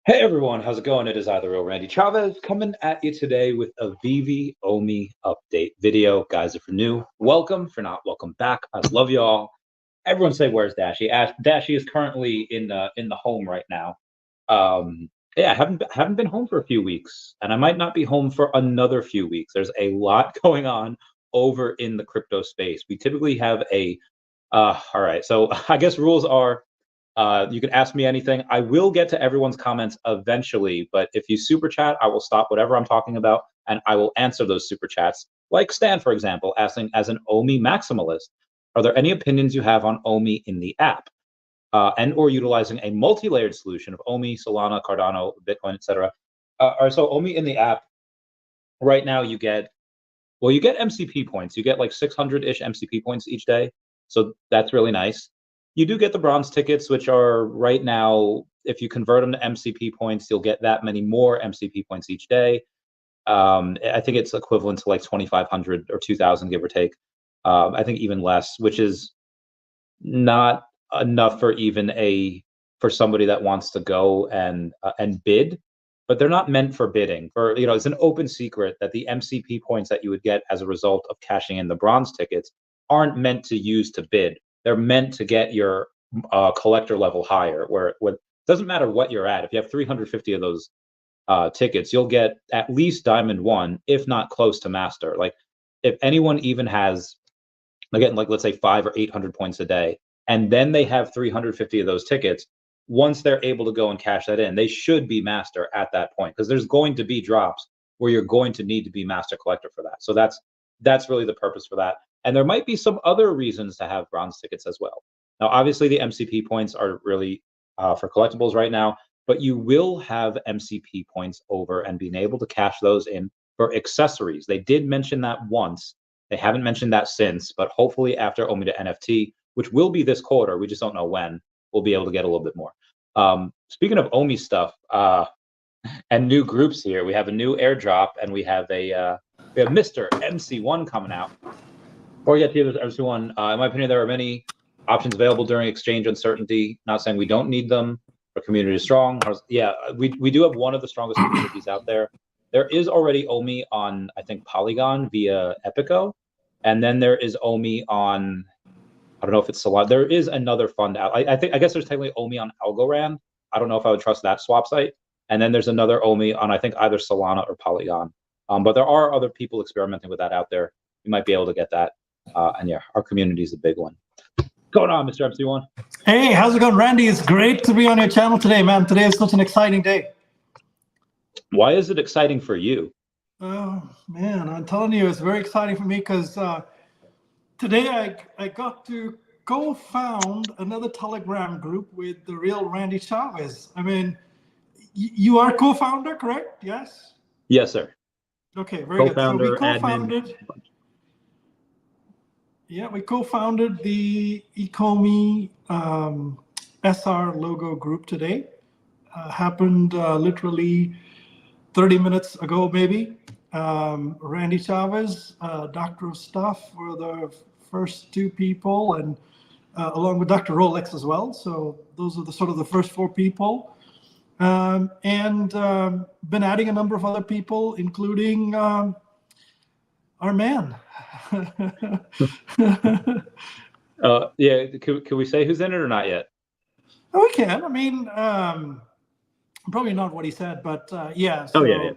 Hey everyone, how's it going? It is either real Randy Chavez coming at you today with a Veve OMI update video. Guys, if you're new, welcome. If you're not, welcome back. I love you all. Everyone say, where's Dashie? Dashie is currently in the home right now. Yeah, I haven't been home for a few weeks, and I might not be home for another few weeks. There's a lot going on over in the crypto space. We typically have a all right, so I guess rules are you can ask me anything. I will get to everyone's comments eventually, but if you super chat, I will stop whatever I'm talking about and I will answer those super chats. Like Stan, for example, asking as an OMI maximalist, are there any opinions you have on OMI in the app? And or utilizing a multi-layered solution of OMI, Solana, Cardano, Bitcoin, etc. Or so OMI in the app right now you get MCP points. You get like 600-ish MCP points each day. So that's really nice. You do get the bronze tickets, which are right now, if you convert them to MCP points, you'll get that many more MCP points each day. I think it's equivalent to like 2,500 or 2,000, give or take. I think even less, which is not enough for somebody that wants to go and bid, but they're not meant for bidding. It's an open secret that the MCP points that you would get as a result of cashing in the bronze tickets aren't meant to use to bid. They're meant to get your collector level higher, where it doesn't matter what you're at. If you have 350 of those tickets, you'll get at least Diamond 1, if not close to Master. Like, if anyone even has, again, like let's say 500 or 800 points a day, and then they have 350 of those tickets, once they're able to go and cash that in, they should be Master at that point, because there's going to be drops where you're going to need to be Master Collector for that. So that's really the purpose for that. And there might be some other reasons to have bronze tickets as well. Now, obviously, the MCP points are really for collectibles right now, but you will have MCP points over and being able to cash those in for accessories. They did mention that once. They haven't mentioned that since, but hopefully after OMI to NFT, which will be this quarter, we just don't know when, we'll be able to get a little bit more. Speaking of OMI stuff and new groups here, we have a new airdrop and we have Mr. MC1 coming out. Or yet the other MC1, in my opinion, there are many options available during exchange uncertainty. Not saying we don't need them. Our community is strong. Yeah, we do have one of the strongest communities out there. There is already OMI on, I think, Polygon via Epico. And then there is OMI on, I don't know if it's Solana. There is another fund out. I guess there's technically OMI on Algorand. I don't know if I would trust that swap site. And then there's another OMI on, I think, either Solana or Polygon. But there are other people experimenting with that out there. You might be able to get that. And yeah, our community is a big one. Going on, Mr. MC1. Hey, how's it going, Randy? It's great to be on your channel today, man. Today is such an exciting day. Why is it exciting for you? Oh, man, I'm telling you, it's very exciting for me because today I got to co-found another Telegram group with the real Randy Chavez. I mean, you are co-founder, correct? Yes? Yes, sir. Okay, very good. So we co-founded. Admin. Yeah, we co-founded the ECOMI SR logo group today. Happened literally 30 minutes ago, maybe. Randy Chavez, Doctor of Stuff, were the first two people, and along with Dr. Rolex as well. So those are the sort of the first four people. And been adding a number of other people, including our man. Yeah, can we say who's in it or not yet? Oh, we can. I mean, probably not what he said, but yeah. So, yeah.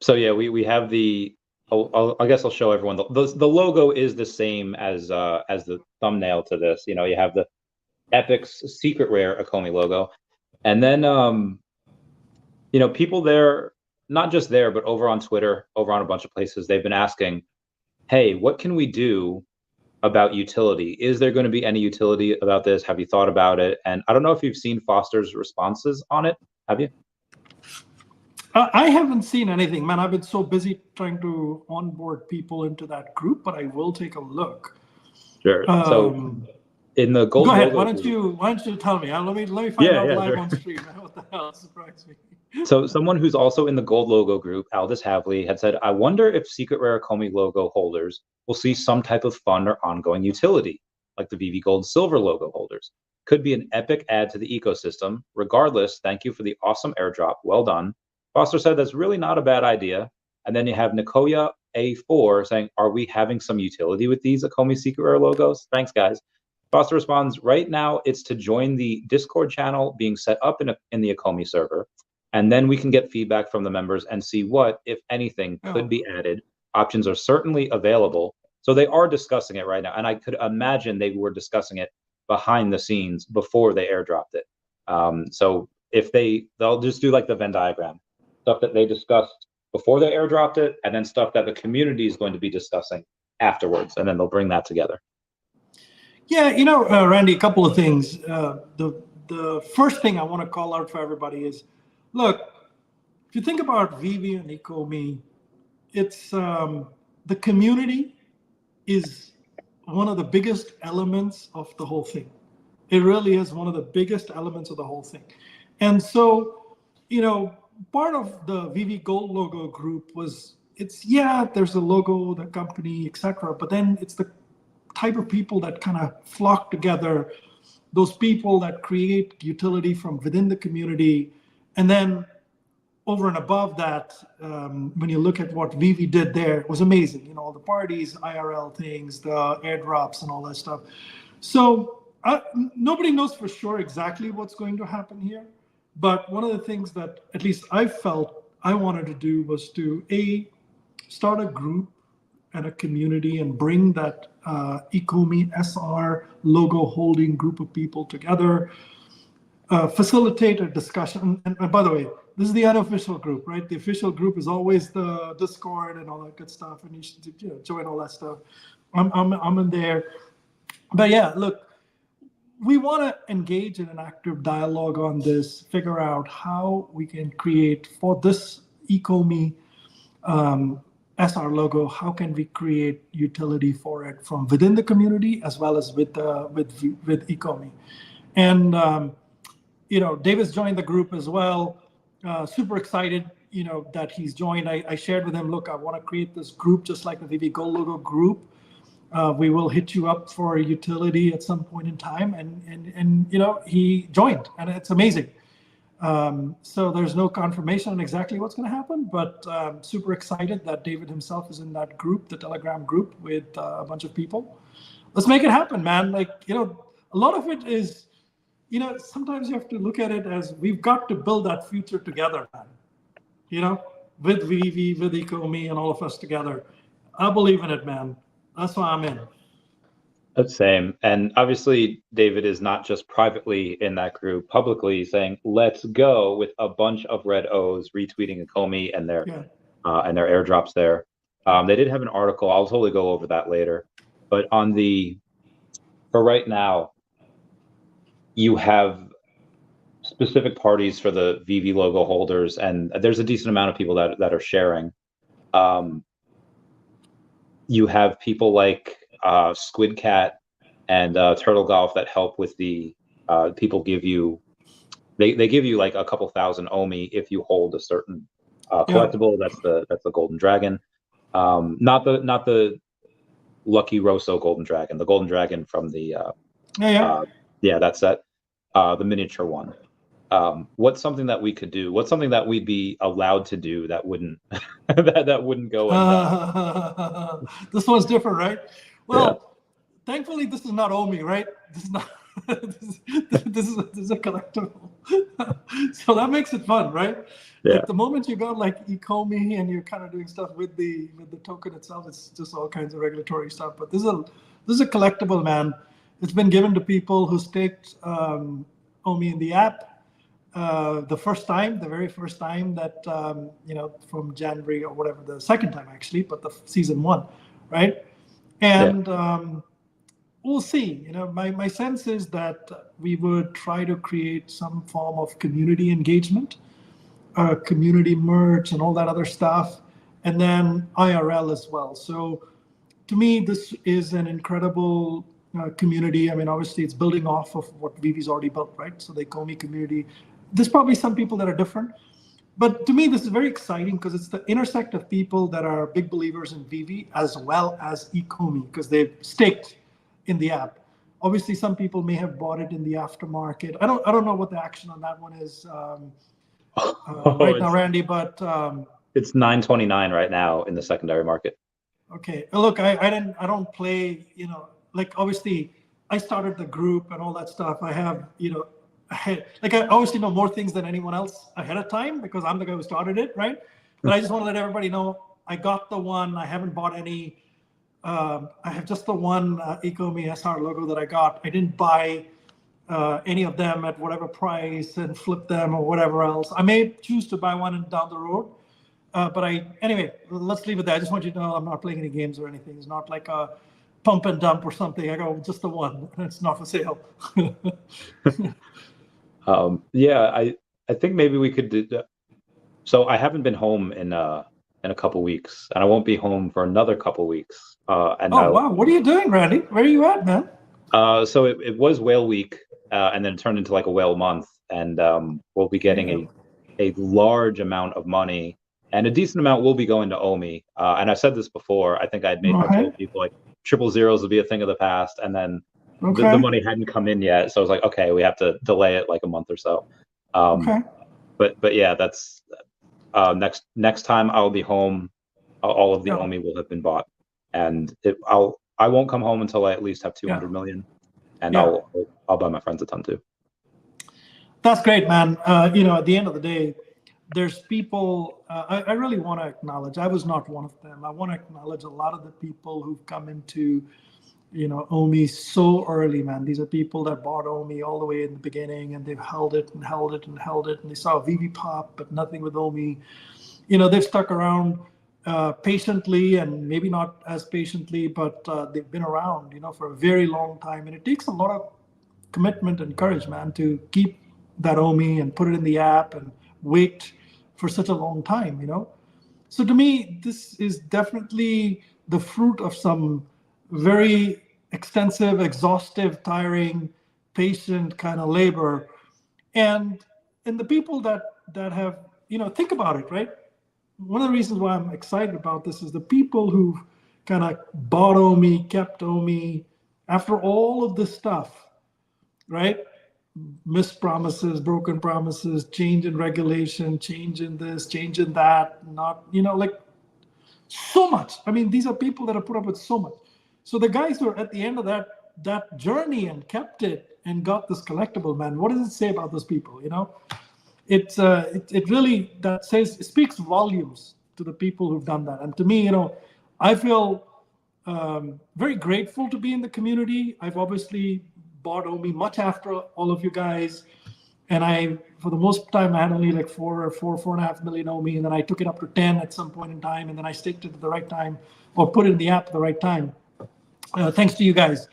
So yeah, we have the. I guess I'll show everyone the logo is the same as the thumbnail to this. You know, you have the Epic's secret rare ECOMI logo, and then people there, not just there, but over on Twitter, over on a bunch of places, they've been asking, hey, what can we do about utility? Is there going to be any utility about this? Have you thought about it? And I don't know if you've seen Foster's responses on it. Have you? I haven't seen anything, man. I've been so busy trying to onboard people into that group, but I will take a look. Sure. So in the gold. Go ahead. Why don't you tell me? Let me find out live on stream. What the hell surprised me? So someone who's also in the gold logo group, Aldous Havley, had said, I wonder if secret rare ECOMI logo holders will see some type of fun or ongoing utility, like the Veve Gold Silver logo holders. Could be an epic add to the ecosystem. Regardless, thank you for the awesome airdrop. Well done. Foster said that's really not a bad idea. And then you have Nicoya A4 saying, are we having some utility with these ECOMI secret rare logos? Thanks, guys. Foster responds, right now it's to join the Discord channel being set up in the ECOMI server. And then we can get feedback from the members and see what, if anything, could be added. Options are certainly available. So they are discussing it right now. And I could imagine they were discussing it behind the scenes before they airdropped it. So if they'll just do like the Venn diagram, stuff that they discussed before they airdropped it, and then stuff that the community is going to be discussing afterwards, and then they'll bring that together. Yeah, Randy, a couple of things. The first thing I want to call out for everybody is, look, if you think about Veve and ECOMI, it's the community is one of the biggest elements of the whole thing. It really is one of the biggest elements of the whole thing. And so, part of the Veve Gold logo group was, there's a logo, the company, etc. But then it's the type of people that kind of flock together, those people that create utility from within the community. And then over and above that, when you look at what Veve did there, it was amazing. All the parties, IRL things, the airdrops and all that stuff. So nobody knows for sure exactly what's going to happen here. But one of the things that at least I felt I wanted to do was to start a group and a community and bring that ECOMI SR logo holding group of people together, facilitate a discussion. And by the way, this is the unofficial group, right? The official group is always the Discord and all that good stuff, and you should join all that stuff. I'm in there. But yeah, look, we want to engage in an active dialogue on this, figure out how we can create for this ECOMI SR logo, how can we create utility for it from within the community as well as with ECOMI. And Davis joined the group as well. Super excited, that he's joined. I shared with him, look, I want to create this group just like the Veve Gold logo group. We will hit you up for utility at some point in time, and he joined, and it's amazing. So there's no confirmation on exactly what's going to happen, but super excited that David himself is in that group, the Telegram group, with a bunch of people. Let's make it happen, man. Like, a lot of it is, sometimes you have to look at it as we've got to build that future together, man. With Veve, with ECOMI, and all of us together. I believe in it, man. That's why I'm in. That's same. And obviously, David is not just privately in that group, publicly saying, let's go, with a bunch of red O's retweeting ECOMI and their airdrops there. They did have an article. I'll totally go over that later. But for right now, you have specific parties for the Veve logo holders, and there's a decent amount of people that are sharing. You have people like Squid Cat and Turtle Golf that help with the people give you, they give you like a couple thousand OMI if you hold a certain collectible. That's the Golden Dragon, not the Lucky Rosso Golden Dragon, the Golden Dragon from the that set, the miniature one. What's something that we could do? What's something that we'd be allowed to do that wouldn't that wouldn't go? This one's different, right? Well, thankfully this is not OMI, right? This is not. this is a collectible, so that makes it fun, right? Yeah. Like the moment you got like ECOMI and you're kind of doing stuff with the token itself, it's just all kinds of regulatory stuff. But this is a collectible, man. It's been given to people who staked OMI in the app. The very first time that, from January or whatever, the second time actually, but the season 1, right? And we'll see. My sense is that we would try to create some form of community engagement, community merch and all that other stuff, and then IRL as well. So to me, this is an incredible community. I mean, obviously it's building off of what Veve's already built, right? So the ECOMI community, there's probably some people that are different, but to me, this is very exciting because it's the intersect of people that are big believers in Veve as well as ECOMI because they've staked in the app. Obviously, some people may have bought it in the aftermarket. I don't know what the action on that one is right now, Randy. But it's 929 right now in the secondary market. okay, look, I don't play. Like obviously, I started the group and all that stuff. I have like I obviously know more things than anyone else ahead of time because I'm the guy who started it, right? But I just want to let everybody know I got the one. I haven't bought any. I have just the one ECOMI SR logo that I got. I didn't buy any of them at whatever price and flip them or whatever else. I may choose to buy one down the road. But anyway, let's leave it there. I just want you to know I'm not playing any games or anything. It's not like a pump and dump or something. I got just the one. It's not for sale. Yeah, I think maybe we could do that. So I haven't been home in a couple weeks, and I won't be home for another couple weeks. And wow, what are you doing, Randy? Where are you at, man? So it was whale week, and then it turned into like a whale month, and we'll be getting a large amount of money, and a decent amount will be going to OMI. And I've said this before. I think I told people like 000s will be a thing of the past, and then the money hadn't come in yet, so I was like, okay, we have to delay it like a month or so. But yeah, that's next time I'll be home. All of the OMI will have been bought, and I won't come home until I at least have 200 million, and I'll buy my friends a ton too. That's great, man. At the end of the day, there's people I really want to acknowledge. I was not one of them. I want to acknowledge a lot of the people who've come into OMI so early, man. These are people that bought OMI all the way in the beginning, and they've held it and held it and held it, and they saw Veve pop, but nothing with OMI. They've stuck around patiently, and maybe not as patiently, but they've been around, for a very long time. And it takes a lot of commitment and courage, man, to keep that OMI and put it in the app and wait for such a long time, So to me, this is definitely the fruit of some very extensive, exhaustive, tiring, patient kind of labor. And the people that have, think about it, right? One of the reasons why I'm excited about this is the people who kind of bought OMI, kept OMI, after all of this stuff, right? Missed promises, broken promises, change in regulation, change in this, change in that, not, like so much. I mean, these are people that have put up with so much. So the guys who are at the end of that journey and kept it and got this collectible, man, what does it say about those people, It really it speaks volumes to the people who've done that. And to me, I feel very grateful to be in the community. I've obviously bought OMI much after all of you guys, and for the most time, I had only like 4.5 million OMI, and then I took it up to 10 at some point in time, and then I staked it at the right time or put it in the app at the right time. Thanks to you guys.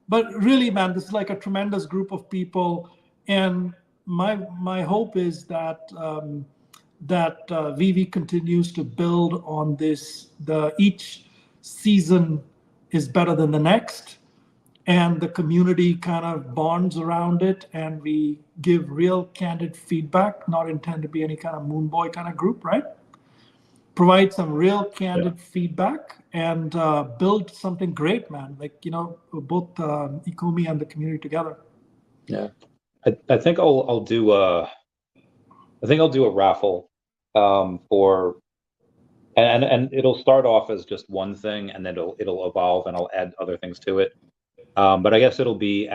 But really, man, this is like a tremendous group of people, and my hope is that Veve continues to build on this. Each season is better than the next, and the community kind of bonds around it, and we give real candid feedback, not intend to be any kind of moon boy kind of group, right? Provide some real candid feedback and build something great, man. Like, both ECOMI and the community together. Yeah. I think I'll do a raffle for and it'll start off as just one thing, and then it'll evolve, and I'll add other things to it. But I guess it'll be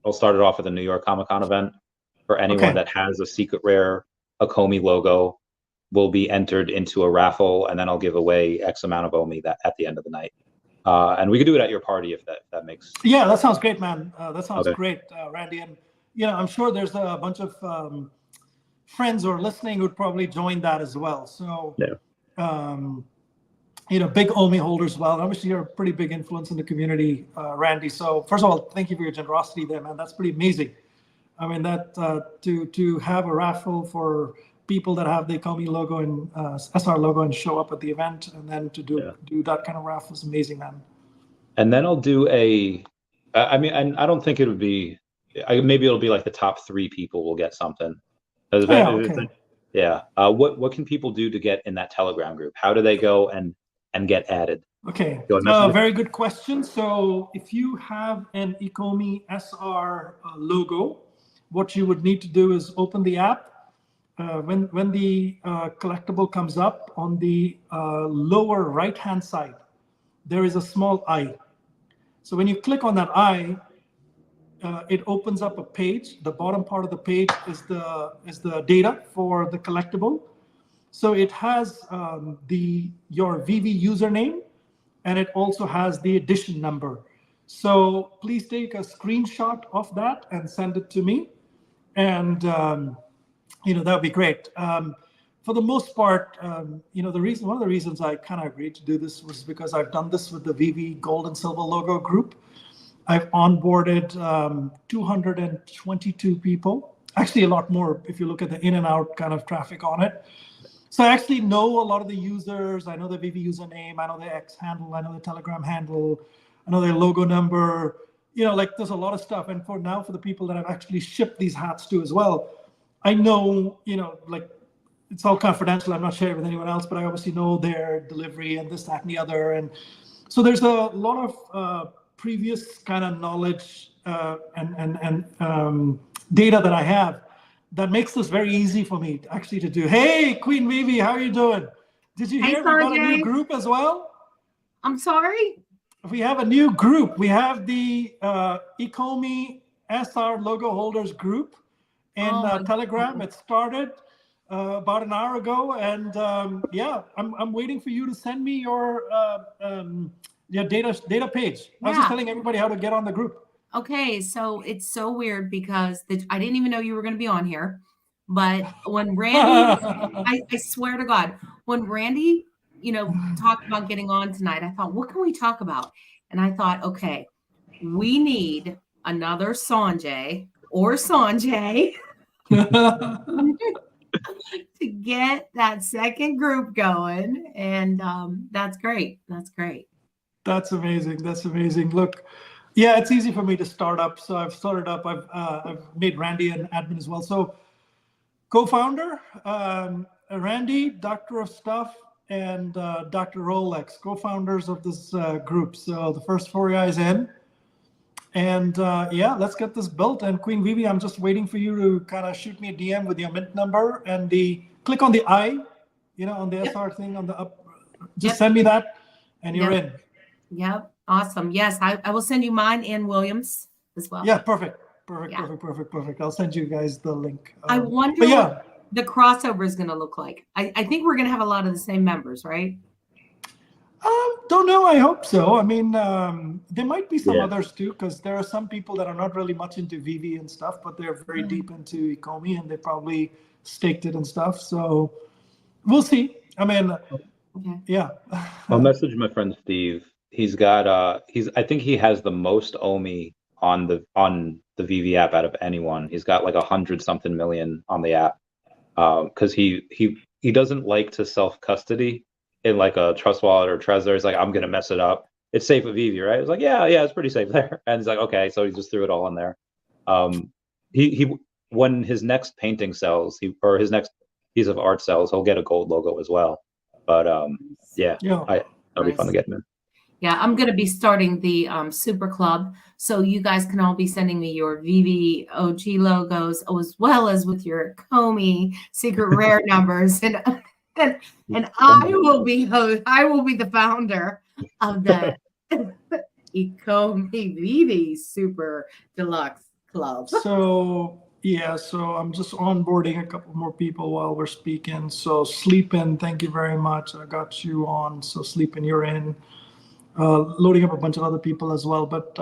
I'll start it off at the New York Comic-Con event. For anyone that has a secret rare ECOMI logo will be entered into a raffle, and then I'll give away X amount of OMI at the end of the night. And we could do it at your party if that makes. Yeah, that sounds great, man. That sounds great, Randy. And I'm sure there's a bunch of friends who are listening who'd probably join that as well. So big OMI holders as well. And obviously, you're a pretty big influence in the community, Randy. So first of all, thank you for your generosity there, man. That's pretty amazing. I mean, that to have a raffle for people that have the ECOMI logo and SR logo and show up at the event, and then to do that kind of raffle is amazing, man. And then I'll do and I don't think it would be, maybe it'll be like the top 3 people will get something. What can people do to get in that Telegram group? How do they go and and get added? Okay, Do I message it? very good question. So if you have an ECOMI SR logo, what you would need to do is open the app. When the collectible comes up on the lower right-hand side, there is a small eye. So when you click on that eye, it opens up a page. The bottom part of the page is the data for the collectible. So it has your Veve username, and it also has the edition number. So please take a screenshot of that and send it to me, and that would be great. For the most part, one of the reasons I kind of agreed to do this was because I've done this with the Veve Gold and Silver logo group. I've onboarded 222 people, actually a lot more if you look at the in and out kind of traffic on it. So I actually know a lot of the users. I know the Veve username, I know the X handle, I know the Telegram handle, I know their logo number. There's a lot of stuff. And for the people that I've actually shipped these hats to as well, I know, it's all confidential. I'm not sharing with anyone else, but I obviously know their delivery and this, that, and the other. And so there's a lot of previous kind of knowledge and data that I have that makes this very easy for me actually to do. Hey, Queen Veve, how are you doing? Did you hear we got a new group as well? I'm sorry? We have a new group. We have the ECOMI SR logo holders group in Telegram. It started about an hour ago, and I'm waiting for you to send me your data page. I was just telling everybody how to get on the group. Okay, so it's so weird because I didn't even know you were going to be on here. But when Randy, I swear to God, when Randy, talked about getting on tonight, I thought, what can we talk about? And I thought, okay, we need another Sanjay to get that second group going. And that's great. That's great. That's amazing. That's amazing. Look, yeah, it's easy for me to start up. So I've started up. I've made Randy an admin as well. So co-founder, Randy, Doctor of Stuff, and Dr. Rolex, co-founders of this group. So the first 4 guys in. And let's get this built. And Queen Veve, I'm just waiting for you to kind of shoot me a DM with your mint number and click on the I, on the SR thing on the up. Just send me that and you're in. Yep. Awesome. Yes, I will send you mine and Williams as well. Yeah, perfect. I'll send you guys the link. I wonder what the crossover is going to look like. I think we're going to have a lot of the same members, right? Don't know. I hope so. I mean, there might be some others too, because there are some people that are not really much into Veve and stuff, but they're very deep into ECOMI and they probably staked it and stuff. So we'll see. I mean, I'll message my friend Steve. He's got I think he has the most OMI on the Veve app out of anyone. He's got like 100-something million on the app. Because he doesn't like to self-custody in like a Trust Wallet or Trezor. He's like, I'm gonna mess it up. It's safe with Veve, right? It's like, yeah, it's pretty safe there. And he's like, okay, so he just threw it all in there. He when his next painting sells, or his next piece of art sells, he'll get a gold logo as well. But that'll be fun to get him in. Yeah, I'm going to be starting the Super Club. So you guys can all be sending me your Veve OG logos as well as with your ECOMI secret rare numbers. And I will be the founder of the ECOMI Veve Super Deluxe Club. So I'm just onboarding a couple more people while we're speaking. So Sleepin, thank you very much. I got you on. So Sleepin, you're in. Loading up a bunch of other people as well, but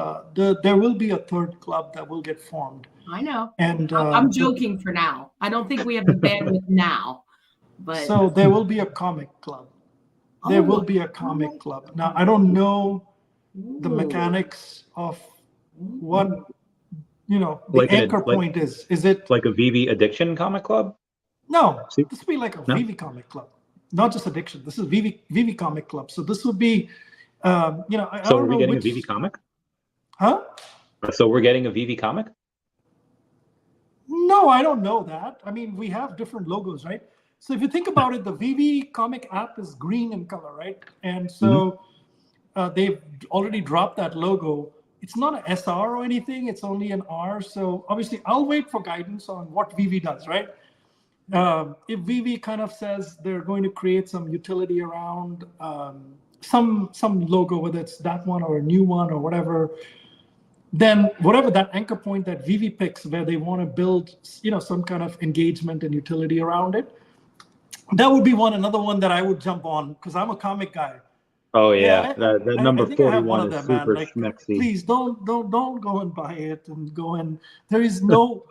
there will be a third club that will get formed. I know. And I'm joking for now. I don't think we have the bandwidth now. But so there will be a comic club. There will be a comic club. Now I don't know the mechanics of what the anchor point is. Is it like a Veve addiction comic club? No, this would be like a Veve comic club, not just addiction. This is Veve comic club. So this would be. I so are we getting a Veve comic? Huh? So we're getting a Veve comic? No, I don't know that. I mean, we have different logos, right? So if you think about it, the Veve comic app is green in color, right? And so they've already dropped that logo. It's not an SR or anything. It's only an R. So obviously, I'll wait for guidance on what Veve does, right? If Veve kind of says they're going to create some utility around some logo, whether it's that one or a new one or whatever, then whatever that anchor point that Veve picks, where they want to build, some kind of engagement and utility around it, that would be another one that I would jump on because I'm a comic guy. Oh yeah, that number I think I have one 41 of is them, man. super Like, schmexy. please don't go and buy it and go and there is no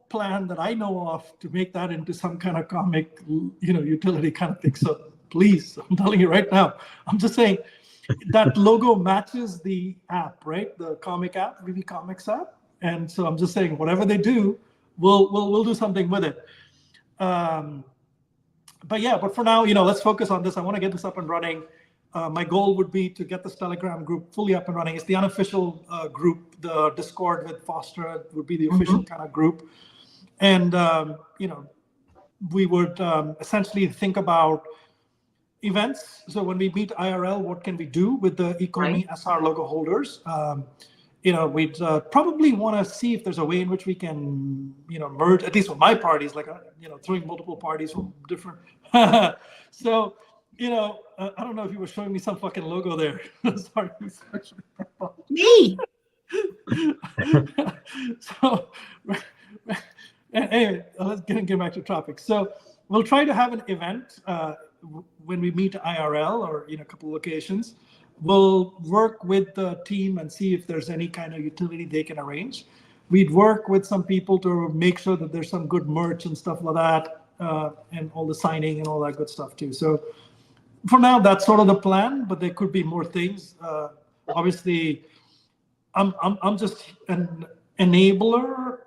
plan that I know of to make that into some kind of comic, utility kind of thing. So please, I'm telling you right now, I'm just saying that logo matches the app, right? The comic app, Veve Comics app. And so I'm just saying whatever they do, we'll do something with it. But for now, let's focus on this. I want to get this up and running. My goal would be to get this Telegram group fully up and running. It's the unofficial group. The Discord with Foster would be the official kind of group. And, we would essentially think about events. So when we meet IRL, what can we do with the ECOMI SR logo holders? We'd probably want to see if there's a way in which we can, merge, at least with my parties, like, throwing multiple parties from different. So, I don't know if you were showing me some fucking logo there. Sorry. Me. So, anyway, let's get back to topic. So we'll try to have an event when we meet IRL or in a couple locations. We'll work with the team and see if there's any kind of utility they can arrange. We'd work with some people to make sure that there's some good merch and stuff like that, and all the signing and all that good stuff too. So for now, that's sort of the plan, but there could be more things. Obviously, I'm just an enabler,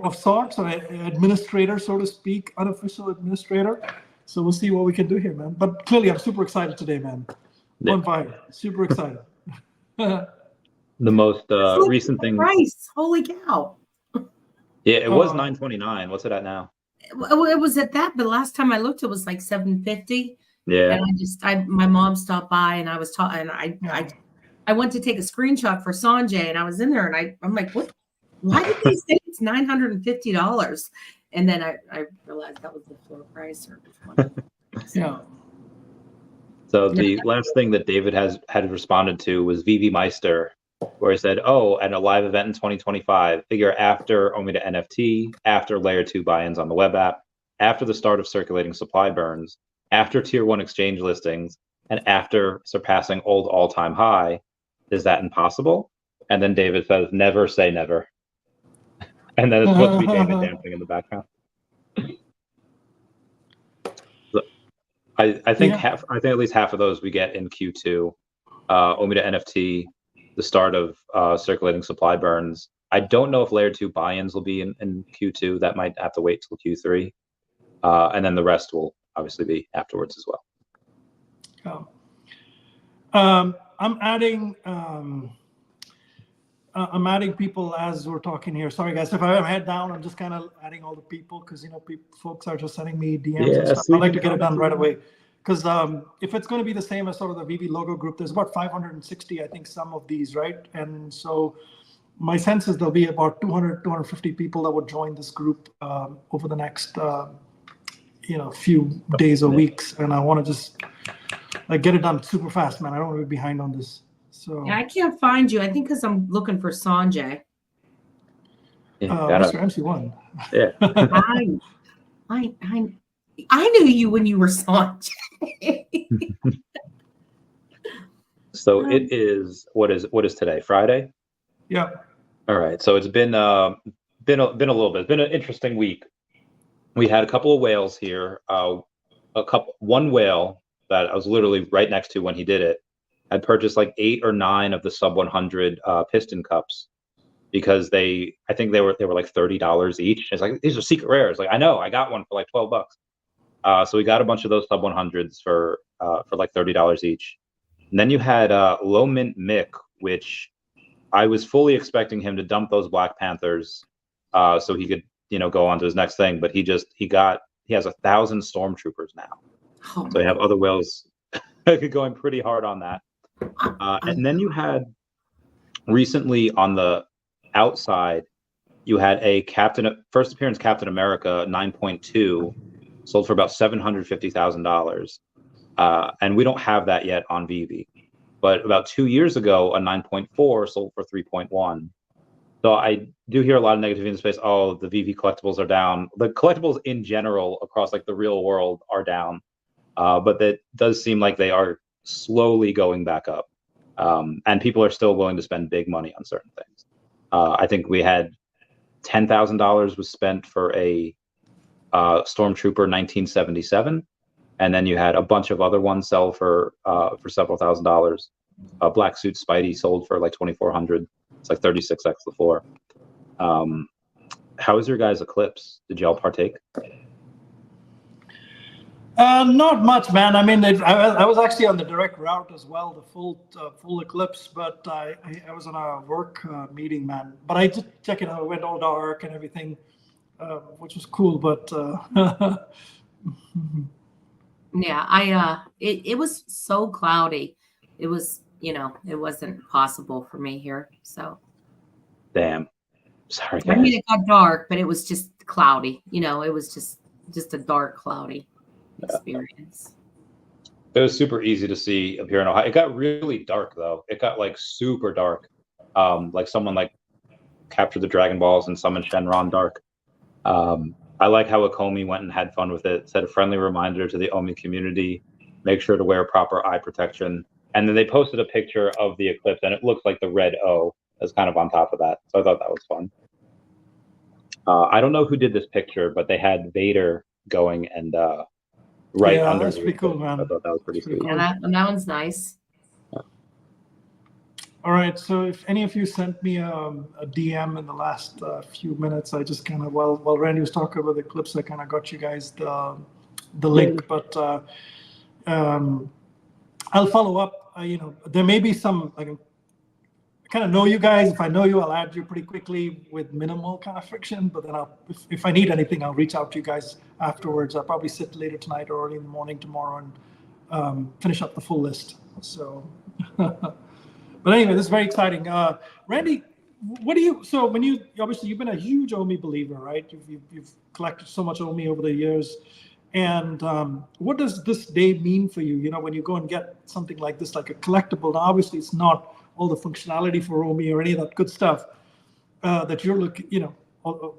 of sorts, or an administrator, so to speak, unofficial administrator. So we'll see what we can do here, man. But clearly, I'm super excited today, man. On fire, super excited. The most recent thing. Price, holy cow! Yeah, it was $9.29. What's it at now? It was at that, but last time I looked, it was like $7.50. Yeah. And my mom stopped by, and I was talking, and I went to take a screenshot for Sanjay, and I was in there, and I'm like, what? Why did they say it's $950? And then I realized that was the floor price. Yeah. So the last thing that David had responded to was Veve Meister, where he said, "Oh, at a live event in 2025, figure after OMI to NFT, after layer 2 buy-ins on the web app, after the start of circulating supply burns, after tier 1 exchange listings, and after surpassing old all-time high. Is that impossible?" And then David says, "Never say never." And then it's supposed to be David dancing in the background. So I think at least half of those we get in Q2. OMI to NFT, the start of circulating supply burns. I don't know if layer 2 buy-ins will be in Q2. That might have to wait till Q3. And then the rest will obviously be afterwards as well. I'm adding people as we're talking here. Sorry, guys. If I have my head down, I'm just kind of adding all the people because, folks are just sending me DMs and stuff. I like to get it done right away. Because if it's going to be the same as sort of the Veve logo group, there's about 560, I think, some of these, right? And so my sense is there'll be about 200, 250 people that would join this group over the next, few days or weeks. And I want to just get it done super fast, man. I don't want to be behind on this. So I can't find you. I think because I'm looking for Sanjay. Mr. MC1. Yeah. I knew you when you were Sanjay. So it is what is today? Friday? Yeah. All right. So it's been a little bit. It's been an interesting week. We had a couple of whales here. One whale that I was literally right next to when he did it had purchased like 8 or 9 of the sub 100 piston cups because I think they were like $30 each. It's like, these are secret rares. Like, I know, I got one for like $12. So we got a bunch of those sub 100s for like $30 each. And then you had Low Mint Mick, which I was fully expecting him to dump those Black Panthers so he could go on to his next thing. But he has 1,000 stormtroopers now. Oh So you my have other whales going pretty hard on that. And then you had recently on the outside, you had a first appearance Captain America 9.2 sold for about $750,000. And we don't have that yet on Veve. But about 2 years ago, a 9.4 sold for 3.1. So I do hear a lot of negativity in the space. Oh, the Veve collectibles are down. The collectibles in general across like the real world are down. But that does seem like they are slowly going back up. And people are still willing to spend big money on certain things. I think we had $10,000 was spent for a Stormtrooper 1977, and then you had a bunch of other ones sell for several $1,000s. A black suit Spidey sold for like 2,400. It's like 36x the floor. How was your guys' Eclipse? Did y'all partake? Not much, man. I mean, I was actually on the direct route as well, the full Eclipse, but I was on a work meeting, man. But I did check it out. It went all dark and everything, which was cool. But yeah, it was so cloudy. It was, it wasn't possible for me here. So Damn. Sorry, I guys. mean, it got dark, but it was just cloudy. It was just a dark, cloudy experience. It was super easy to see up here in Ohio. It got really dark though. It got like super dark. Like someone like captured the Dragon Balls and summoned Shenron dark. I like how ECOMI went and had fun with it. Said a friendly reminder to the OMI community, make sure to wear proper eye protection. And then they posted a picture of the eclipse, and it looks like the red O is kind of on top of that. So I thought that was fun. I don't know who did this picture, but they had Vader going and right under. That's pretty cool, man. I thought that was pretty sweet. Cool. Yeah, that one's nice. All right, so if any of you sent me a DM in the last few minutes, I just kind of, while Randy was talking about the clips, I kind of got you guys the link, but I'll follow up. There may be some, like, I kind of know you guys. If I know you, I'll add you pretty quickly with minimal kind of friction, but then if I need anything, I'll reach out to you guys afterwards. I'll probably sit later tonight or early in the morning tomorrow and finish up the full list. So. But anyway, this is very exciting. Randy, so when obviously you've been a huge OMI believer, right? You've collected so much OMI over the years. And what does this day mean for you? When you go and get something like this, like a collectible, now obviously it's not all the functionality for OMI or any of that good stuff that you're looking, all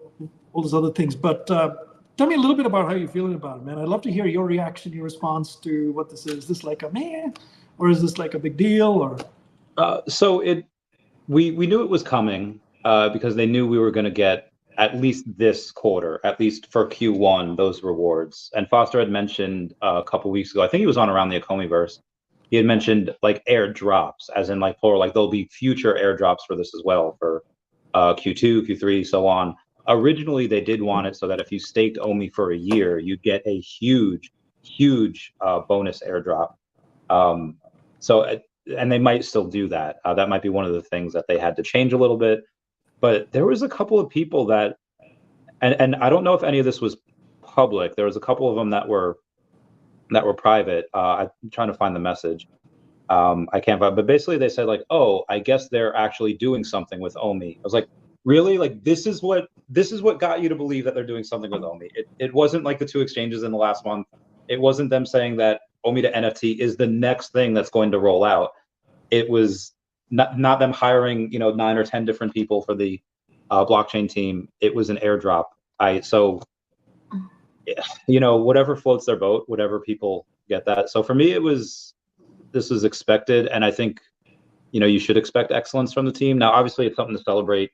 those other things. But tell me a little bit about how you're feeling about it, man. I'd love to hear your reaction, your response to what this is. Is this like a meh, or is this like a big deal, or? So we knew it was coming because they knew we were going to get at least this quarter, at least for Q1, those rewards. And Foster had mentioned a couple weeks ago, I think he was on around the ECOMIverse. He had mentioned like airdrops, as in like plural, like there'll be future airdrops for this as well for Q2, Q3, so on. Originally, they did want it so that if you staked OMI for a year, you'd get a huge bonus airdrop. And they might still do that. That might be one of the things that they had to change a little bit. But there was a couple of people that, and I don't know if any of this was public. There was a couple of them that were private. I'm trying to find the message. I can't find. But basically, they said like, "Oh, I guess they're actually doing something with OMI." I was like, "Really? Like this is what got you to believe that they're doing something with OMI?" It wasn't like the 2 exchanges in the last month. It wasn't them saying that OMI to NFT is the next thing that's going to roll out. It was not them hiring 9 or 10 different people for the blockchain team. It was an airdrop. Whatever floats their boat, whatever people get that. So for me, this was expected, and I think you should expect excellence from the team. Now, obviously, it's something to celebrate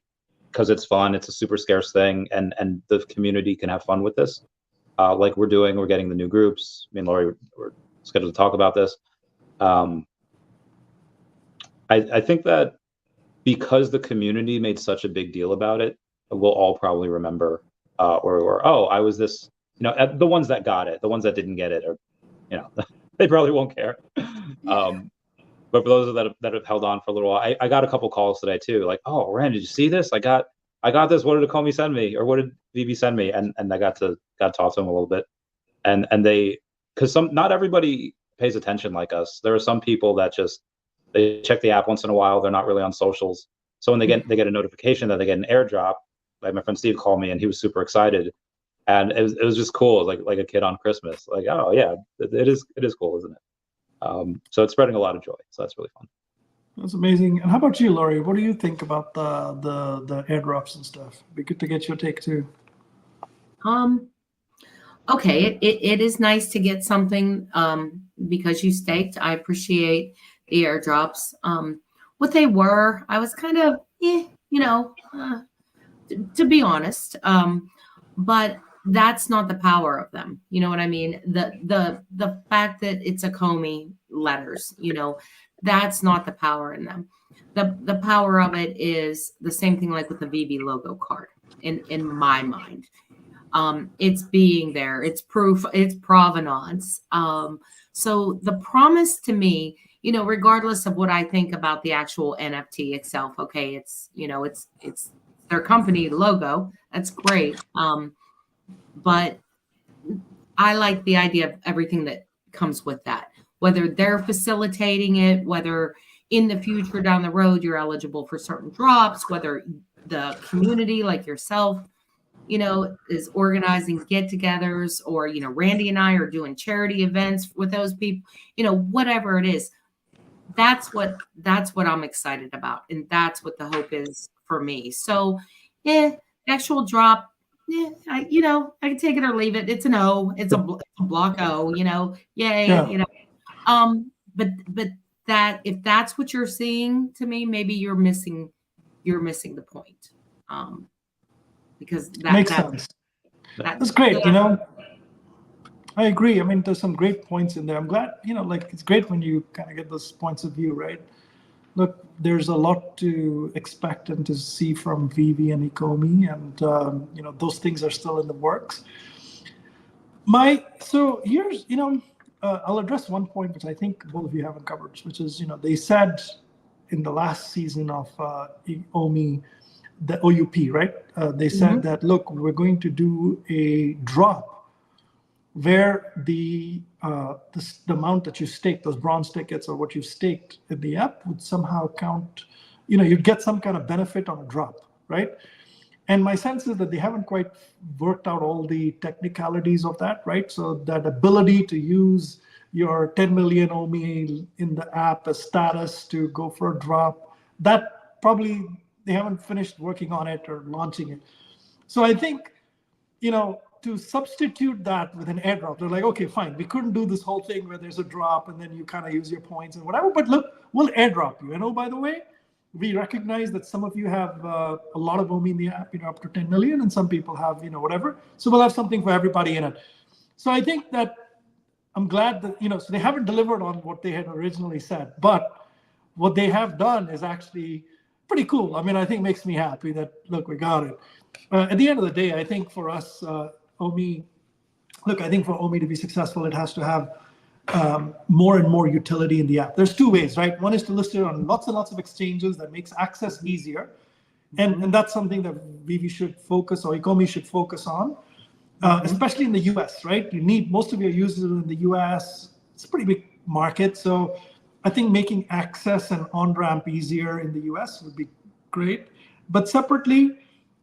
because it's fun. It's a super scarce thing, and the community can have fun with this. Like we're doing, we're getting the new groups. Me and Lori, we're scheduled to talk about this. I think that because the community made such a big deal about it, we'll all probably remember where we were. Oh, I was this, the ones that got it, the ones that didn't get it, or, they probably won't care. But for those that have held on for a little while, I got a couple calls today too. Like, oh, Rand, did you see this? I got I got this. What did ECOMI send me, or what did Veve send me? And I got to talk to them a little bit, and they, because not everybody pays attention like us. There are some people that just, they check the app once in a while. They're not really on socials. So when they get a notification that they get an airdrop, like my friend Steve called me and he was super excited, and it was just cool, like a kid on Christmas. Like, oh yeah, it is cool, isn't it? So it's spreading a lot of joy. So that's really fun. That's amazing. And how about you, Laurie? What do you think about the airdrops and stuff? It'd be good to get your take too. Okay, it is nice to get something because you staked. I appreciate the airdrops. What they were, I was kind of, to be honest. But that's not the power of them. You know what I mean? The fact that it's ECOMI letters, that's not the power in them. The power of it is the same thing like with the Veve logo card in my mind. It's being there, it's proof, it's provenance. So the promise to me, regardless of what I think about the actual NFT itself, okay, it's their company logo. That's great. But I like the idea of everything that comes with that, whether they're facilitating it, whether in the future down the road, you're eligible for certain drops, whether the community like yourself, is organizing get-togethers, or, Randy and I are doing charity events with those people, whatever it is, that's what I'm excited about. And that's what the hope is for me. So actual drop, I can take it or leave it. It's an O, it's a block O, yay, Yeah. But that, if that's what you're seeing, to me, maybe you're missing the point. Because that makes sense. That's great. I agree. I mean, there's some great points in there. I'm glad, it's great when you kind of get those points of view, right? Look, there's a lot to expect and to see from Veve and ECOMI, and those things are still in the works. So here's, I'll address one point which I think both of you haven't covered, which is, they said in the last season of OMI, the OUP, right? They said that, look, we're going to do a drop where the amount that you stake, those bronze tickets or what you've staked in the app, would somehow count, you'd get some kind of benefit on a drop, right? And my sense is that they haven't quite worked out all the technicalities of that, right? So that ability to use your 10 million OMI in the app as status to go for a drop, that probably they haven't finished working on it or launching it. So I think, to substitute that with an airdrop, they're like, okay, fine, we couldn't do this whole thing where there's a drop and then you kind of use your points and whatever, but look, we'll airdrop you. By the way, we recognize that some of you have a lot of OMI in the app, up to 10 million, and some people have, whatever. So we'll have something for everybody in it. So I think that I'm glad that, so they haven't delivered on what they had originally said, but what they have done is actually pretty cool. I mean, I think makes me happy that, look, we got it. At the end of the day, I think for us, OMI, I think for OMI to be successful, it has to have more and more utility in the app. There's two ways, right? One is to list it on lots and lots of exchanges that makes access easier. And that's something that Veve should focus, or ECOMI should focus on, especially in the US, right? You need most of your users in the US. It's a pretty big market. So I think making access and on-ramp easier in the US would be great. But separately,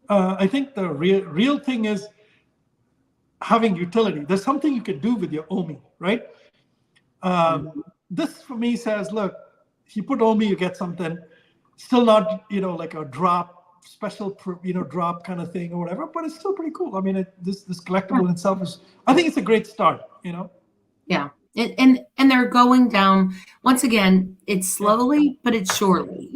I think the real thing is having utility. There's something you can do with your OMI, right? This for me says, look, if you put OMI, you get something. Still not, like a drop, special, drop kind of thing or whatever, but it's still pretty cool. I mean, this collectible in itself is, I think it's a great start, Yeah. And they're going down, once again, it's slowly, but it's surely,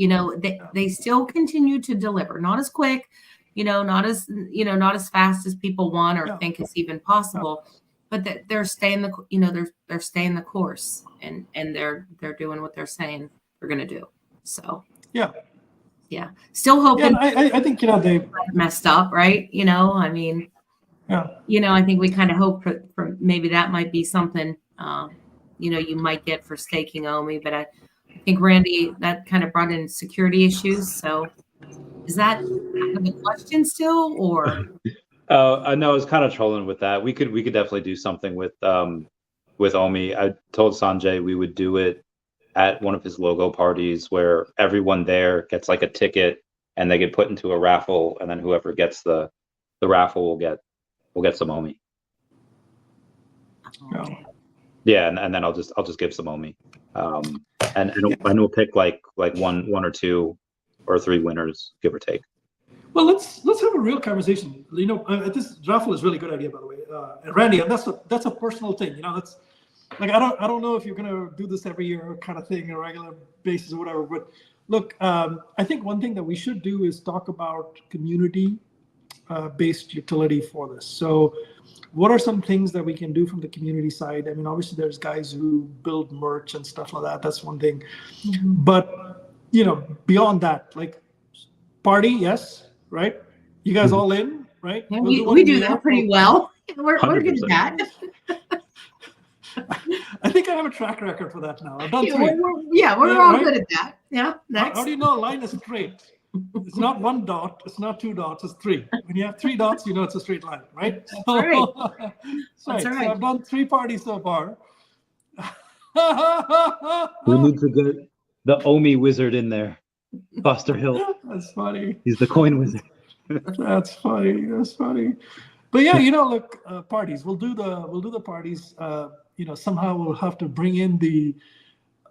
they still continue to deliver, not as quick, not as fast as people want or think is even possible, but that they're staying they're staying the course, and they're doing what they're saying they're going to do. So still hoping. I think, they messed up, right? I mean, I think we kind of hope for maybe that might be something, you might get for staking OMI, but I think, Randy, that kind of brought in security issues. So Is that the question still, or? I know I was kind of trolling with that. We could definitely do something with OMI. I told Sanjay we would do it at one of his logo parties where everyone there gets like a ticket and they get put into a raffle, and then whoever gets the raffle will get some OMI. Okay. Yeah, and then I'll just give some OMI. And we'll pick like one or two or three winners, give or take. Well, let's have a real conversation. You know, this raffle is a really good idea, by the way, and Randy. And that's a personal thing. You know, that's like I don't know if you're gonna do this every year kind of thing, a regular basis or whatever. But look, I think one thing that we should do is talk about community-based utility for this. So, what are some things that we can do from the community side? I mean, obviously, there's guys who build merch and stuff like that. That's one thing. Mm-hmm. But you know, beyond that, like party, yes. Right? You guys all in, right? Yeah, we do that pretty well. We're good at that. I think I have a track record for that now. I've done 3. We're all good at that. Yeah. Next. How do you know a line is straight? It's not 1 dot. It's not 2 dots. It's 3. When you have 3 dots, you know it's a straight line, right? That's right. That's right. So I've done 3 parties so far. We need to get the OMI wizard in there. Foster Hill. That's funny. He's the coin wizard. That's funny. But yeah, you know, look, parties. We'll do the parties. You know, somehow we'll have to bring in the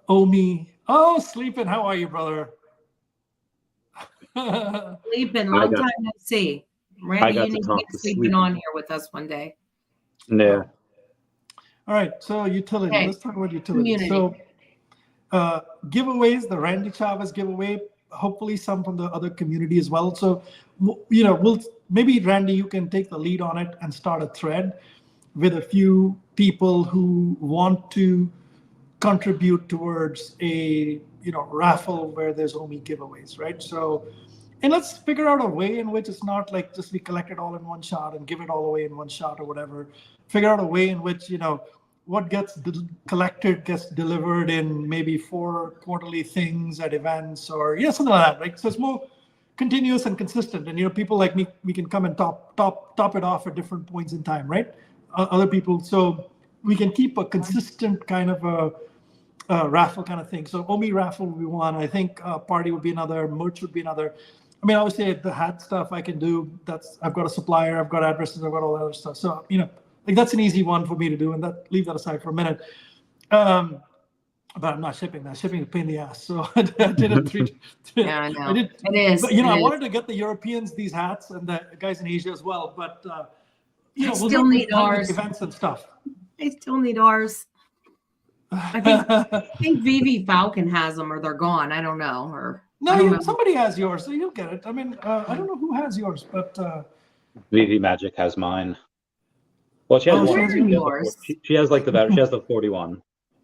OMI. Oh, sleeping. How are you, brother? Sleeping. Long time no see. Randy, you need to get sleeping on here with us one day. Yeah. All right. So utility. Okay. Let's talk about utility. Community. So giveaways. The Randy Chavez giveaway. Hopefully some from the other community as well. So, you know, maybe Randy, you can take the lead on it and start a thread with a few people who want to contribute towards a, you know, raffle where there's OMI giveaways, right? So, and let's figure out a way in which it's not like just we collect it all in one shot and give it all away in one shot or whatever. Figure out a way in which, you know, what gets collected gets delivered in maybe 4 quarterly things at events or something like that, right? So it's more continuous and consistent. And you know, people like me, we can come and top it off at different points in time, right? Other people, so we can keep a consistent kind of a raffle kind of thing. So OMI raffle would be one. I think party would be another. Merch would be another. I mean, obviously the hat stuff I can do. I've got a supplier. I've got addresses. I've got all that other stuff. So you know. Like that's an easy one for me to do, and leave that aside for a minute. But I'm not shipping that. Shipping is a pain in the ass. So I did it 3. Yeah, I know. It is. But you know, I wanted to get the Europeans these hats and the guys in Asia as well. But you know, we'll still need ours. Events and stuff. I still need ours. I think Veve Falcon has them, or they're gone. I don't know. Or no, somebody has yours, so you'll get it. I mean, I don't know who has yours, but Veve Magic has mine. Well, she has yours. She has like she has the 41.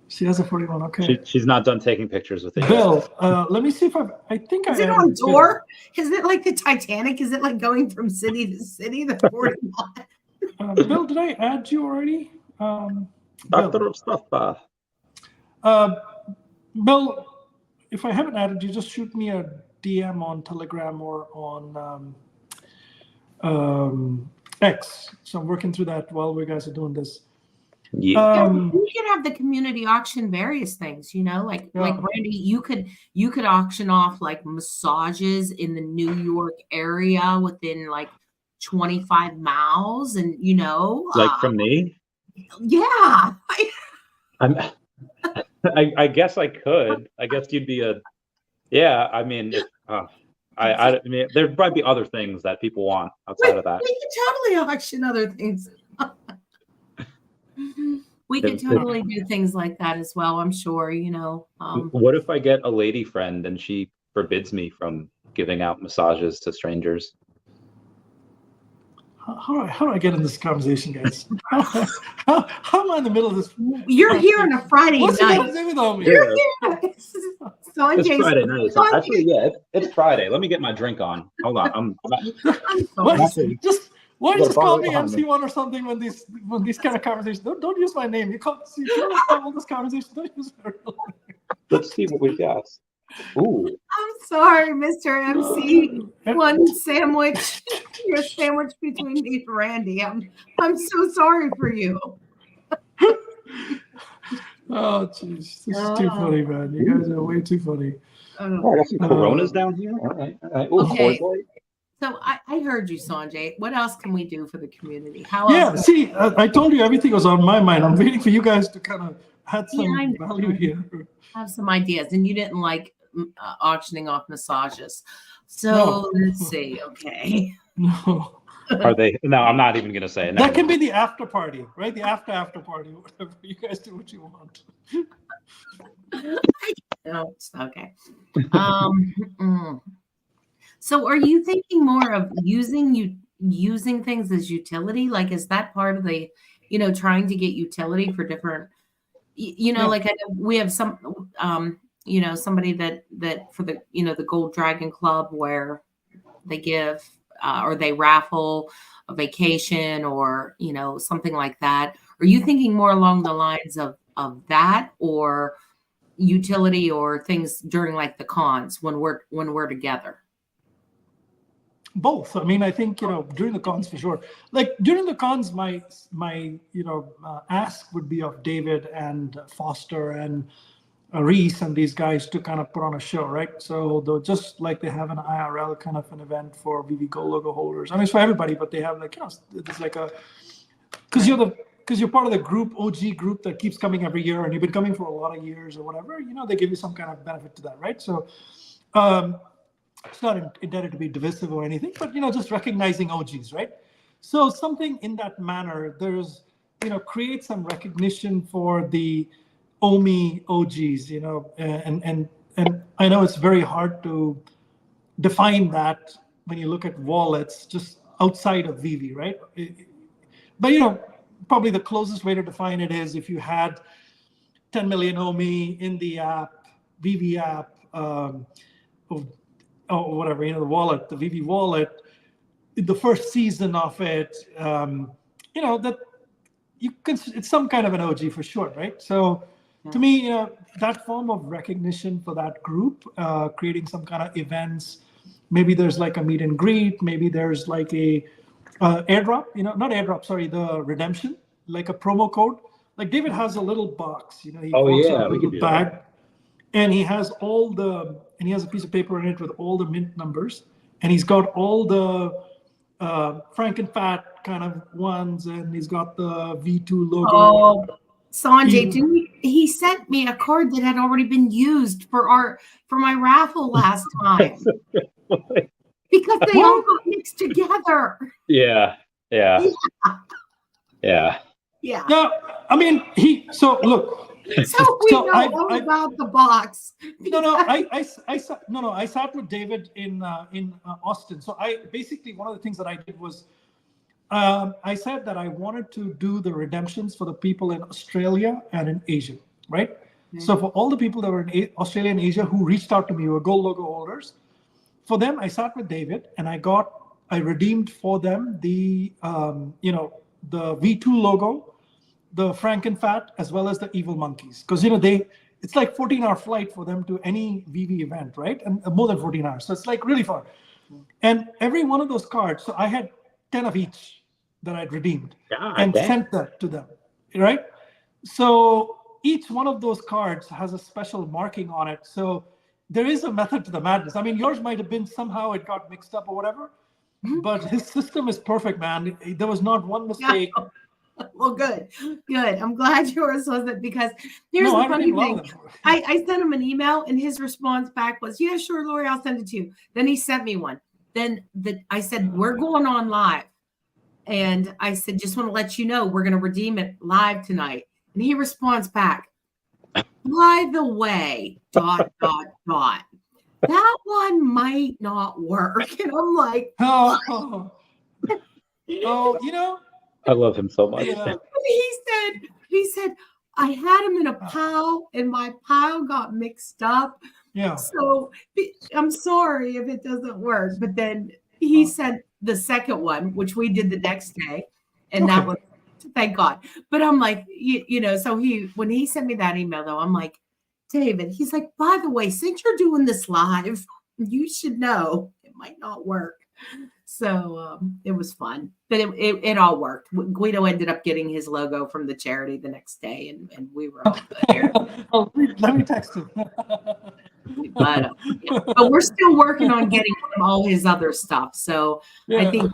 She has a 41. Okay. She's not done taking pictures with it. Bill, let me see if I think Is it on tour? Is it like the Titanic? Is it like going from city to city? The 41. Bill, did I add you already? Doctor of Stuff. Bill, if I haven't added you, just shoot me a DM on Telegram or on X. So I'm working through that while we guys are doing this. Yeah. We could have the community auction various things, you know, like Randy, you could auction off like massages in the New York area within like 25 miles, and you know, like from me. Yeah. I guess I could. I guess you'd be a. Yeah, I mean. I mean, there'd probably be other things that people want outside of that. We could totally auction other things. We could totally do things like that as well, I'm sure, you know. What if I get a lady friend and she forbids me from giving out massages to strangers? How do I get in this conversation, guys? How am I in the middle of this? You're here on a Friday night. You're here. It's Friday night. Actually, yeah, it's Friday. Let me get my drink on. Hold on. Why don't you just call me MC1 or something when these kind of conversations? Don't use my name. You can't all this conversation. Don't use my real name. Let's see what we got. Ooh. I'm sorry, Mr. MC. One sandwich. You're sandwiched between me and Randy. I'm so sorry for you. Oh, jeez. This is too funny, man. You guys are way too funny. Oh, I got some Coronas down here. All right. Ooh, Okay. Coors Light. So I heard you, Sanjay. What else can we do for the community? How Yeah, else? see, I told you everything was on my mind. I'm waiting for you guys to kind of add some value here. Have some ideas, and you didn't like auctioning off massages. So No. let's see. Okay. No. Are they? No, I'm not even going to say it. That can be the after party, right? The after party, whatever. You guys do what you want. No, okay. So are you thinking more of using things as utility? Like, is that part of the, trying to get utility for different, like I know we have some, somebody that for the, the Gold Dragon Club where they give or they raffle a vacation or, something like that. Are you thinking more along the lines of that, or utility, or things during like the cons when we're together? Both. I mean, I think, during the cons for sure. Like during the cons, my ask would be of David and Foster and Reese and these guys to kind of put on a show, right? So they'll just like they have an IRL kind of an event for VV Gold logo holders. I mean, it's for everybody, but they have like, it's like because you're part of the group, OG group that keeps coming every year, and you've been coming for a lot of years or whatever, they give you some kind of benefit to that, right? So it's not intended to be divisive or anything, but, just recognizing OGs, right? So something in that manner, there's, create some recognition for the OMI OGs, and I know it's very hard to define that when you look at wallets just outside of VV, right? But, probably the closest way to define it is if you had 10 million OMI in the app, VV app, or whatever, the wallet, the VV wallet, the first season of it, that you can, it's some kind of an OG for sure, right? So to me, that form of recognition for that group, creating some kind of events, maybe there's like a meet and greet, maybe there's like a airdrop, not airdrop, sorry, the redemption, like a promo code. Like David has a little box, he calls it a little bag. And he has he has a piece of paper in it with all the mint numbers, and he's got all the Frankenfat kind of ones, and he's got the V2 logo. Oh, Sanjay, he sent me a card that had already been used for my raffle last time. Because they all got mixed together. Yeah. No, I mean, look. So we know all about the box. I sat with David in Austin. So basically one of the things that I did was I said that I wanted to do the redemptions for the people in Australia and in Asia, right? Mm-hmm. So for all the people that were in Australia and Asia who reached out to me, who were gold logo holders, for them I sat with David and I redeemed for them the the V2 logo, the Frankenfat, as well as the Evil Monkeys, because it's like 14-hour flight for them to any VV event, right? And more than 14 hours, so it's like really far. And every one of those cards, so I had 10 of each that I'd redeemed sent that to them, right? So each one of those cards has a special marking on it. So there is a method to the madness. I mean, yours might have been somehow it got mixed up or whatever, but his system is perfect, man. There was not one mistake. Yeah. Well, good. I'm glad yours wasn't, because here's the funny thing. I sent him an email and his response back was, yeah, sure, Lori, I'll send it to you. Then he sent me one. Then I said, we're going on live. And I said, just want to let you know, we're going to redeem it live tonight. And he responds back, by the way, ... That one might not work. And I'm like, oh, I love him so much. Yeah. He said, I had him in a pile and my pile got mixed up. Yeah. So I'm sorry if it doesn't work. But then he sent the second one, which we did the next day. And that was, thank God. But I'm like, so when he sent me that email though, I'm like, David, he's like, by the way, since you're doing this live, you should know it might not work. So it was fun, but it all worked. Guido ended up getting his logo from the charity the next day, and we were all good. Oh, let me text him. But we're still working on getting him all his other stuff. So Yeah. I think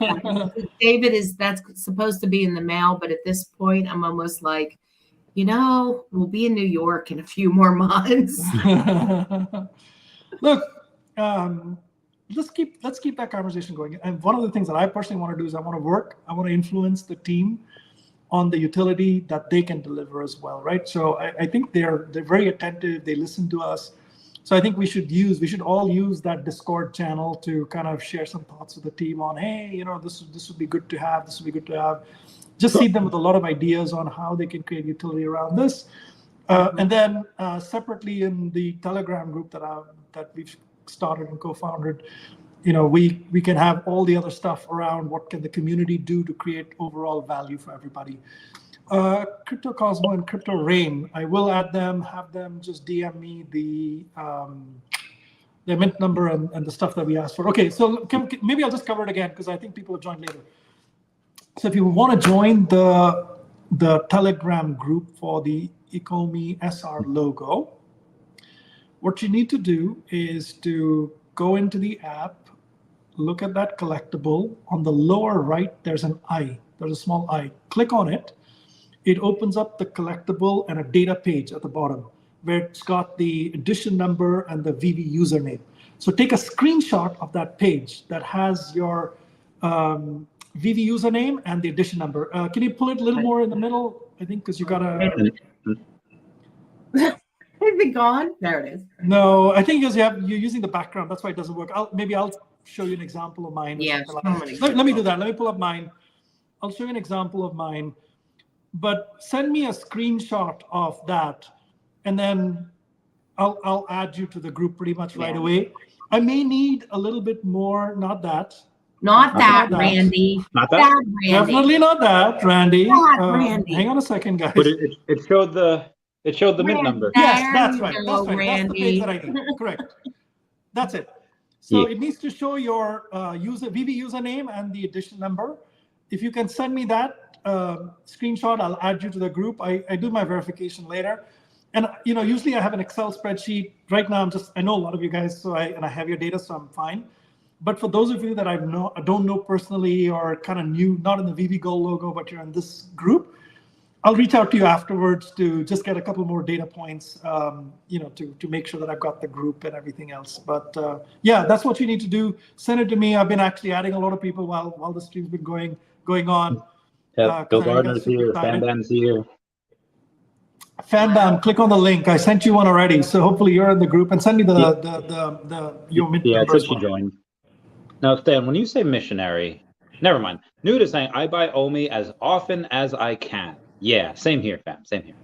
David that's supposed to be in the mail, but at this point, I'm almost like, we'll be in New York in a few more months. Look, let's keep that conversation going. And one of the things that I personally want to do is I want to influence the team on the utility that they can deliver as well, right? So I think they're very attentive. They listen to us. So I think we should all use that Discord channel to kind of share some thoughts with the team on, hey, this would be good to have. This would be good to have. Just seed them with a lot of ideas on how they can create utility around this. And then separately in the Telegram group that we've started and co-founded, we can have all the other stuff around what can the community do to create overall value for everybody. Crypto Cosmo and Crypto Rain, I will add them, have them just DM me the mint number and the stuff that we asked for. Okay, so maybe I'll just cover it again because I think people have joined later. So if you want to join the Telegram group for the ECOMI SR logo, what you need to do is to go into the app, look at that collectible. On the lower right, there's an eye. There's a small eye. Click on it. It opens up the collectible and a data page at the bottom where it's got the edition number and the Veve username. So take a screenshot of that page that has your Veve username and the edition number. Can you pull it a little more in the middle? I think because you got to... Is it gone? There it is. No, I think because you're using the background. That's why it doesn't work. Maybe I'll show you an example of mine. Yeah. Let me do that. Let me pull up mine. I'll show you an example of mine. But send me a screenshot of that, and then I'll add you to the group pretty much right away. I may need a little bit more. Not that. Not that, Randy. Not that? Randy. Definitely not that, Randy. Randy. Hang on a second, guys. But it showed the mint number. Yes, that's right. Go, That's right. Randy. That's the page that I need. Correct. That's it. So it needs to show your Veve username and the edition number. If you can send me that screenshot, I'll add you to the group. I do my verification later. And usually I have an Excel spreadsheet. Right now I know a lot of you guys, so I have your data, so I'm fine. But for those of you that I don't know personally or kind of new, not in the Veve Gold logo, but you're in this group, I'll reach out to you afterwards to just get a couple more data points, to make sure that I've got the group and everything else. But yeah, that's what you need to do. Send it to me. I've been actually adding a lot of people while the stream's been going on. Bill Gardner's here. Fanbam's here. Fanbam, click on the link. I sent you one already, so hopefully you're in the group. And send me your mint Yeah, number it says she joined. Now, Stan, when you say missionary, never mind. Nude is saying, I buy OMI as often as I can. Yeah, same here, fam. Same here.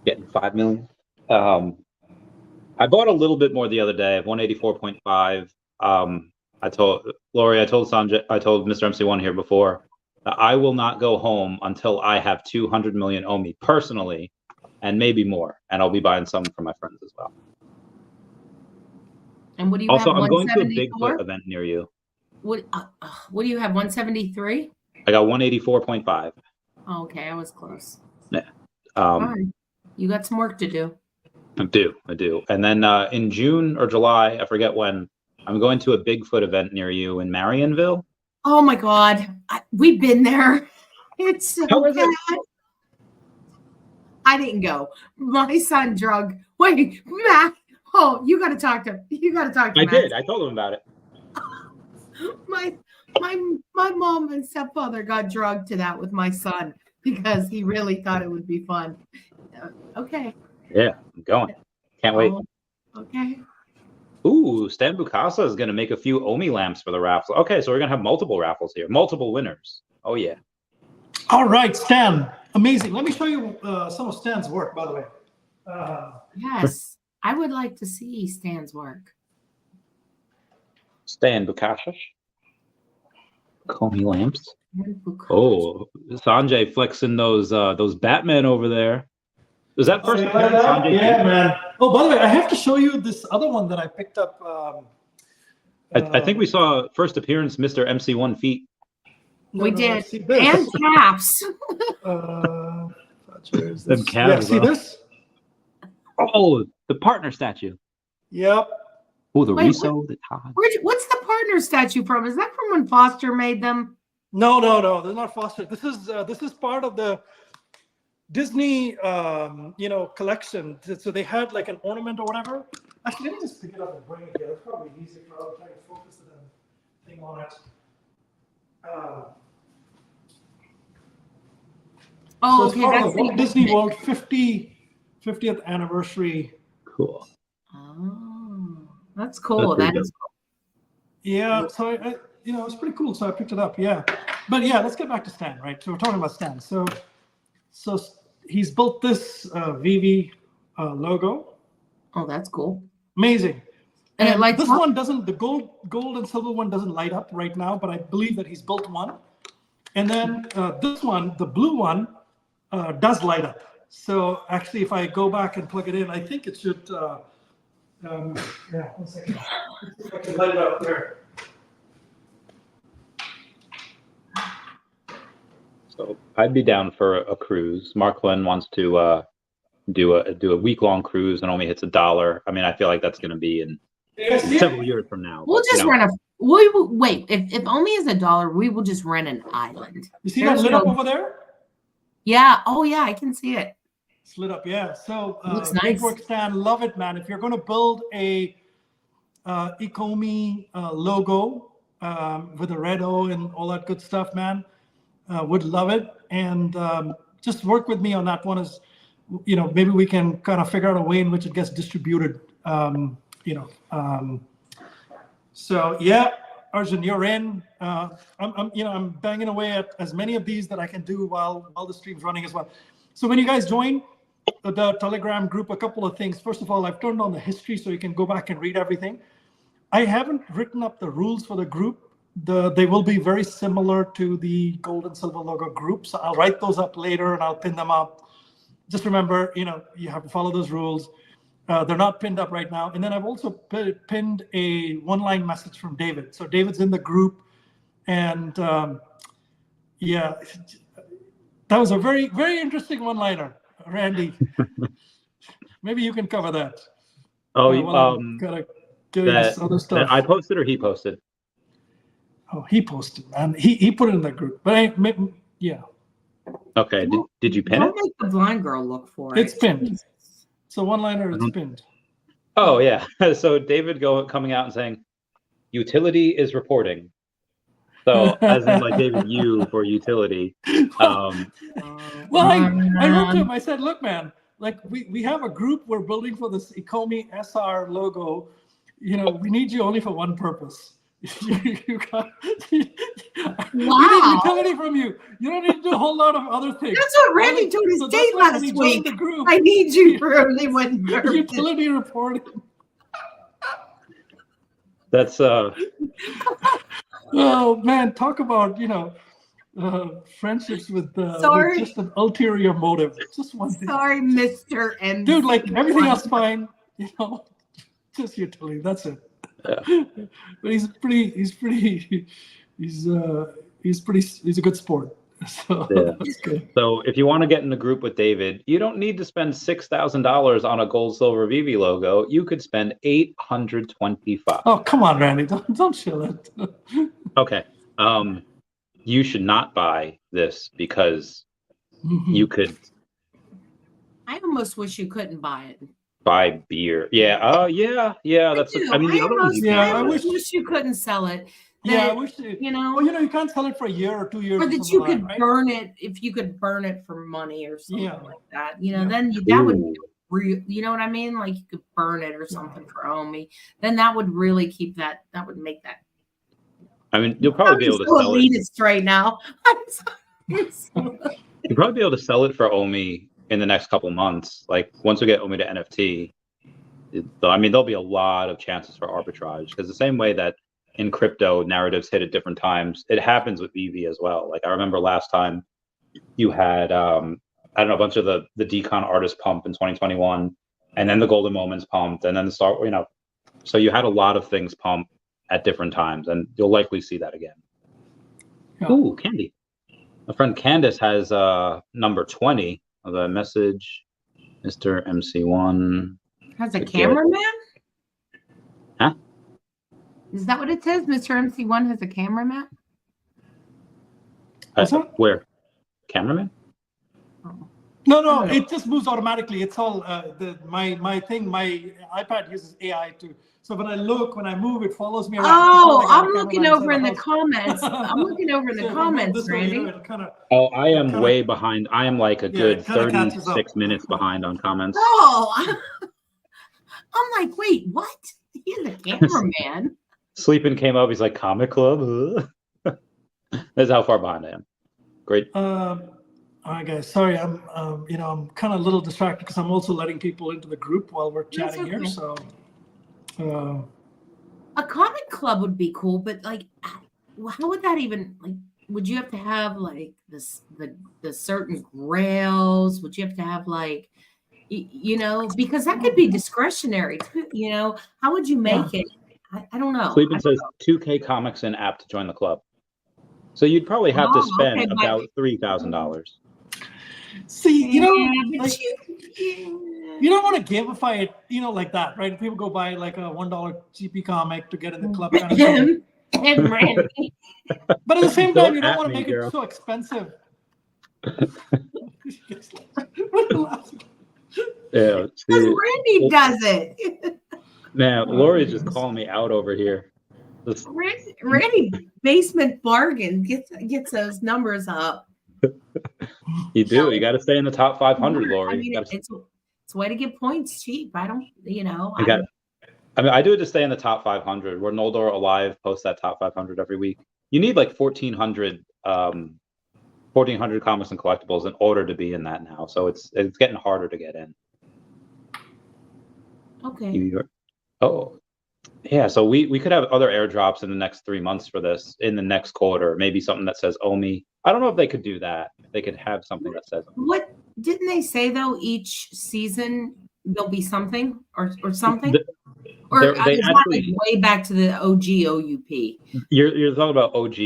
Getting 5 million. I bought a little bit more the other day. I have 184.5. I told Lori, I told Sanjay, I told Mr. MC1 here before that I will not go home until I have 200 million OMI personally, and maybe more. And I'll be buying some for my friends as well. And what do you also, have? I'm going to a Bigfoot event near you. What do you have? 173? I got 184.5. Oh, okay, I was close. Yeah. All right. You got some work to do. I do. And then in June or July, I forget when, I'm going to a Bigfoot event near you in Marionville. Oh my God, we've been there. It's so bad. I didn't go. My son drug. Wait, Matt. Oh, you got to talk to. Matt. I did. I told him about it. My mom and stepfather got drugged to that with my son because he really thought it would be fun. Okay. Yeah, I'm going. Can't wait. Okay. Ooh, Stan Bukasa is going to make a few OMI lamps for the raffle. Okay, so we're going to have multiple raffles here. Multiple winners. Oh, yeah. All right, Stan. Amazing. Let me show you some of Stan's work, by the way. Yes, I would like to see Stan's work. Stan Bukasa. OMI lamps. Oh, Sanjay flexing those Batman over there. Is that first appearance on JP? Yeah, man. Oh, by the way, I have to show you this other one that I picked up. I think we saw first appearance, Mr. MC1 Feet. We did. And caps. Them calves, see this? Oh, the partner statue. Yep. Oh, the Wait, Riso, the Todd. What's the partner statue from? Is that from when Foster made them? No. They're not Foster. This is part of the Disney, collection. So they had like an ornament or whatever. Actually, let me just pick it up and bring it here. It's probably easier. I'll try to focus the thing on it. Oh, so okay. That's the Walt Disney World 50th anniversary. Cool. Oh, that's cool. That is cool. Yeah. So I it's pretty cool. So I picked it up. Yeah. But yeah, let's get back to Stan. Right. So we're talking about Stan. So he's built this Veve logo. Oh, that's cool. Amazing. And like this one doesn't, the gold and silver one doesn't light up right now, but I believe that he's built one. And then this one, the blue one, does light up. So actually, if I go back and plug it in, I think it should. Yeah, 1 second. If I can light it up there. So I'd be down for a cruise. Mark Lynn wants to do a week-long cruise and only hits $1. I mean, I feel like that's going to be in several years from now. We'll just rent we will wait. If only is $1, we will just rent an island. You see that lit up over there? Yeah. Oh yeah, I can see it. It's lit up, yeah. So looks nice. nice. Work, Stan. Love it, man. If you're going to build a ECOMI logo with a red O and all that good stuff, man, would love it. And just work with me on that one. Is maybe we can kind of figure out a way in which it gets distributed. So yeah, Arjun, you're in. I'm banging away at as many of these that I can do while the stream's running as well. So when you guys join the Telegram group, a couple of things. First of all, I've turned on the history so you can go back and read everything. I haven't written up the rules for the group. They will be very similar to the gold and silver logo group. So I'll write those up later and I'll pin them up. Just remember, you have to follow those rules. They're not pinned up right now. And then I've also pinned a one-line message from David. So David's in the group. And yeah, that was a very, very interesting one-liner, Randy. Maybe you can cover that. Oh, gotta get this other stuff. I posted or he posted? Oh, he posted, man. He put it in the group. But yeah. Okay. Did you pin it? Don't make the blind girl look for it. It's pinned. So one-liner, it's pinned. Oh yeah. So David coming out and saying, utility is reporting. So as in like David U for utility. Well, I wrote to him. I said, look, man, like we have a group we're building for this ECOMI SR logo. We need you only for one purpose. You got, we need utility from you. You don't need to do a whole lot of other things. That's what Randy told his date last week. I need you for only one purpose. Utility reporting. That's oh man, talk about friendships with just an ulterior motive. Just one thing. Sorry, Mr. M. Dude, like everything else fine, just utility. That's it. Yeah. But he's a good sport. So yeah. That's good. So if you want to get in a group with David, you don't need to spend $6,000 on a gold silver Veve logo. You could spend $825. Oh, come on, Randy. Don't chill it. Okay. You should not buy this because you could. I almost wish you couldn't buy it. Buy beer. Yeah. Oh, yeah. That's. I mean, the other ones. Yeah, I wish you couldn't sell it. I wish you you can't sell it for a year or 2 years. Or that you could burn it if you could burn it for money or something like that. Then that would be real. You know what I mean? Like you could burn it or something for OMI. Then that would really keep that. That would make that. I mean, you'll probably be able to sell it right now. You'll probably be able to sell it for OMI in the next couple months. Like once we get OMI to NFT, there'll be a lot of chances for arbitrage because the same way that in crypto narratives hit at different times, it happens with Veve as well. Like I remember last time you had I don't know, a bunch of the decon artists pump in 2021, and then the golden moments pumped, and then the Star, so you had a lot of things pump at different times, and you'll likely see that again. Yeah. Ooh, candy. My friend Candace has number 20 of a message. Mr. MC1 has a cameraman? Huh? Is that what it says? Mr. MC1 has a cameraman? Where? Cameraman? Oh. No, it just moves automatically. It's all my iPad uses AI to. So when I move, it follows me around. Oh, I'm looking over in the comments. I'm looking over in the comments, Randy. Oh, I am way behind. I am like a good 36 minutes behind on comments. Oh, I'm like, wait, what? He's a cameraman. Sleeping came up. He's like, Comic Club. That's how far behind I am. Great. All right, guys. Sorry, I'm kind of a little distracted because I'm also letting people into the group while we're chatting here. So, a comic club would be cool, but like, how would that even like? Would you have to have like the certain grails? Would you have to have like, because that could be discretionary too. How would you make it? I don't know. Sleeping says 2K Comics in app to join the club. So you'd probably have to spend about $3,000. See, you don't want to gamify it, like that, right? People go buy like a $1 GP comic to get in the club kind of thing. And Randy. But at the same time, you don't want to make it so expensive. Yeah, Randy does it. Man, Lori's just calling me out over here. Randy basement bargain gets those numbers up. You do. You got to stay in the top 500, Lori. I mean, it's a way to get points cheap. I don't, I do it to stay in the top 500. Where Noldor Alive posts that top 500 every week. You need like 1,400 comics and collectibles in order to be in that now. So it's getting harder to get in. Okay. Oh, yeah. So we could have other airdrops in the next 3 months for this in the next quarter. Maybe something that says OMI. I don't know if they could do that. They could have something that says OMI. What didn't they say though? Each season there'll be something or something. They actually way back to the OG OUP. You're talking about OG.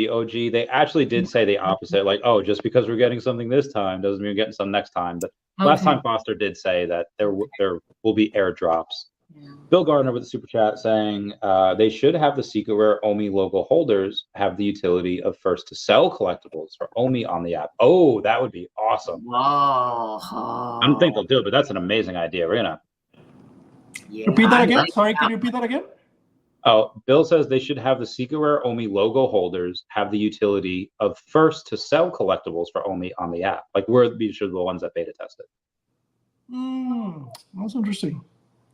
They actually did say the opposite. Like, oh, just because we're getting something this time doesn't mean we're getting some next time. But last time Foster did say that there will be airdrops. Yeah. Bill Gardner with the super chat saying they should have the secret where OMI logo holders have the utility of first to sell collectibles for OMI on the app. Oh, that would be awesome. Wow. I don't think they'll do it, but that's an amazing idea. We're gonna repeat that again. Sorry, can you repeat that again? Oh, Bill says they should have the Secretware OMI logo holders have the utility of first to sell collectibles for OMI on the app. Like we're the ones that beta tested. That's interesting.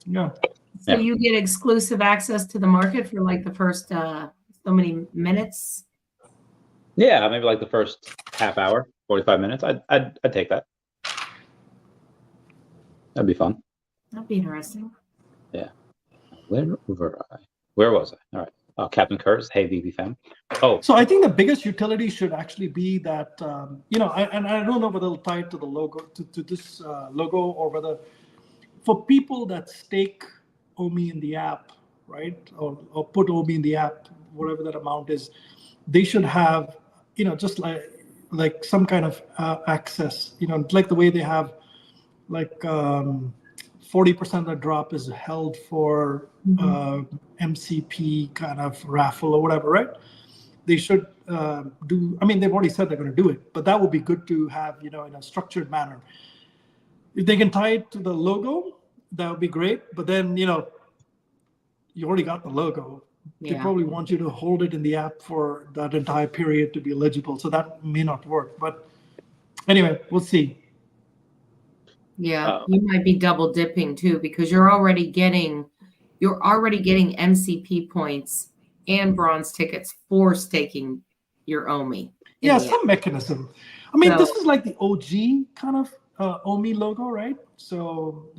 Yeah. So you get exclusive access to the market for like the first so many minutes. Yeah, maybe like the first half hour, 45 minutes. I'd take that. That'd be fun. That'd be interesting. Yeah. Where was I? All right. Oh, Captain Kurtz. Hey, VV fam. Oh. So I think the biggest utility should actually be that, I don't know whether it'll tie it to the logo, to this logo, or whether for people that stake OMI in the app, right, or put OMI in the app, whatever that amount is, they should have, just like some kind of access, like the way they have, like 40% of the drop is held for MCP kind of raffle or whatever, right? They should do. I mean, they've already said they're going to do it, but that would be good to have, in a structured manner. If they can tie it to the logo, that would be great. But then, you already got the logo. Yeah. They probably want you to hold it in the app for that entire period to be eligible. So that may not work. But anyway, we'll see. Yeah, you might be double dipping too, because you're already getting MCP points and bronze tickets for staking your OMI. Yeah, some mechanism. I mean, this is like the OG kind of OMI logo, right? So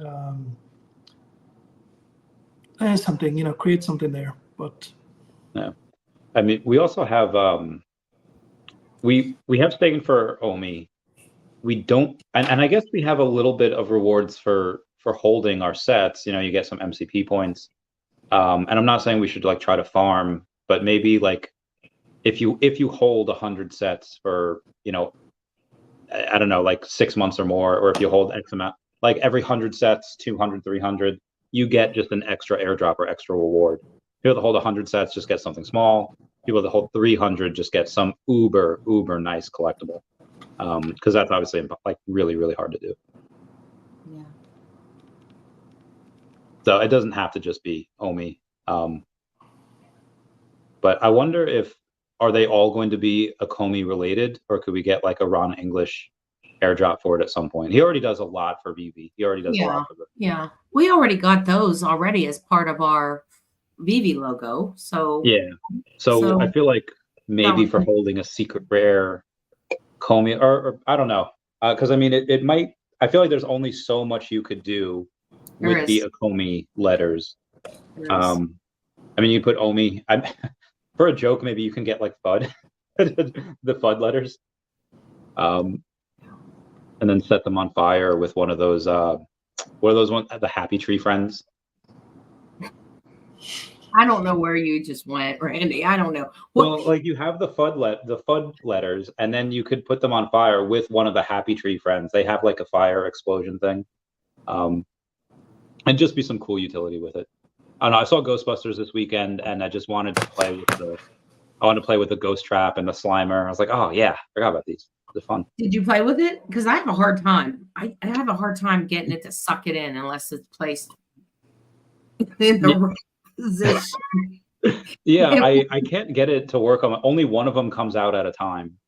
there's something, create something there. But yeah, I mean, we also have we have staking for OMI. we don't, and I guess we have a little bit of rewards for holding our sets. You know, you get some MCP points. And I'm not saying we should like try to farm, but maybe like if you hold 100 sets for, you know, I don't know, like 6 months or more, or if you hold X amount, like every 100 sets, 200, 300, you get just an extra airdrop or extra reward. People that hold 100 sets just get something small. People that hold 300 just get some uber nice collectible. Because that's obviously like really hard to do. Yeah. So it doesn't have to just be OMI. But I wonder if, are they all going to be ECOMI related, or could we get like a Ron English airdrop for it at some point? He already does a lot for Veve. He already does a lot for the. Yeah. We already got those already as part of our Veve logo. So yeah. So I feel like maybe for holding a secret rare ECOMI, or I don't know. Because I mean it might, I feel like there's only so much you could do with the ECOMI letters. I mean, you put OMI. For a joke, maybe you can get like FUD, the FUD letters, and then set them on fire with one of those. What are those ones? The Happy Tree Friends. I don't know where you just went, Randy. I don't know. Well, like you have the FUD letters, and then you could put them on fire with one of the Happy Tree Friends. They have like a fire explosion thing, and just be some cool utility with it. I don't know. I saw Ghostbusters this weekend, and I just wanted to play with the Ghost Trap and the Slimer. I was like, oh yeah, I forgot about these. They're fun. Did you play with it? Because I have a hard time. I have a hard time getting it to suck it in unless it's placed in the right position. Yeah, I can't get it to work on. Only one of them comes out at a time.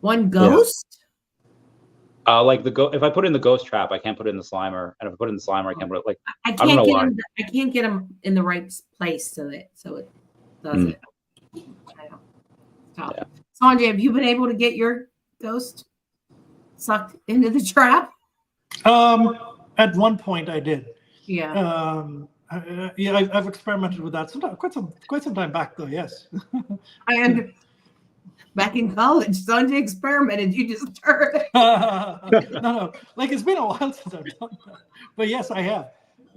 One ghost? Like if I put in the Ghost Trap, I can't put it in the Slimer, and if I put it in the Slimer, I can't put it like. I can't get them in the right place so it does it. I know. So, yeah. Sanjay, have you been able to get your ghost sucked into the trap? At one point, I did. Yeah. I've experimented with that quite some time back, though. Yes. Back in college, Sanjay experimented. You just heard. No. Like it's been a while since I've done that, but yes, I have.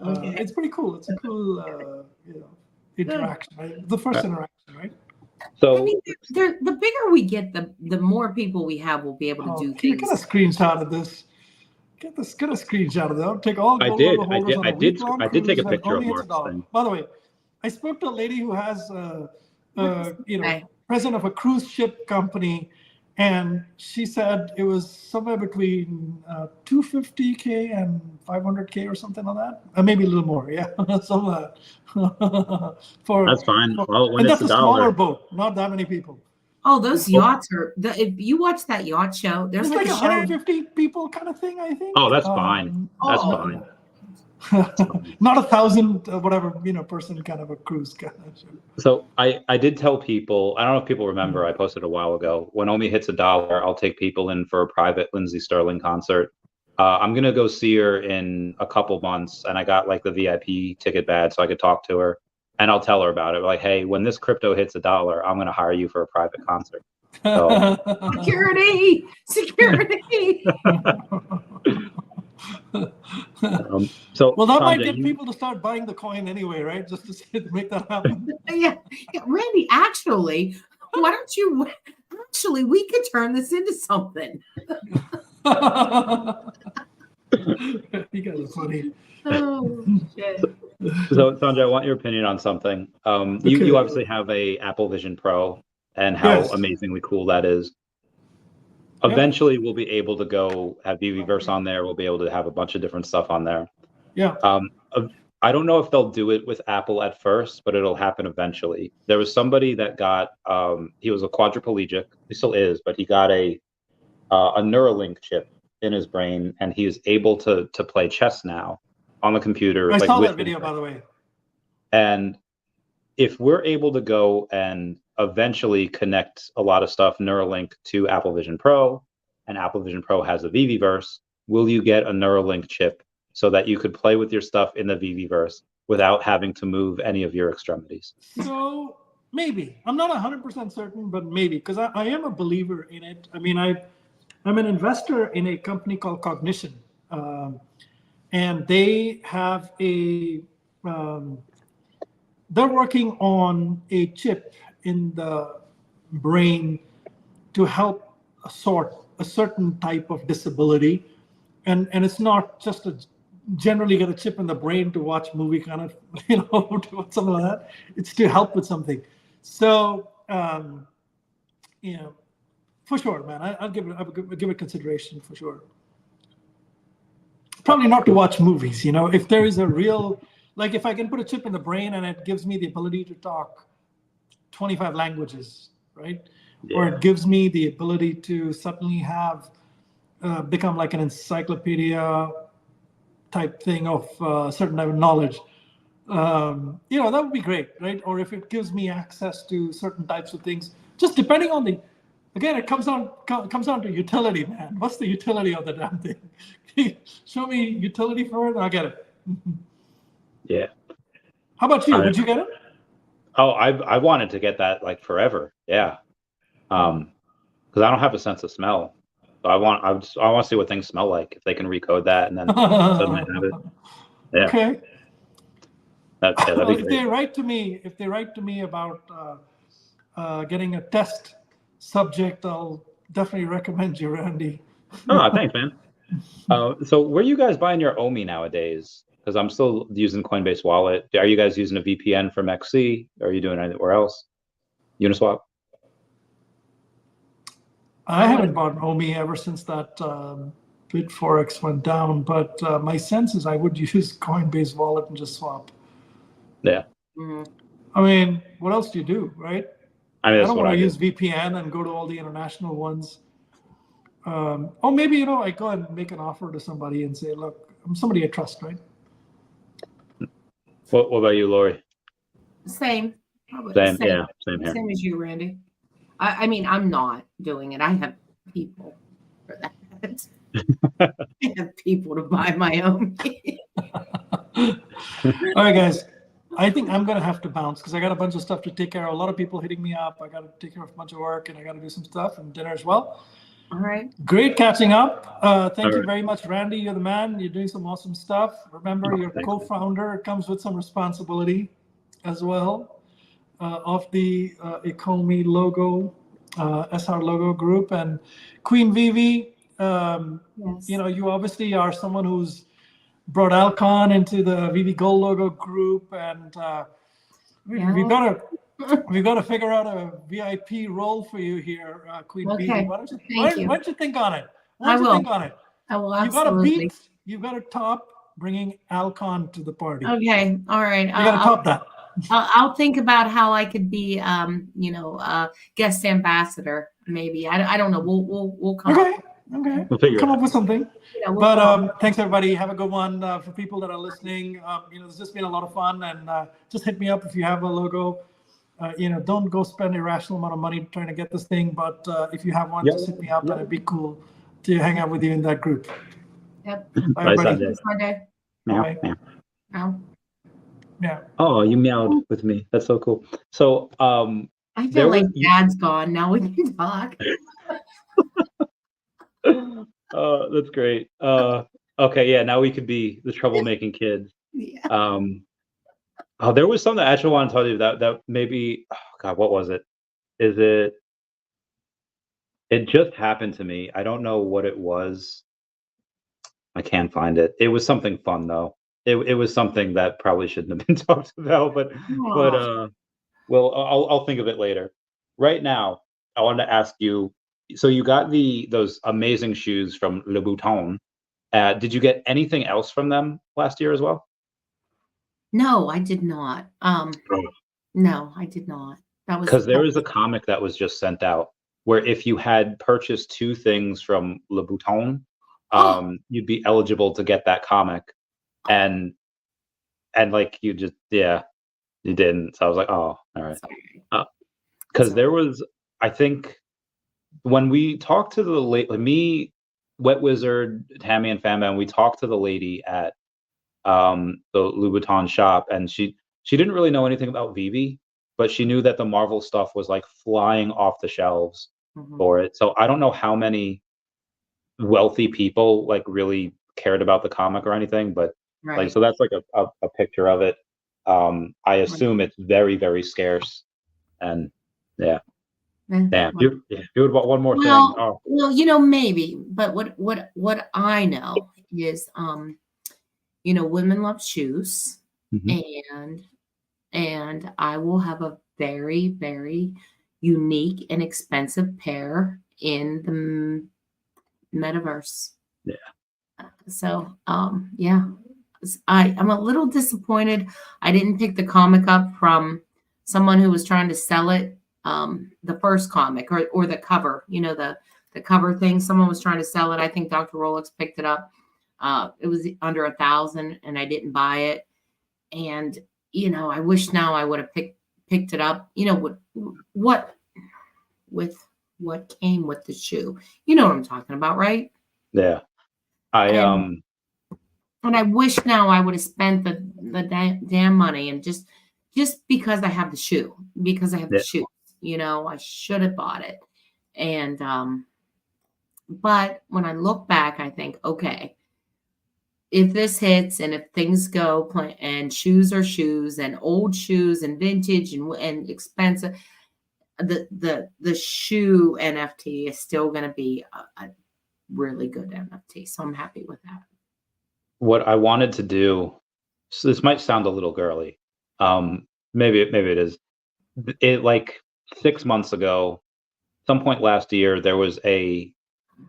Okay. It's pretty cool. It's a cool, interaction. Right? The first interaction, right? So I mean, the bigger we get, the more people we have will be able to do things. Get a screenshot of this. Get a screenshot of that. I'll take all. I did take a picture of Mark's thing. By the way, I spoke to a lady who has president of a cruise ship company, and she said it was somewhere between 250K and 500K or something like that, maybe a little more. Yeah, some of that. That's fine. Well, when and it's that's a smaller boat, not that many people. Oh, those yachts are. If you watch that yacht show, there's like 150 people kind of thing, I think. Oh, that's fine. That's fine. Not 1,000 whatever person kind of a cruise kind of show. So I did tell people, I don't know if people remember, I posted a while ago, when OMI hits $1, I'll take people in for a private Lindsey Sterling concert. I'm gonna go see her in a couple months, and I got like the VIP ticket badge so I could talk to her, and I'll tell her about it. Like, hey, when this crypto hits $1, I'm gonna hire you for a private concert. So. Security. Well, that might get people to start buying the coin anyway, right? Just to make that happen. Yeah, Randy. Actually, why don't you? Actually, we could turn this into something. You guys are funny. Oh shit. So Sanjay, I want your opinion on something. You obviously have a Apple Vision Pro, and how amazingly cool that is. Eventually, we'll be able to go have Veveverse on there. We'll be able to have a bunch of different stuff on there. Yeah. I don't know if they'll do it with Apple at first, but it'll happen eventually. There was somebody that got, he was a quadriplegic. He still is, but he got a Neuralink chip in his brain, and he is able to play chess now on the computer. I saw that video, by the way. And if we're able to go and eventually connect a lot of stuff Neuralink to Apple Vision Pro, and Apple Vision Pro has a Veveverse, will you get a Neuralink chip so that you could play with your stuff in the Veveverse without having to move any of your extremities? So maybe. I'm not 100% certain, but maybe, because I am a believer in it. I mean, I'm an investor in a company called Cognition, and they have they're working on a chip in the brain to help sort a certain type of disability, and it's not just a generally get a chip in the brain to watch movie kind of to something like that. It's to help with something. So for sure, man, I'll give it consideration for sure. Probably not to watch movies. If there is a real, like if I can put a chip in the brain and it gives me the ability to talk 25 languages, right? Yeah. Or it gives me the ability to suddenly have become like an encyclopedia type thing of certain type of knowledge. That would be great, right? Or if it gives me access to certain types of things, just depending on again, it comes down to utility, man. What's the utility of the damn thing? Show me utility for it, and I'll get it. Yeah. How about you? Would you get it? Oh, I wanted to get that like forever. Yeah. Because I don't have a sense of smell. So I want to see what things smell like, if they can recode that and then suddenly have it. Yeah. Okay. That'd be if great. they write to me about getting a test subject, I'll definitely recommend you, Randy. Oh, thanks, man. So where are you guys buying your OMI nowadays? Because I'm still using Coinbase Wallet. Are you guys using a VPN from XC? Or are you doing anywhere else? Uniswap? I haven't bought OMI ever since that BitForex went down, but my sense is I would use Coinbase Wallet and just swap. Yeah. Mm-hmm. I mean, what else do you do, right? I mean, I don't want to use VPN and go to all the international ones. Or maybe, I go and make an offer to somebody and say, look, I'm somebody I trust, right? What about you, Lori? Same. Yeah, same here. Same as you, Randy. I mean, I'm not doing it. I have people for that. I have people to buy my own. All right, guys. I think I'm going to have to bounce because I got a bunch of stuff to take care of. A lot of people hitting me up. I got to take care of a bunch of work, and I got to do some stuff and dinner as well. All right. Great catching up. Thank you very much, Randy. You're the man. You're doing some awesome stuff. Remember, you're co-founder. It comes with some responsibility as well of the ECOMI logo, SR logo group. And Queen Veve, Yes. you obviously are someone who's brought Al Kahn into the Veve Gold logo group, and we've got to figure out a VIP role for you here, Queen Veve. Why don't you think on it? I will. Think on it? I will absolutely. You've got to top bringing Al Kahn to the party. Okay, all right. You got to top that. I'll think about how I could be, guest ambassador. Maybe I don't know. We'll come. Okay. We'll come up with something. Thanks everybody. Have a good one. For people that are listening, it's just been a lot of fun, and just hit me up if you have a logo. Don't go spend irrational amount of money trying to get this thing, but if you have one, just hit me up, and it'd be cool to hang out with you in that group. Yep. Bye, everybody. Meow. Meow. Yeah. Oh, you meowed with me. That's so cool. So I feel like Dad's gone. Now we can talk. That's great. Okay, yeah, now we could be the troublemaking kids. Yeah. There was something I actually want to tell you that maybe, oh God, what was it? It just happened to me. I don't know what it was. I can't find it. It was something fun though. It was something that probably shouldn't have been talked about, but well, I'll think of it later. Right now, I wanted to ask you. So you got those amazing shoes from Le Bouton. Did you get anything else from them last year as well? No, I did not. No, I did not. That was because there was a comic that was just sent out where if you had purchased 2 things from Le Bouton, you'd be eligible to get that comic, and like you just you didn't. So I was like, oh, all right, because there was, I think, when we talked to me, Wet Wizard, Tammy, and Fanman, we talked to the lady at the Louboutin shop, and she didn't really know anything about Veve, but she knew that the Marvel stuff was like flying off the shelves for it. So I don't know how many wealthy people like really cared about the comic or anything, but like, Right. so that's like a picture of it. I Right. assume it's very, very scarce. And yeah, Eh, damn, well, if you would want one more thing. Oh, you know, maybe, but what I know is, you know, women love shoes, mhm. and I will have a very, very unique and expensive pair in the metaverse. Yeah. So, yeah, I'm a little disappointed. I didn't pick the comic up from someone who was trying to sell it. The first comic or the cover, you know, the cover thing. Someone was trying to sell it. I think Dr. Rolex picked it up. It was under 1,000, and I didn't buy it. And you know, I wish now I would have picked it up. You know what with what came with the shoe. You know what I'm talking about, right? Yeah. I And I wish now I would have spent the damn money and just because I have the shoe, because I have the yeah. shoe, you know, I should have bought it. And but when I look back, I think, okay, if this hits and if things go and shoes are shoes and old shoes and vintage and expensive, the shoe NFT is still going to be a really good NFT. So I'm happy with that. What I wanted to do, so this might sound a little girly. Maybe it is. It like 6 months ago, some point last year, there was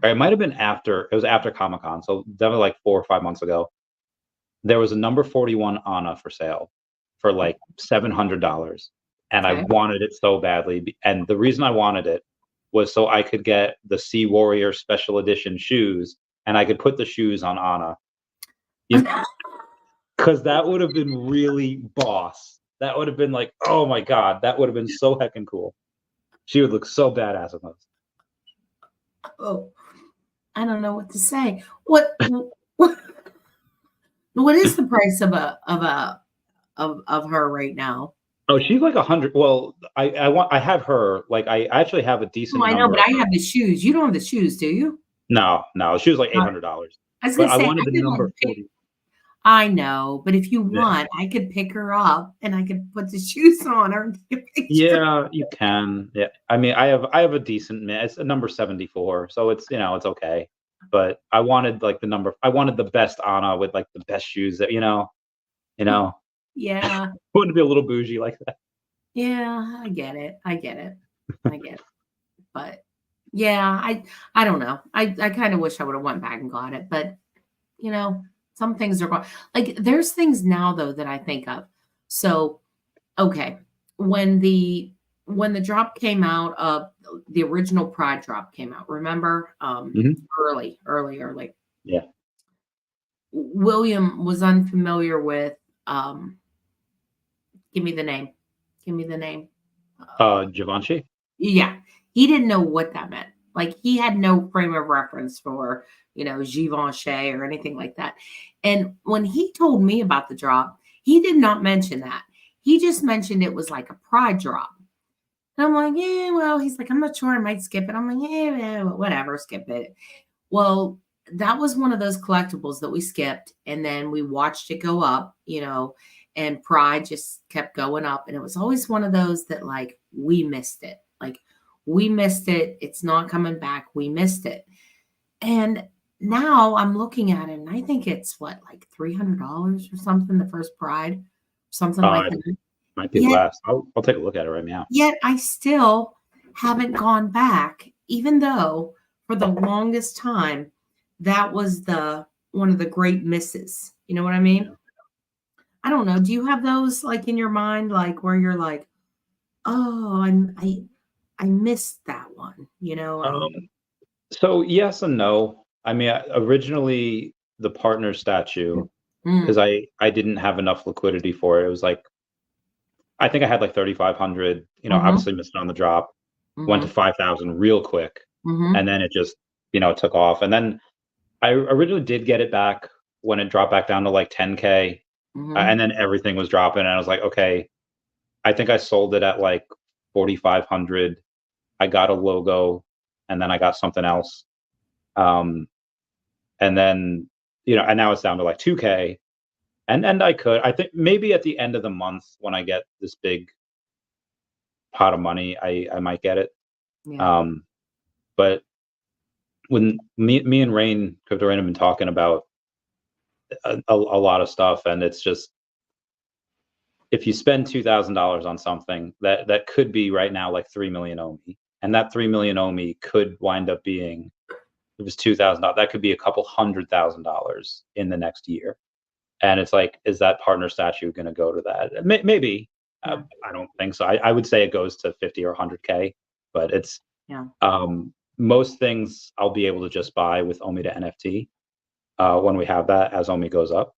or it might have been after, it was after Comic-Con, so definitely like 4 or 5 months ago. There was a number 41 Anna for sale for like $700. And I Okay. wanted it so badly. And the reason I wanted it was so I could get the Sea Warrior special edition shoes and I could put the shoes on Anna. Because that would have been really boss. That would have been like, oh my God, that would have been so heckin' cool. She would look so badass in those. Oh, I don't know what to say. What what is the price of of her right now? Oh, she's like 100. Well, I have her. Like, I actually have a Oh, decent I know, number but of I her. have the shoes. You don't have the shoes, do you? No, she was like Uh, $800. I was But gonna I say wanted I the could like number pick. 40. I know, but if you Yeah. want, I could pick her up and I could put the shoes on her and take a picture. Yeah, you can. Yeah. I mean, I have a decent it's a number 74, so it's, it's okay. But I wanted like I wanted the best Anna with like the best shoes that, Yeah, wanted to be a little bougie like that. yeah, I get it. I get it. I get it. But yeah, I don't know. I kind of wish I would have went back and got it, but you know, some things are going like there's things now though that I think of. So, okay, when the drop came out of the original Pride drop came out, remember? Mhm. Early. Yeah. William was unfamiliar with give me the name. Give me the name. Givenchy? Yeah, he didn't know what that meant. Like he had no frame of reference for, you know, Givenchy or anything like that. And when he told me about the drop, he did not mention that. He just mentioned it was like a pride drop. And I'm like, yeah, well, he's like, I'm not sure, I might skip it. I'm like, yeah, whatever, skip it. Well, that was one of those collectibles that we skipped, and then we watched it go up, you know, and Pride just kept going up. And it was always one of those that, like, we missed it. Like, we missed it. It's not coming back. We missed it. And now I'm looking at it, and I think it's what, like $300 or something, the first Pride, something like It that. might be Yet, less. I'll take a look at it right now. yet I still haven't gone back, even though for the longest time that was the one of the great misses. You know what I mean? Yeah. I don't know. Do you have those like in your mind, like where you're like, oh, I missed that one. You know, So yes and no. I mean, originally the partner statue, because mm, I didn't have enough liquidity for it. It was like I think I had like 3,500. mm-hmm, Obviously missed it on the drop. Went to mm-hmm, 5,000 real quick, mm-hmm, and then it just took off. And then I originally did get it back when it dropped back down to like 10K, mm-hmm. and then everything was dropping. And I was like, okay, I think I sold it at like 4,500. I got a logo, and then I got something else. and then and now it's down to like 2K, and I think maybe at the end of the month when I get this big pot of money, I might get it. Yeah. But when me and Rain Crypto Rain have been talking about a lot of stuff, and it's just, if you spend $2,000 on something, that could be right now like 3 million OMI, and that 3 million OMI could wind up being, if it was $2,000, that could be a couple $100,000 in the next year. And it's like, is that partner statue going to go to that? Maybe. I don't think so. I would say it goes to 50 or 100K, but it's most things I'll be able to just buy with OMI to NFT when we have that, as OMI goes up.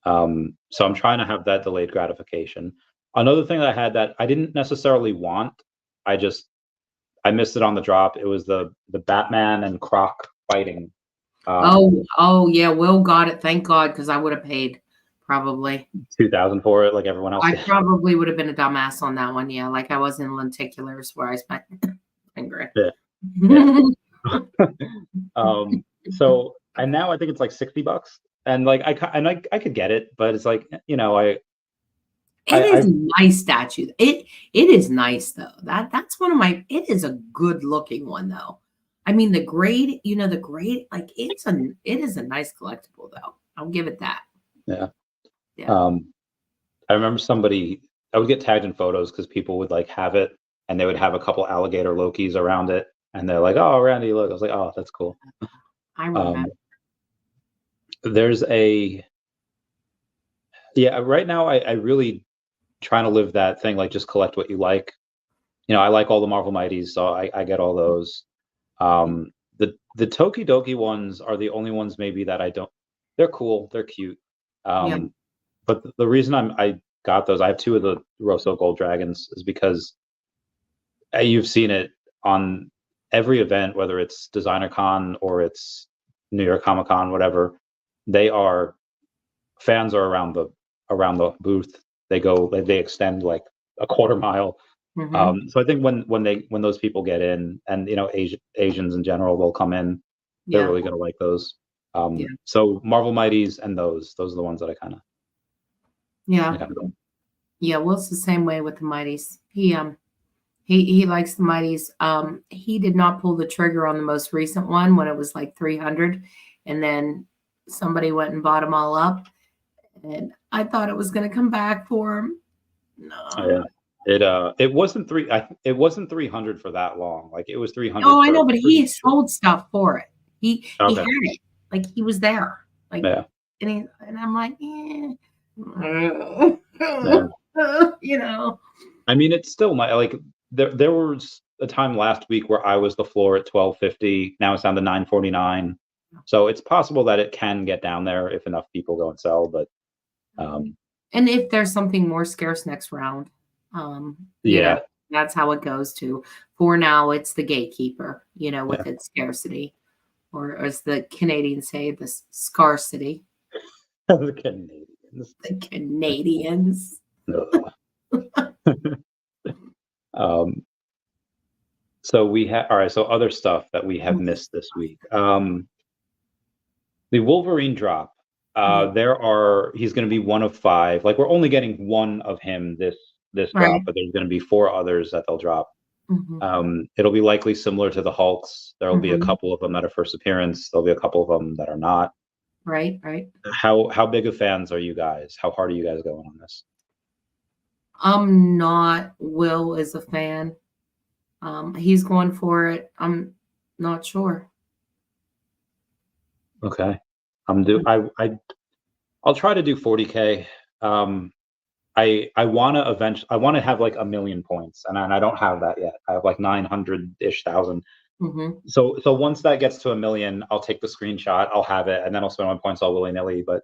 So I'm trying to have that delayed gratification. Another thing that I had that I didn't necessarily want, I missed it on the drop. It was the Batman and Croc fighting. Oh yeah, Will got it. Thank God, because I would have paid probably 2,000 for it, like everyone else. I probably would have been a dumbass on that one. Yeah, like I was in lenticulars where I spent $10,000. Yeah. So, and now I think it's like $60, and like I could get it, but it's like it is a nice statue. It is nice though. That's one of my. It is a good looking one though. I mean the grade, the grade, like it is a nice collectible though. I'll give it that. Yeah. Yeah. I remember I would get tagged in photos because people would like have it, and they would have a couple alligator Lokis around it, and they're like, "Oh, Randy, look." I was like, "Oh, that's cool." I remember. There's right now I really trying to live that thing, like just collect what you like. I like all the Marvel Mighties, so I get all those. The Tokidoki ones are the only ones maybe that I don't. They're cool, they're cute. But the reason I got those, I have 2 of the Rosso Gold Dragons, is because you've seen it on every event, whether it's Designer Con or it's New York Comic Con, whatever. Fans are around the booth. They extend like a quarter mile. So I think when those people get in, and Asians in general will come in, they're really gonna like those. So Marvel Mighties and those are the ones that I kind of Will's the same way with the Mighties. He likes the Mighties. He did not pull the trigger on the most recent one when it was like 300, and then somebody went and bought them all up, and I thought it was going to come back for him. No. It wasn't 300 for that long. Like it was 300. Oh, I know, but he sold stuff for it. He had it. Like he was there. Like and I'm like, I mean, it's still there was a time last week where I was the floor at 1250. Now it's down to 949. So it's possible that it can get down there if enough people go and sell. But and if there's something more scarce next round, that's how it goes too. For now, it's the gatekeeper, with its scarcity, or as the Canadians say, the scarcity. The Canadians. So we have So other stuff that we have missed this week. The Wolverine drop. He's going to be one of 5. Like we're only getting one of him this drop, but there's going to be 4 others that they'll drop. It'll be likely similar to the Hulks. There'll be a couple of them that are first appearance. There'll be a couple of them that are not. Right. How big of fans are you guys? How hard are you guys going on this? I'm not. Will is a fan. He's going for it. I'm not sure. Okay. I'll try to do 40K. I want to have like 1 million points, and I don't have that yet. I have like 900-ish thousand. So once that gets to 1 million, I'll take the screenshot, I'll have it, and then I'll spend my points all willy-nilly. But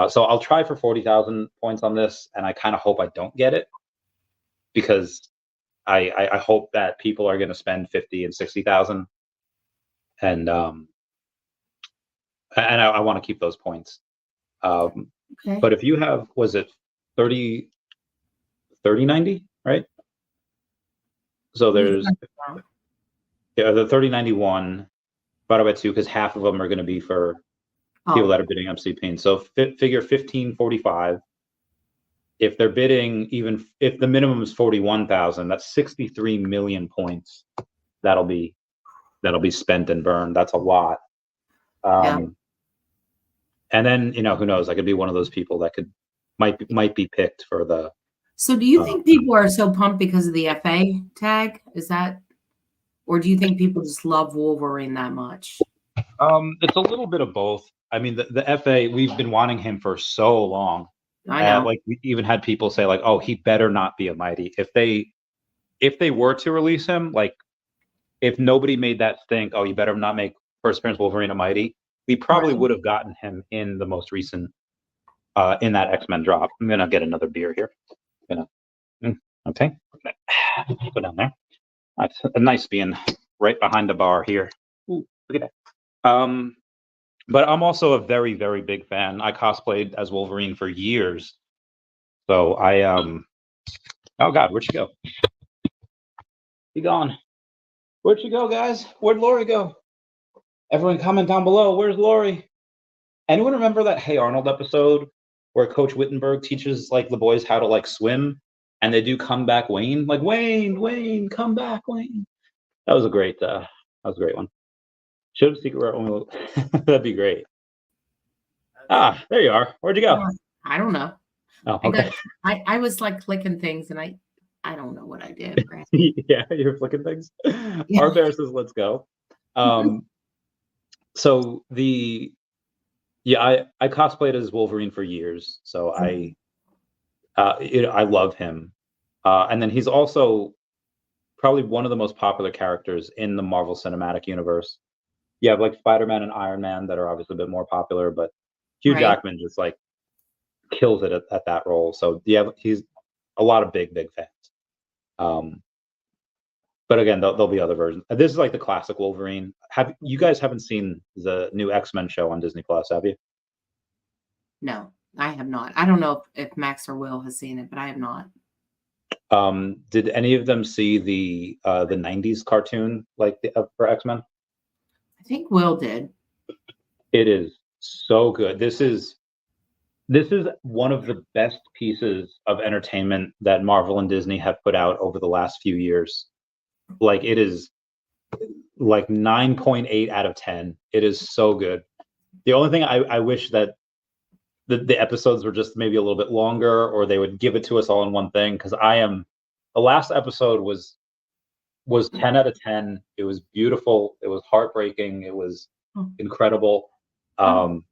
so I'll try for 40,000 points on this, and I kind of hope I don't get it, because I hope that people are going to spend 50 and 60,000, and I want to keep those points. But if you have, was it 3090, right? So there's the 3091, divided by 2 because half of them are going to be for people that are bidding MCP. So figure 1545. If they're bidding, even if the minimum is 41,000, that's 63 million points. That'll be spent and burned. That's a lot. And then, you know, who knows? I could be one of those people that might be picked for the. So do you think people are so pumped because of the FA tag? Is that, or do you think people just love Wolverine that much? It's a little bit of both. I mean, the FA, we've been wanting him for so long. I know. Like we even had people say like, oh, he better not be a mighty. If they were to release him, like if nobody made that stink, oh, you better not make first appearance Wolverine a mighty, we probably would have gotten him in the most recent in that X-Men drop. I'm gonna get another beer here. Okay. Go down there. That's nice being right behind the bar here. Ooh, look at that. But I'm also a very, very big fan. I cosplayed as Wolverine for years. So I oh God, where'd she go? She gone. Where'd she go, guys? Where'd Lori go? Everyone comment down below. Where's Lori? Anyone remember that Hey Arnold episode where Coach Wittenberg teaches like the boys how to like swim and they do come back Wayne? Like Wayne, come back, Wayne. That was a great one. Should have secret only. That'd be great. Ah, there you are. Where'd you go? I don't know. Oh, okay. I was like clicking things and I don't know what I did. Yeah, you're flicking things. Yeah. Our bear says, let's go. So I cosplayed as Wolverine for years. So I love him. And then he's also probably one of the most popular characters in the Marvel Cinematic Universe. You have like Spider-Man and Iron Man that are obviously a bit more popular, but Hugh Jackman just like kills it at that role. So yeah, he's a lot of big fans. But again, there'll be other versions. This is like the classic Wolverine. You guys haven't seen the new X-Men show on Disney Plus, have you? No, I have not. I don't know if Max or Will has seen it, but I have not. Did any of them see the 90s cartoon like for X-Men? I think Will did. It is so good. This is one of the best pieces of entertainment that Marvel and Disney have put out over the last few years. Like it is like 9.8 out of 10. It is so good. The only thing I wish that the episodes were just maybe a little bit longer, or they would give it to us all in one thing. Because the last episode was 10 out of 10. It was beautiful. It was heartbreaking. It was incredible. There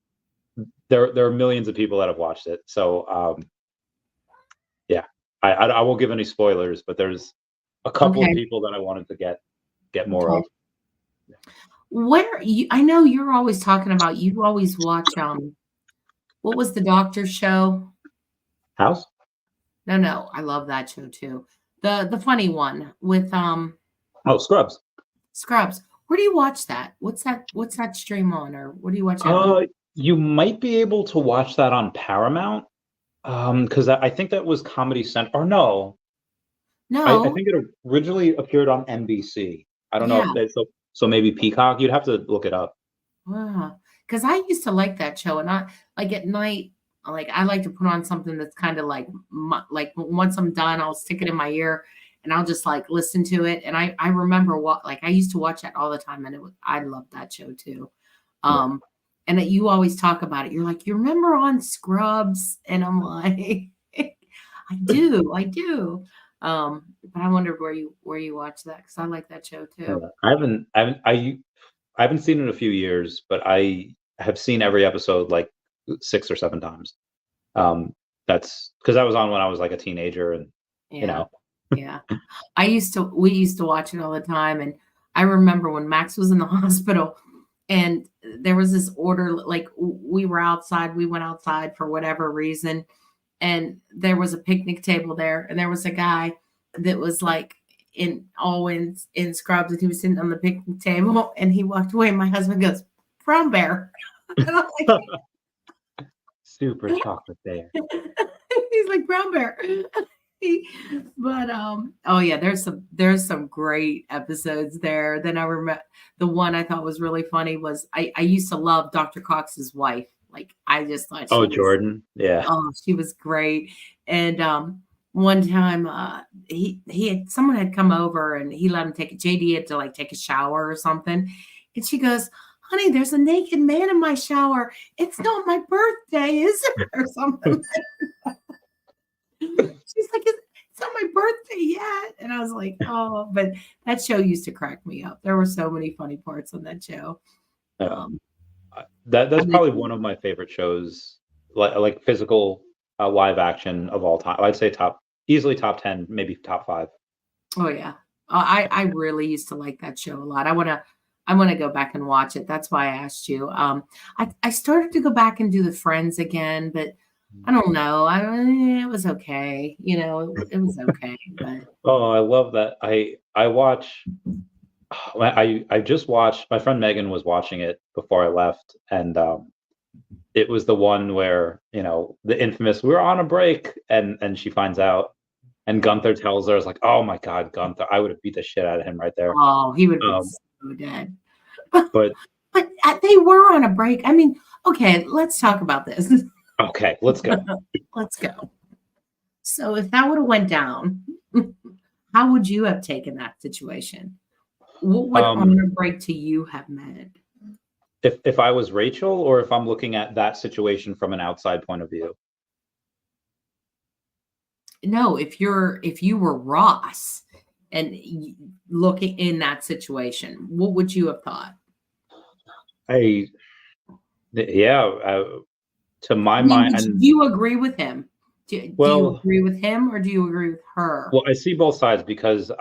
are millions of people that have watched it. So yeah, I won't give any spoilers, but there's a couple of people that I wanted to get more of. I know you're always talking about, you always watch what was the doctor show? House? No, I love that show too. The funny one with Scrubs. Scrubs. Where do you watch that? What's that stream on, or what do you watch? You might be able to watch that on Paramount. Because I think that was Comedy Central. Or no. I think it originally appeared on NBC. I don't know if so maybe Peacock. You'd have to look it up. Wow. Because I used to like that show, and I like at night, like I like to put on something that's kind of like once I'm done, I'll stick it in my ear and I'll just like listen to it. And I remember I used to watch that all the time, and I loved that show too. And that you always talk about it. You're like, you remember on Scrubs? And I'm like, I do. But I wondered where you watch that, because I like that show too. I haven't seen it in a few years, but I have seen every episode like 6 or 7 times. That's because I was on when I was like a teenager, and you know. Yeah. We used to watch it all the time, and I remember when Max was in the hospital and there was this order, like we went outside for whatever reason, and there was a picnic table there, and there was a guy that was like in Scrubs, and he was sitting on the picnic table, and he walked away, and my husband goes, "Brown bear." And I'm like, super chocolate bear. He's like, "Brown bear." But oh yeah, there's some great episodes there. Then I remember the one I thought was really funny was I used to love Dr. Cox's wife. Like I just thought Oh, Jordan. Yeah. she was great. And one time someone had come over and he let him JD had to like take a shower or something. And she goes, honey, there's a naked man in my shower. It's not my birthday, is it? Or something. She's like, it's not my birthday yet. And I was like, oh, but that show used to crack me up. There were so many funny parts on that show. That's probably one of my favorite shows, like physical live action of all time. I'd say easily top 10, maybe top 5. Oh yeah. I really used to like that show a lot. I want to go back and watch it. That's why I asked you. I started to go back and do the Friends again, but I don't know. It was okay. It was okay. But oh, I love that. I watch. I just watched. My friend Megan was watching it before I left, and it was the one where the infamous "we're on a break," and she finds out, and Gunther tells her, "It's like, oh my God, Gunther! I would have beat the shit out of him right there." Oh, he would have been so dead. But they were on a break. I mean, okay, let's talk about this. Okay, let's go. Let's go. So if that would have went down, how would you have taken that situation? What would on a break to you have meant? If I was Rachel, or if I'm looking at that situation from an outside point of view? No, if you were Ross and looking in that situation, what would you have thought? To my mind, do you agree with him? Do you agree with him or do you agree with her? Well, I see both sides, because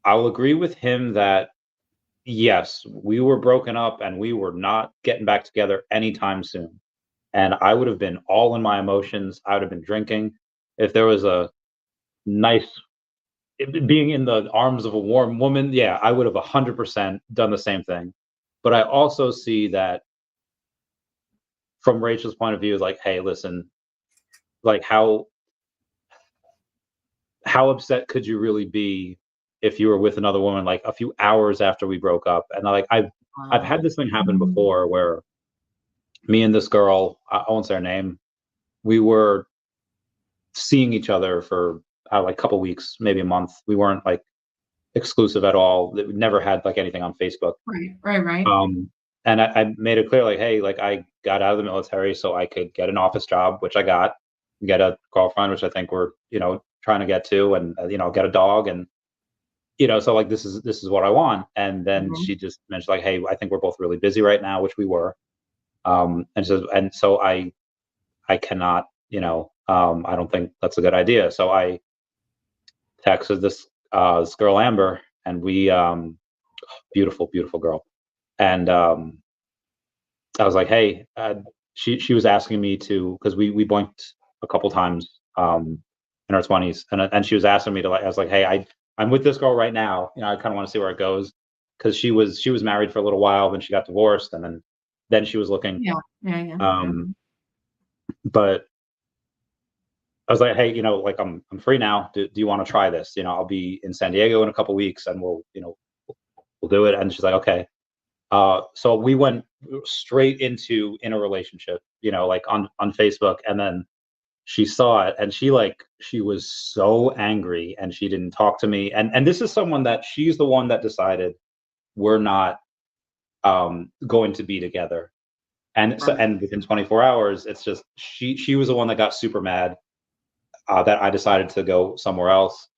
I'll agree with him that yes, we were broken up and we were not getting back together anytime soon. And I would have been all in my emotions. I would have been drinking. If there was a nice being in the arms of a warm woman, yeah, I would have 100% done the same thing. But I also see that from Rachel's point of view, is like, hey, listen, like how upset could you really be if you were with another woman like a few hours after we broke up? And like I've had this thing happen before where me and this girl, I won't say her name, we were seeing each other for like a couple weeks, maybe a month. We weren't like exclusive at all. We never had like anything on Facebook. Right. And I made it clear, like, hey, like I got out of the military so I could get an office job, which I got, get a girlfriend, which I think we're, trying to get to, and get a dog, and so like this is what I want. And then she just mentioned like, hey, I think we're both really busy right now, which we were. And so I cannot, I don't think that's a good idea. So I texted this girl Amber, and we beautiful girl. And I was like, hey, she was asking me to, because we boinked a couple times in our 20s, and she was asking me to, like, I was like, hey, I'm with this girl right now. I kind of want to see where it goes, because she was married for a little while, then she got divorced, and then she was looking. But I was like, hey, like I'm free now. Do you want to try this? I'll be in San Diego in a couple weeks, and we'll do it. And she's like, okay. So we went straight into in a relationship, like on Facebook, and then she saw it, and she was so angry, and she didn't talk to me. And this is someone that she's the one that decided we're not going to be together. And so, and within 24 hours, it's just she was the one that got super mad that I decided to go somewhere else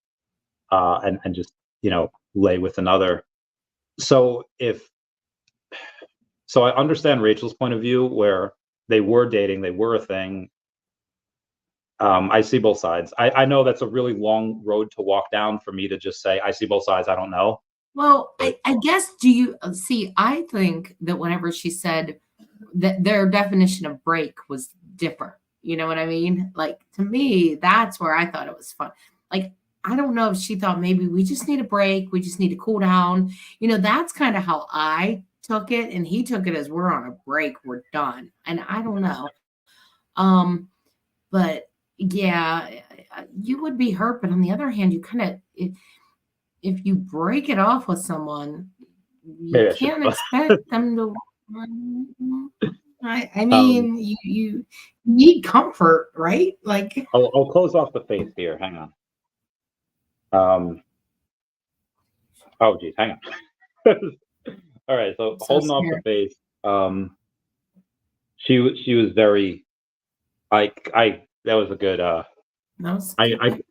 and just lay with another. So I understand Rachel's point of view, where they were dating, they were a thing. I see both sides. I know that's a really long road to walk down for me to just say I see both sides. I don't know. Well, I guess, do you see? I think that whenever she said that their definition of break was different, you know what I mean? Like, to me, that's where I thought it was fun. Like, I don't know if she thought maybe we just need a break, we just need to cool down. That's kind of how I took it, and he took it as we're on a break, we're done. And I don't know. But yeah, you would be hurt, but on the other hand, you kind of if you break it off with someone, you Maybe I should. can't expect them to. I Um, mean, you need comfort, right? Like, I'll close off the face here. Hang on. Oh, geez, hang on. All right, so so holding off the scared. face. She was very. That was a good. That was I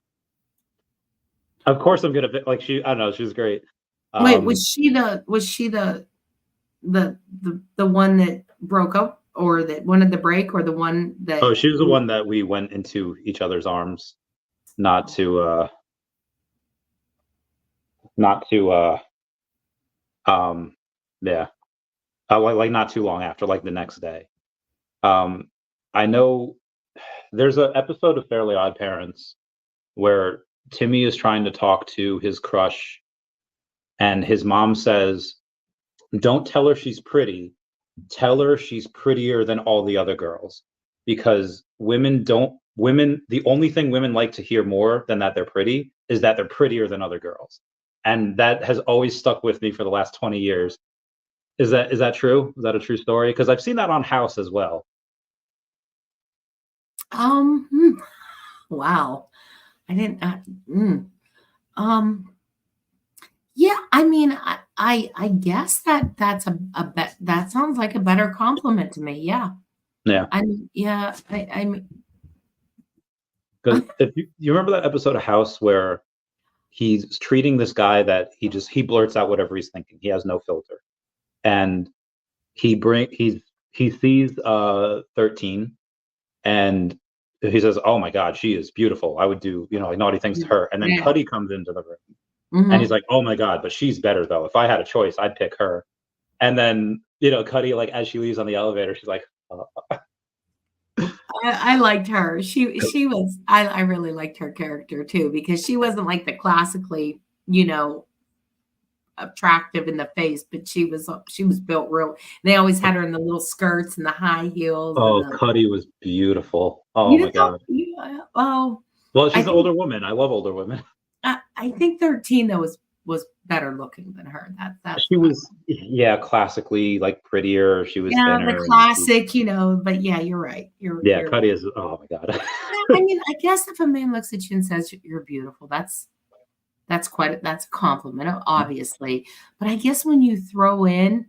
of course I'm gonna like she. I don't know. She was great. Wait, was she the one that broke up, or that wanted the break, or the one that? Oh, she was the one that we went into each other's arms, not to yeah, like not too long after, like the next day. I know there's an episode of Fairly Odd Parents where Timmy is trying to talk to his crush, and his mom says, "Don't tell her she's pretty. Tell her she's prettier than all the other girls." Because the only thing women like to hear more than that they're pretty is that they're prettier than other girls. And that has always stuck with me for the last 20 years. Is that true? Is that a true story? Because I've seen that on House as well. Wow, I didn't. Yeah, I mean, I guess that's that sounds like a better compliment to me. Yeah. Yeah. I mean, Because if you remember that episode of House where he's treating this guy that he blurts out whatever he's thinking. He has no filter. And he sees 13 and he says, "Oh my God, she is beautiful. I would do, like naughty things to her." And then yeah. Cuddy comes into the room and he's like, "Oh my God, but she's better though. If I had a choice, I'd pick her." And then, Cuddy, like as she leaves on the elevator, she's like, I liked her. She was. I really liked her character too, because she wasn't like the classically, attractive in the face, but she was built real. They always had her in the little skirts and the high heels. "Oh, and Cuddy was beautiful. Oh my God." Oh, Well, she's an older woman. I love older women. I think 13 though was better looking than her. That's She was, yeah, classically like prettier. She was thinner. the classic, but yeah, you're right. You're Cuddy is. Oh my God. I mean, I guess if a man looks at you and says you're beautiful, that's that's a compliment, obviously. But I guess when you throw in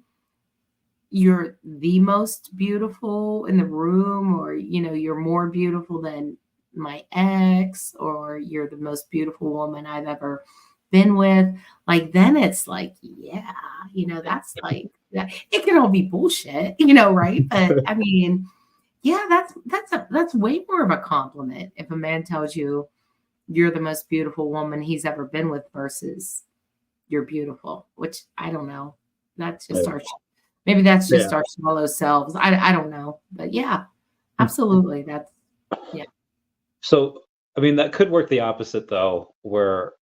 you're the most beautiful in the room, or you're more beautiful than my ex, or you're the most beautiful woman I've ever been with, like then it's like, yeah, that's like that. It can all be bullshit, right? But I mean, yeah, that's way more of a compliment if a man tells you you're the most beautiful woman he's ever been with versus you're beautiful, which I don't know. That's just maybe that's just our shallow selves. I don't know. But yeah, absolutely. That's yeah. So, I mean, that could work the opposite though, where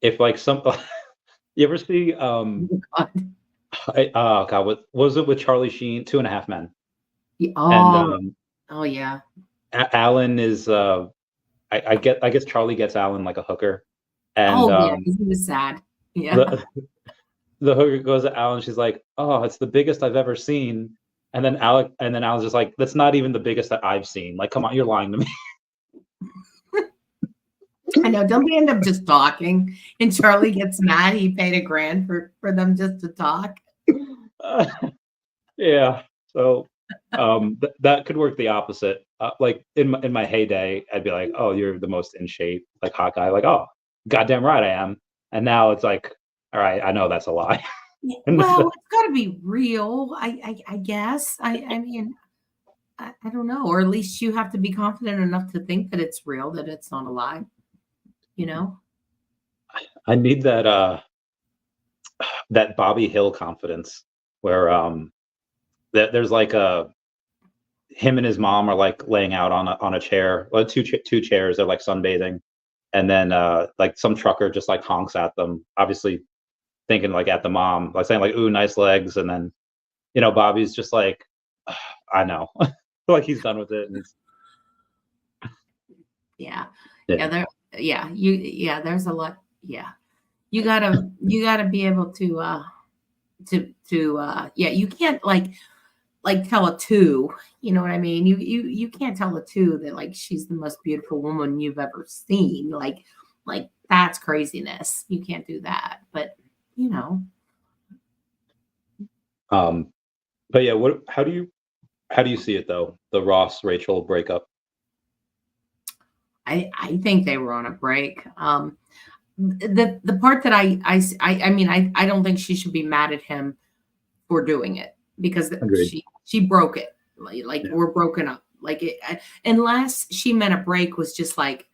if like you ever see God. oh God, what was it with Charlie Sheen, 2.5 Men? Oh, And oh yeah. Alan is I guess Charlie gets Alan like a hooker. And yeah, he was sad. Yeah. The hooker goes to Alan, she's like, "Oh, it's the biggest I've ever seen." And then Alan's just like, "That's not even the biggest that I've seen. Like, come on, you're lying to me." I know. Don't they end up just talking? And Charlie gets mad. He paid $1,000 for them just to talk. Yeah. So that could work the opposite. Like in my heyday, I'd be like, "Oh, you're the most in shape, like hot guy." Like, "Oh, goddamn right I am." And now it's like, all right, I know that's a lie. Well, it's got to be real. I guess. I mean, I don't know, or at least you have to be confident enough to think that it's real, that it's not a lie. I need that Bobby Hill confidence where that there's like him and his mom are like laying out on a chair, well, two chairs, they're like sunbathing, and then like some trucker just like honks at them, obviously thinking like at the mom, like saying like, "Ooh, nice legs," and then Bobby's just like, "I know," like he's done with it. And Yeah. Yeah. There, there's a lot. Yeah. You gotta be able to you can't like tell a two, you know what I mean? You can't tell a two that like she's the most beautiful woman you've ever seen. Like that's craziness. You can't do that. But you know. But yeah, how do you see it though? The Ross Rachel breakup. I think they were on a break. The part that I mean I don't think she should be mad at him for doing it because Agreed. she broke it. Like we're broken up. Like unless she meant a break was just like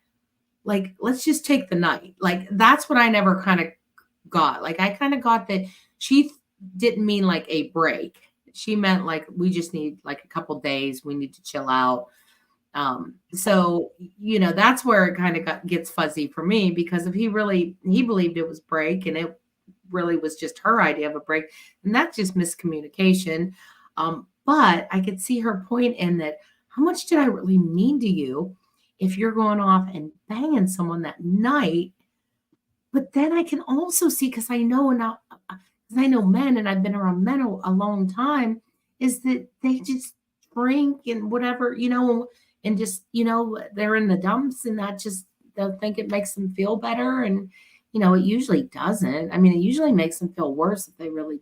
let's just take the night. Like that's what I never kind of got. Like I kind of got that she didn't mean like a break. She meant like we just need like a couple days. We need to chill out. So you know that's where it kind of gets fuzzy for me because if he believed it was break and it really was just her idea of a break, and that's just miscommunication. But I could see her point in that. How much did I really mean to you? If you're going off and banging someone that night, but then I can also see because I know now, because I know men and I've been around men a long time, is that they just drink and whatever, you know, and just, you know, they're in the dumps and that just, they'll think it makes them feel better. And, you know, it usually doesn't. I mean, it usually makes them feel worse if they really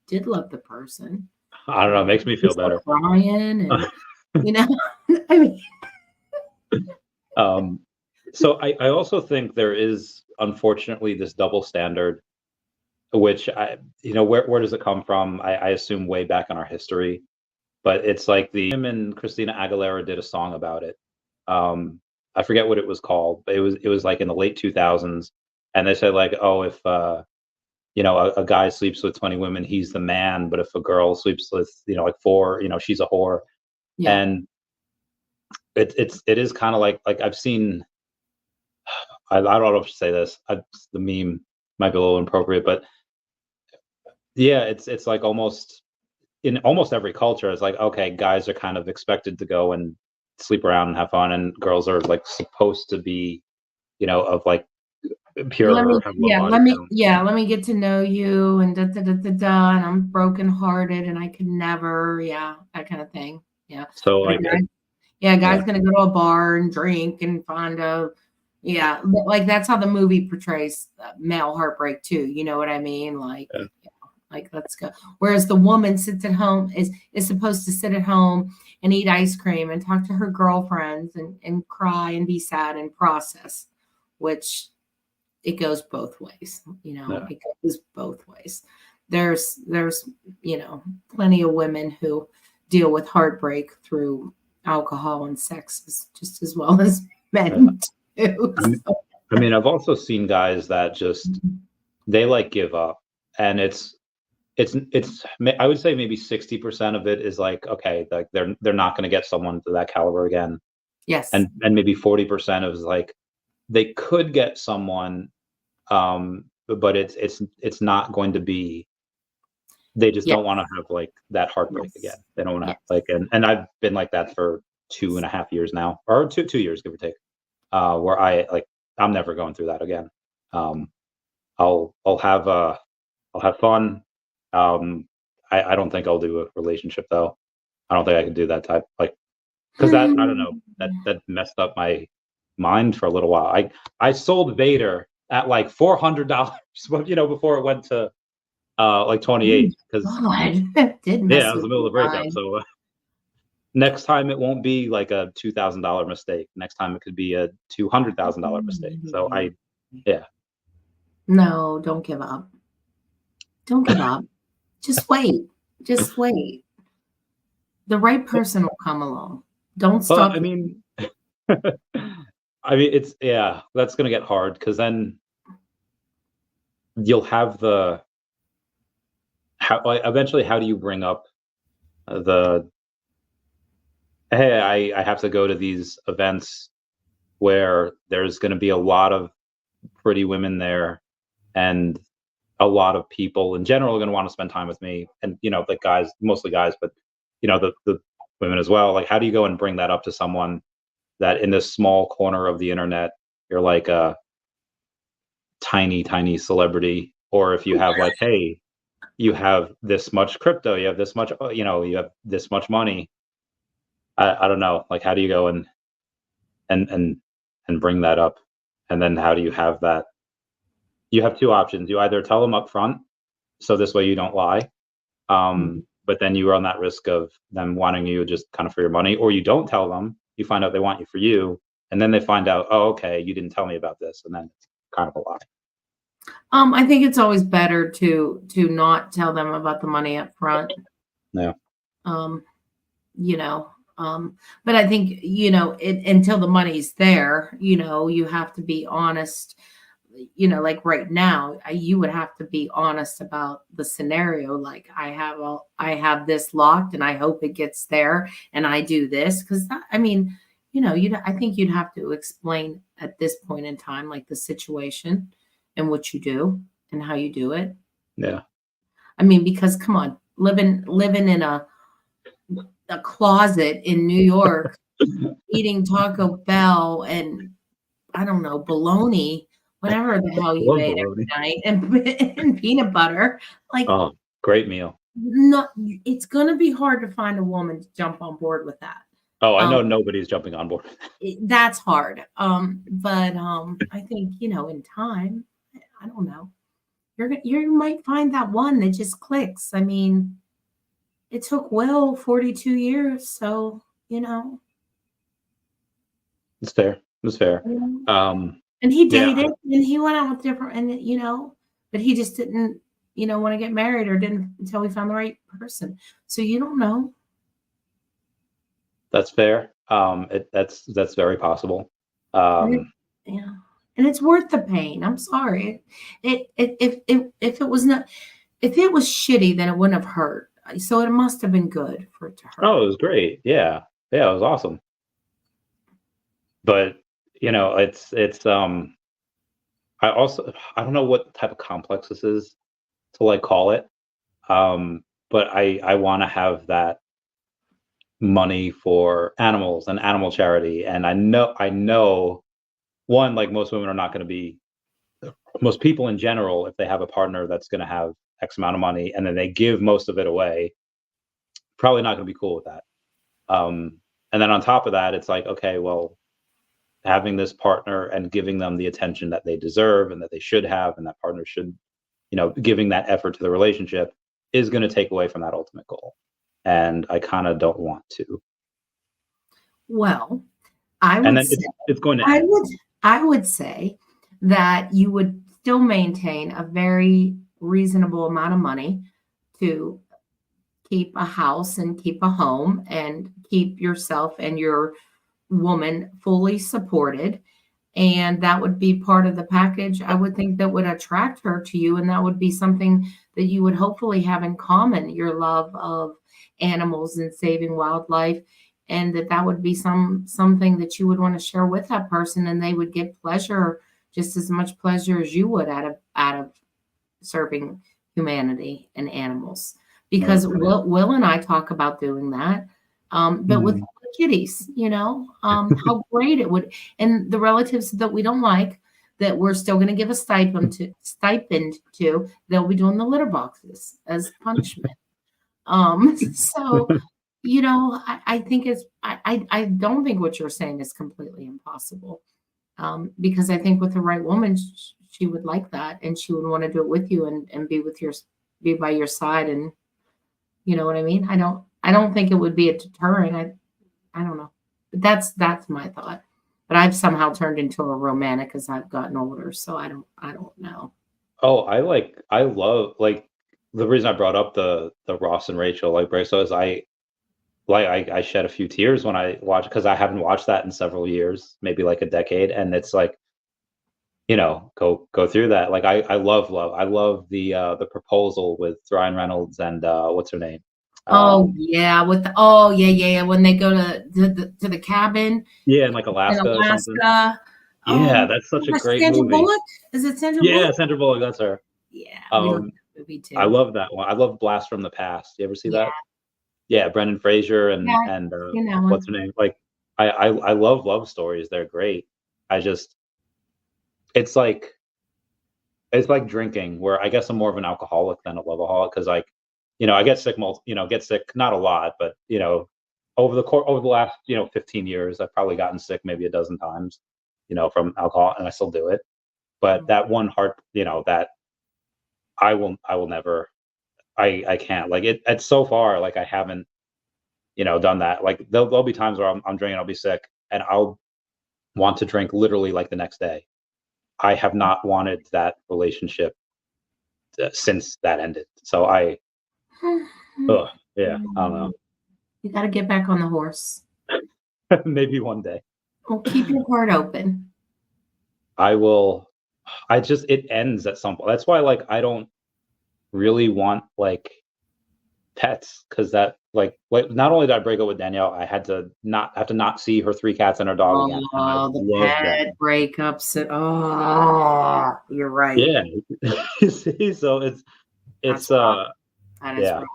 did love the person. I don't know. It makes me feel better. Crying and, you know, I mean. So I also think there is, unfortunately, this double standard, which where does it come from? I assume way back in our history, but it's like him and Christina Aguilera did a song about it. I forget what it was called, but it was like in the late 2000s, and they said like, oh, if a guy sleeps with 20 women, he's the man, but if a girl sleeps with like 4, she's a whore. Yeah. And it is kind of like I've seen. I don't know if to say this. The meme might be a little inappropriate, but yeah, it's like almost in almost every culture, it's like, okay, guys are kind of expected to go and sleep around and have fun, and girls are like supposed to be, of like pure. Let me get to know you and and I'm brokenhearted and I can never, that kind of thing. Yeah. So like. Guy's gonna go to a bar and drink and find a, like that's how the movie portrays male heartbreak too. You know what I mean? Like, like let's go. Whereas the woman sits at home is supposed to sit at home and eat ice cream and talk to her girlfriends and cry and be sad and process, which it goes both ways. It goes both ways. There's plenty of women who deal with heartbreak through alcohol and sex just as well as men too. I mean, I've also seen guys that just they like give up, and it's I would say maybe 60% of it is like, okay, like they're not going to get someone to that caliber again. Yes. And maybe 40% is like they could get someone, but it's not going to be. They just don't want to have like that heartbreak again. They don't want to have like, and I've been like that for 2.5 years now, or two years, give or take, where I'm never going through that again. I'll have fun. I don't think I'll do a relationship though. I don't think I can do that type, like, because that, I don't know, that messed up my mind for a little while. I sold Vader at like $400, before it went to like 28, because it was the middle of the breakup. So next time it won't be like a $2,000 mistake. Next time it could be a $200,000 mistake. So no, don't give up. Don't give up. Just wait. Just wait. The right person will come along. Don't stop. I mean, it's that's gonna get hard, because then you'll have eventually how do you bring up hey, I have to go to these events where there's going to be a lot of pretty women there, and a lot of people in general are going to want to spend time with me, and like guys, mostly guys, but the women as well. Like, how do you go and bring that up to someone that in this small corner of the internet, you're like a tiny celebrity, or if you have like, hey, you have this much crypto, you have this much, you have this much money. I don't know, like, how do you go and bring that up, and then how do you have that? You have two options. You either tell them up front, so this way you don't lie, but then you run that risk of them wanting you just kind of for your money, or you don't tell them, you find out they want you for you, and then they find out, oh, okay, you didn't tell me about this, and then it's kind of a lie. I think it's always better to not tell them about the money up front. Yeah. But I think, until the money's there, you have to be honest. Like right now, you would have to be honest about the scenario. Like, I have this locked, and I hope it gets there, and I do this because I think you'd have to explain at this point in time, like the situation and what you do and how you do it. Yeah. I mean, because come on, living in a closet in New York, eating Taco Bell and I don't know, bologna, whatever the hell you ate every night, and peanut butter. Like, oh, great meal. It's gonna be hard to find a woman to jump on board with that. Oh, I know nobody's jumping on board. That's hard. But I think, in time, I don't know. You might find that one that just clicks. I mean, it took Will 42 years, so It's fair. It's fair. And he dated, and he went out with different, and but he just didn't, want to get married, or didn't until he found the right person. So you don't know. That's fair. That's very possible. Yeah. And it's worth the pain. I'm sorry. If it was not, if it was shitty, then it wouldn't have hurt. So it must have been good for it to hurt. Oh, it was great. Yeah. It was awesome. But it's I don't know what type of complex this is to like call it. But I want to have that money for animals and animal charity. And I know one, like, most women are not going to be, most people in general, if they have a partner that's going to have X amount of money and then they give most of it away, probably not going to be cool with that. And then on top of that, it's like, okay, well, having this partner and giving them the attention that they deserve and that they should have, and that partner should, giving that effort to the relationship is going to take away from that ultimate goal. And I kind of don't want to. Well, it's going to end. I would say that you would still maintain a very reasonable amount of money to keep a house and keep a home and keep yourself and your woman fully supported. And that would be part of the package, I would think, that would attract her to you. And that would be something that you would hopefully have in common, your love of animals and saving wildlife. And that would be something that you would want to share with that person, and they would get pleasure, just as much pleasure as you would out of serving humanity and animals. Because Will and I talk about doing that, but with kitties, how great it would, and the relatives that we don't like, that we're still going to give a stipend to, they'll be doing the litter boxes as punishment. So. I think I don't think what you're saying is completely impossible, because I think with the right woman, she would like that, and she would want to do it with you and be by your side, and you know what I mean. I don't think it would be a deterrent. I don't know, but that's my thought. But I've somehow turned into a romantic as I've gotten older, so I don't know. Oh, I love, like, the reason I brought up the Ross and Rachel, like, Braceau, is I shed a few tears when I watched, because I haven't watched that in several years, maybe like a decade. And it's like, go through that. Like, I love. I love the proposal with Ryan Reynolds and what's her name? Yeah. When they go to the cabin. Yeah. In like Alaska. Or something. Yeah. That's such a great Sandra movie. Bullock? Is it Sandra Bullock? Yeah. Sandra Bullock. That's her. Yeah. We love that movie too. I love that one. I love Blast from the Past. You ever see that? Yeah, Brendan Fraser and what's her name? Like, I love stories. They're great. I just, it's like drinking, where I guess I'm more of an alcoholic than a loveaholic, because like, I get sick get sick, not a lot, but over the last 15 years, I've probably gotten sick maybe a dozen times, from alcohol, and I still do it. But that one heart, that I will never, I can't, like it's so far, like I haven't done that. Like there'll be times where I'm drinking, I'll be sick, and I'll want to drink literally like the next day. I have not wanted that relationship since that ended. So yeah, I don't know. You got to get back on the horse. Maybe one day. Well, keep your heart open. I will. It ends at some point. That's why, like, I don't really want like pets, because that like not only did I break up with Danielle, I had to not see her 3 cats and her dog again. Oh, the pet breakups. You're right. Yeah. See, so it's that is yeah. rough.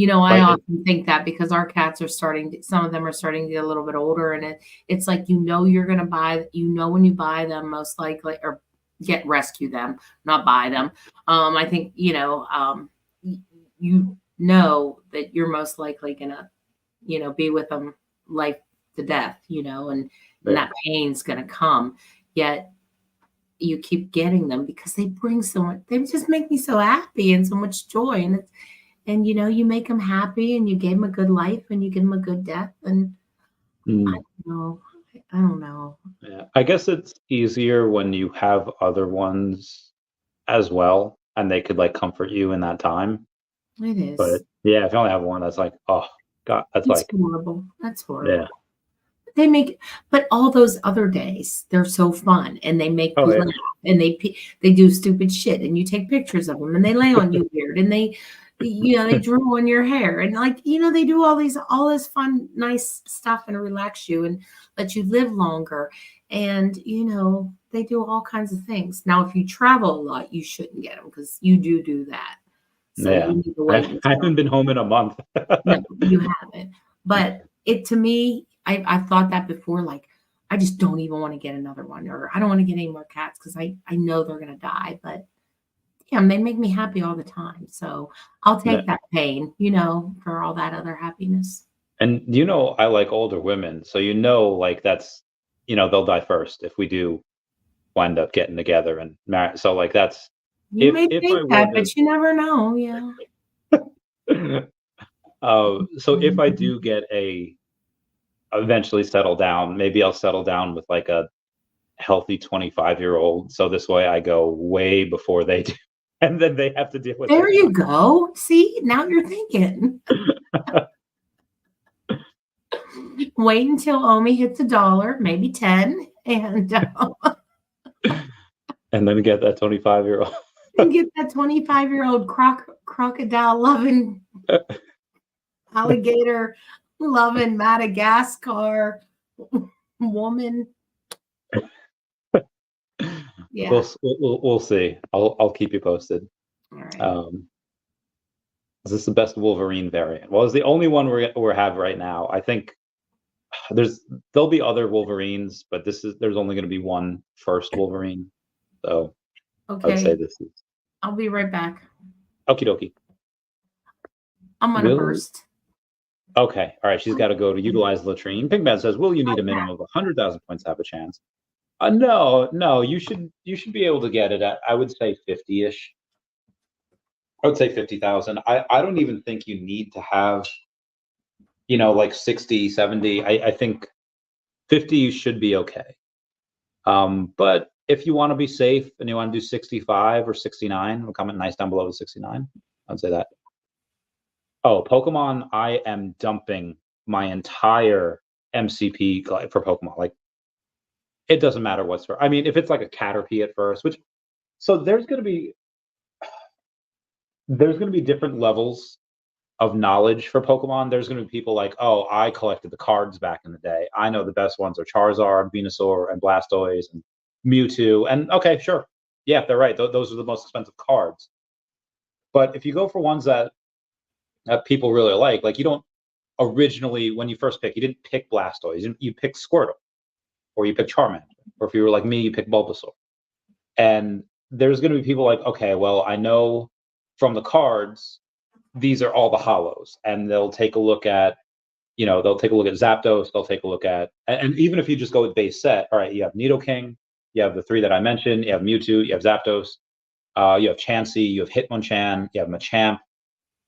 I often think that because our cats are some of them are starting to get a little bit older, and it's like, you're going to buy, when you buy them, most likely, or rescue them, not buy them. I think, that you're most likely going to, be with them life to death, and that pain's going to come. Yet you keep getting them because they bring so much, they just make me so happy and so much joy. And you make them happy, and you gave them a good life, and you give them a good death. And I don't know. Yeah, I guess it's easier when you have other ones as well, and they could like comfort you in that time. It is. But yeah, if you only have one, that's like, oh God, that's horrible. That's horrible. Yeah. But all those other days, they're so fun, and they make you laugh, and they do stupid shit, and you take pictures of them, and they lay on you weird, and they drew on your hair, and like, they do all this fun, nice stuff, and relax you and let you live longer. And, they do all kinds of things. Now, if you travel a lot, you shouldn't get them, because you do that. So you need to wait. I haven't been home in a month. No, you haven't. But to me, I've thought that before, like, I just don't even want to get another one, or I don't want to get any more cats, because I know they're going to die. But yeah, they make me happy all the time. So I'll take that pain, for all that other happiness. And I like older women, so like that's they'll die first if we do wind up getting together and marry. So like that's you may think that, but you never know. Yeah. So if I do get eventually settle down, maybe I'll settle down with like a healthy 25-year-old. So this way I go way before they do, and then they have to deal with it. There you go. See, now you're thinking. Wait until OMI hits $1, maybe 10, and and then get that 25-year-old. And get that 25-year-old crocodile loving, alligator loving Madagascar woman. Yeah, we'll see. I'll keep you posted. All right. Is this the best Wolverine variant? Well, it's the only one we have right now. I think there'll be other Wolverines, but there's only going to be one first Wolverine. So okay, I'd say this is. I'll be right back. Okie dokie. I'm gonna burst. Okay, all right. She's got to go to utilize latrine. Pinkman says, "Will you need a minimum of 100,000 points to have a chance?" No. You should be able to get it at, I would say, 50-ish. I would say 50,000. I don't even think you need to have, like 60, 70. I think 50 you should be okay. But if you want to be safe and you want to do 65 or 69, we'll comment nice down below the 69. I'd say that. Oh, Pokemon, I am dumping my entire MCP for Pokemon. Like, it doesn't matter what's for. I mean, if it's like a Caterpie at first, so there's going to be different levels of knowledge for Pokemon. There's going to be people like, oh, I collected the cards back in the day. I know the best ones are Charizard, Venusaur, and Blastoise, and Mewtwo. And okay, sure. Yeah, they're right. Those are the most expensive cards. But if you go for ones that people really like you don't, originally, when you first pick, you didn't pick Blastoise, you picked Squirtle, or you picked Charmander, or if you were like me, you picked Bulbasaur. And there's going to be people like, okay, well, I know from the cards, these are all the hollows, and they'll take a look at, they'll take a look at Zapdos, they'll take a look at, and even if you just go with base set, all right, you have Nidoking, you have the 3 that I mentioned, you have Mewtwo, you have Zapdos, you have Chansey, you have Hitmonchan, you have Machamp,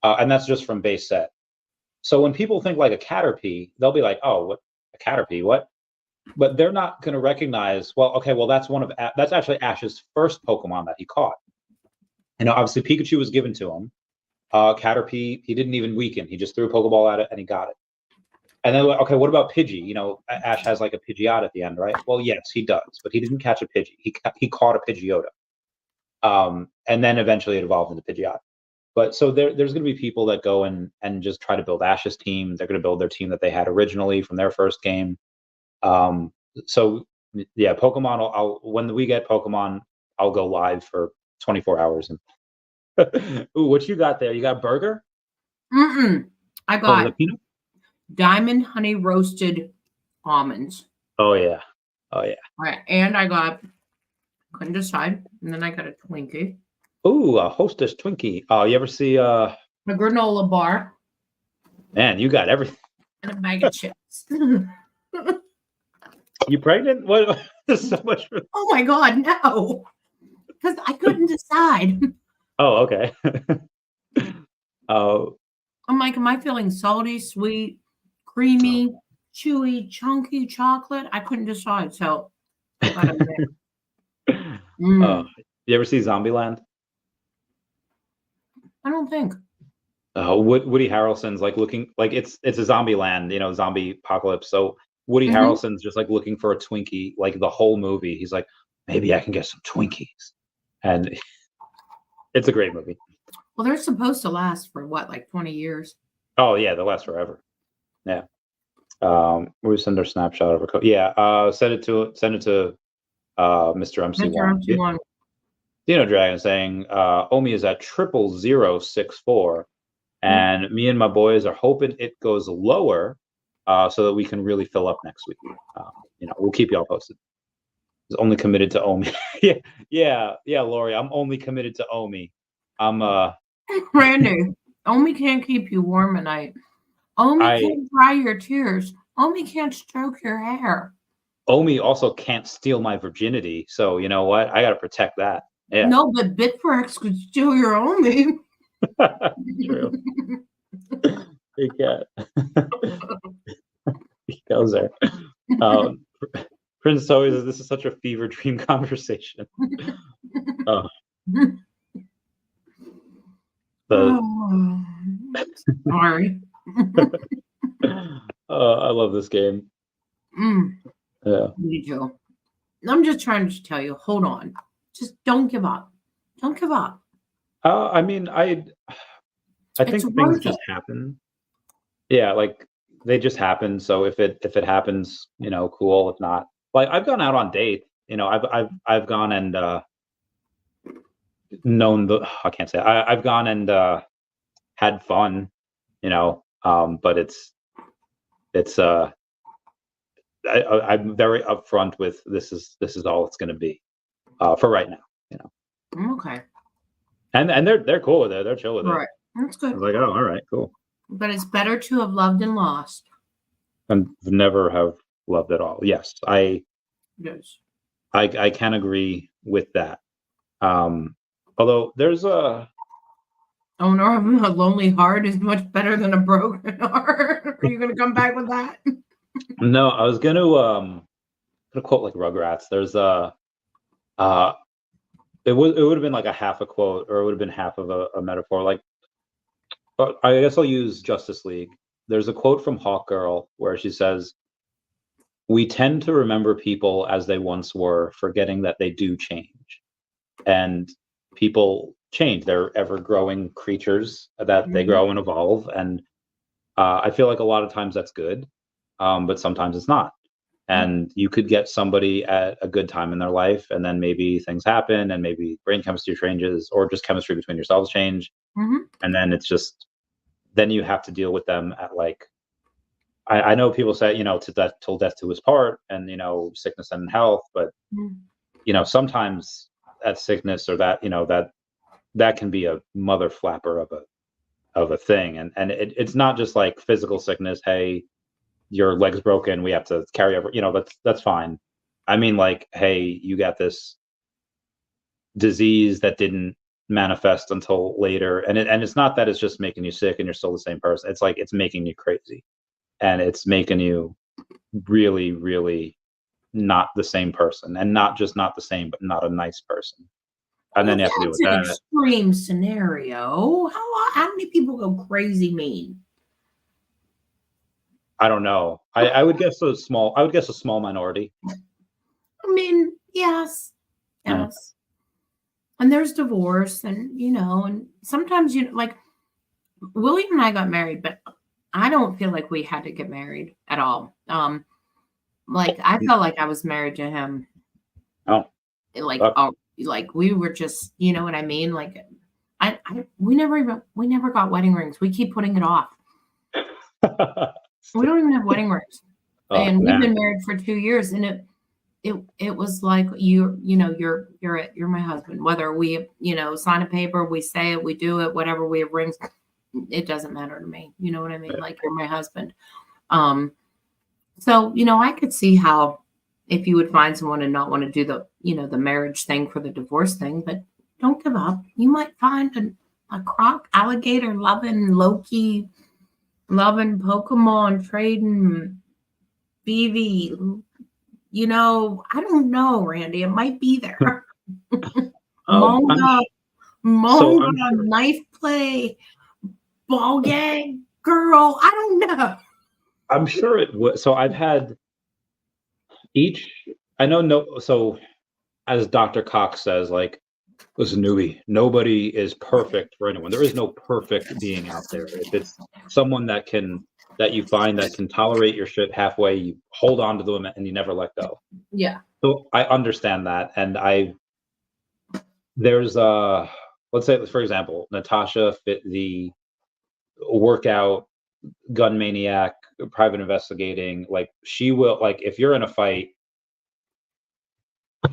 and that's just from base set. So when people think like a Caterpie, they'll be like, oh, what, a Caterpie, what? But they're not going to recognize, well, okay, well, that's that's actually Ash's first Pokemon that he caught. Obviously Pikachu was given to him. Caterpie, he didn't even weaken. He just threw a Pokeball at it and he got it. And then, okay, what about Pidgey? Ash has like a Pidgeot at the end, right? Well, yes, he does, but he didn't catch a Pidgey. He caught a Pidgeotto. And then eventually it evolved into Pidgeot. But so there's going to be people that go and just try to build Ash's team. They're going to build their team that they had originally from their first game. So yeah, Pokemon, when we get Pokemon, I'll go live for 24 hours. And ooh, what you got there? You got burger? I got diamond honey roasted almonds. Oh yeah. All right, and I couldn't decide, and then I got a Twinkie. Ooh, a Hostess Twinkie. Oh, you ever see a granola bar? Man, you got everything. And a bag of chips. You pregnant? What? There's so much. Oh my God, no! Because I couldn't decide. Oh, okay. Oh. I'm like, am I feeling salty, sweet, creamy, chewy, chunky chocolate? I couldn't decide, so I got a mix. You ever see Zombieland? I don't think. Woody Harrelson's like looking like it's a zombie land, zombie apocalypse. So Woody Harrelson's just like looking for a Twinkie, like the whole movie. He's like, maybe I can get some Twinkies, and it's a great movie. Well, they're supposed to last for what, like 20 years? Oh yeah, they last forever. Yeah. We send our snapshot of our code. Yeah. Send it to Mr. MC1. Dino Dragon saying OMI is at 00064, and me and my boys are hoping it goes lower so that we can really fill up next week. We'll keep y'all posted. He's only committed to OMI. yeah, Lori. I'm only committed to OMI. Randy, OMI can't keep you warm at night. OMI can't dry your tears. OMI can't stroke your hair. OMI also can't steal my virginity. So you know what? I got to protect that. Yeah. No, but Bitfrex could steal your OMI. True. He can't. He goes there. Prince Toey says this is such a fever dream conversation. Sorry. I love this game. Yeah. Me too. I'm just trying to tell you, hold on. Just don't give up. Don't give up. I mean, I think things just happen. Yeah, like they just happen. So if it happens, cool. If not, like I've gone out on dates. I've gone and I can't say I've gone and had fun. But I'm very upfront with this is all it's going to be for right now. Okay. And they're cool with it. They're chill with it. Right. That's good. I was like, oh, all right, cool. But it's better to have loved and lost. And never have loved at all. Yes, I can agree with that. Although there's a a lonely heart is much better than a broken heart. Are you gonna come back with that? No, I was gonna quote like Rugrats. There's it would have been like a half a quote, or it would have been half of a metaphor. Like, I guess I'll use Justice League. There's a quote from Hawkgirl where she says, "We tend to remember people as they once were, forgetting that they do change." And people change. They're ever-growing creatures that they grow and evolve. And I feel like a lot of times that's good, but sometimes it's not. And you could get somebody at a good time in their life, and then maybe things happen, and maybe brain chemistry changes, or just chemistry between yourselves change. And then it's just, then you have to deal with them at like I know people say, to death till death do us part, and sickness and health, but sometimes that sickness or that that can be a mother flapper of a thing, and it's not just like physical sickness. Hey, your leg's broken, we have to carry over. That's fine. I mean, like, hey, you got this disease that didn't manifest until later, and it's not that it's just making you sick and you're still the same person. It's like it's making you crazy, and it's making you really, really not the same person, and not just not the same, but not a nice person. And then you have to deal with That's an that. extreme scenario. How many people go crazy mean? I don't know. I would guess a small. I would guess a small minority. I mean, yes. Yeah. And there's divorce, and and sometimes like William and I got married, but I don't feel like we had to get married at all. Like I felt like I was married to him. Oh, like we were just, you know what I mean? Like we never got wedding rings. We keep putting it off. We don't even have wedding rings. And we've been married for 2 years, and it was like you're my husband. Whether we sign a paper, we say it, we do it, whatever, we have rings, it doesn't matter to me. You know what I mean? Like you're my husband. So I could see how if you would find someone and not want to do the the marriage thing for the divorce thing, but don't give up. You might find a croc alligator loving Loki, loving Pokemon, trading BV. I don't know, Randy. It might be there. Manga, knife play, ball gag, girl. I don't know. I'm sure it would. So I've had I know no. So as Dr. Cox says, like, listen, newbie, nobody is perfect for anyone. There is no perfect being out there. If it's someone that you find that can tolerate your shit halfway, you hold on to them and you never let go. Yeah. So I understand that. And there's let's say, for example, Nastascia fit the workout, gun maniac, private investigating. Like, she will, like, if you're in a fight,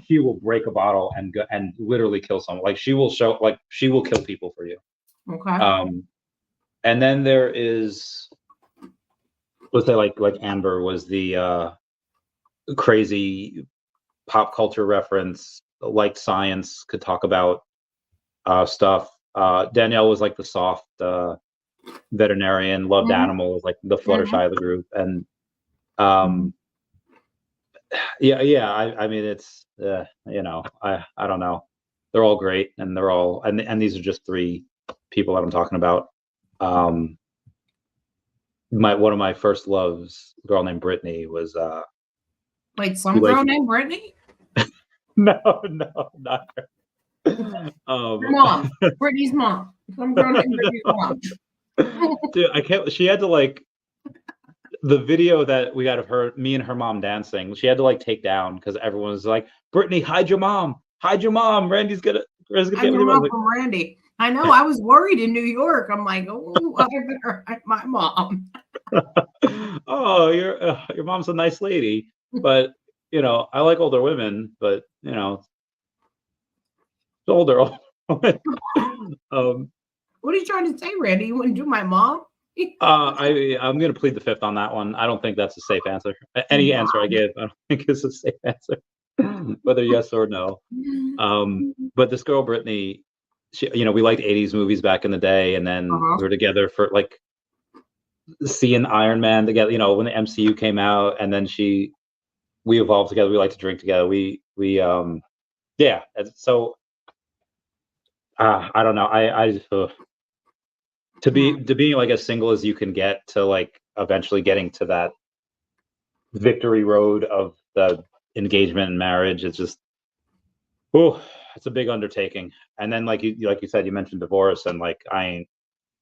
she will break a bottle and literally kill someone. Like, she will kill people for you. Okay. And then there is, let's say, like Amber was the crazy pop culture reference, liked science, could talk about stuff. Danielle was like the soft veterinarian, loved animals, like the Fluttershy of the group. And yeah. I mean, it's I don't know. They're all great, and they're all and these are just 3 people that I'm talking about. One of my first loves, a girl named Brittany, was wait, some girl named Brittany? No, not her. Mom, Brittany's mom. Some girl named Brittany's mom. Dude, I can't. She had to, like, the video that we got of me and her mom dancing, she had to, like, take down because everyone was like, Brittany, hide your mom, Randy's gonna hide your mom from Randy. I know. I was worried in New York. I'm like, oh, I better hide my mom. Oh, your mom's a nice lady, but I like older women, but it's older. What are you trying to say, Randy? You wouldn't do my mom? I'm going to plead the fifth on that one. I don't think that's a safe answer. Any answer I give, I don't think is a safe answer, whether yes or no. But this girl, Brittany, she, we liked 80s movies back in the day, and then we were together for, like, seeing Iron Man together, when the MCU came out, and then we evolved together. We like to drink together. Yeah. So I don't know. To being like as single as you can get, to, like, eventually getting to that victory road of the engagement and marriage, it's just, it's a big undertaking. And then, like you said, you mentioned divorce, and, like, I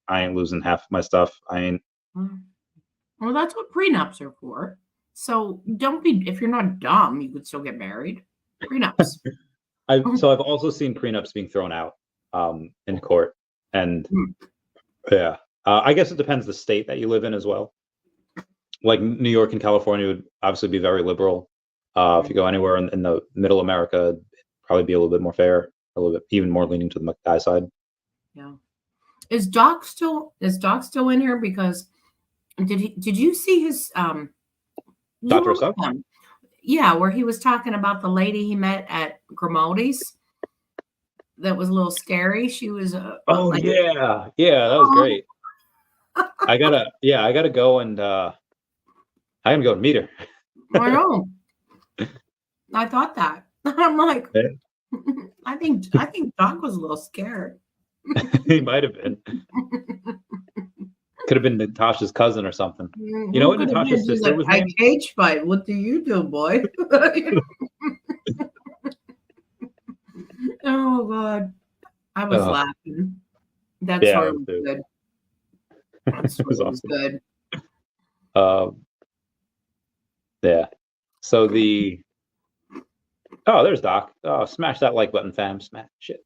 ain't losing half my stuff. I ain't. Well, that's what prenups are for. So don't be, if you're not dumb, you could still get married. Prenups. I've also seen prenups being thrown out in court, and yeah, I guess it depends the state that you live in as well. like New York and California would obviously be very liberal. If you go anywhere in the middle America, it'd probably be a little bit more fair, a little bit even more leaning to the guy side. Yeah. Is Doc still in here? Because did you see his Dr. Asaf? Yeah, where he was talking about the lady he met at Grimaldi's. That was a little scary. She was like, yeah, that was great. I gotta go and meet her. I know. I thought that. I'm like, I think Doc was a little scared. He might have been. Could have been Natasha's cousin or something. You know what Natasha's sister was named? Cage fight. What do you do, boy? Oh God, I was laughing. That story was good. That story was good. Yeah. So there's Doc. Smash that like button, fam. Smash it.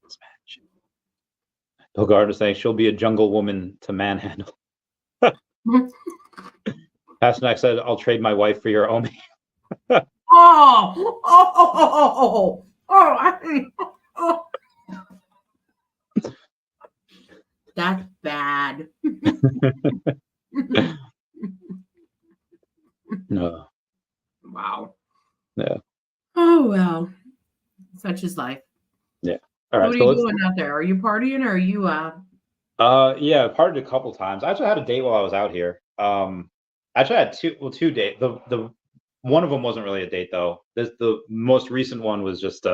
Bill Gardner saying she'll be a jungle woman to manhandle. Pasternak said, "I'll trade my wife for your OMI." That's bad. No. Wow. Yeah. Oh well. Such is life. Yeah. All right. What are you doing out there? Are you partying or are you yeah, partied a couple times. I actually had a date while I was out here. Actually I had two dates. The one of them wasn't really a date though. The most recent one was just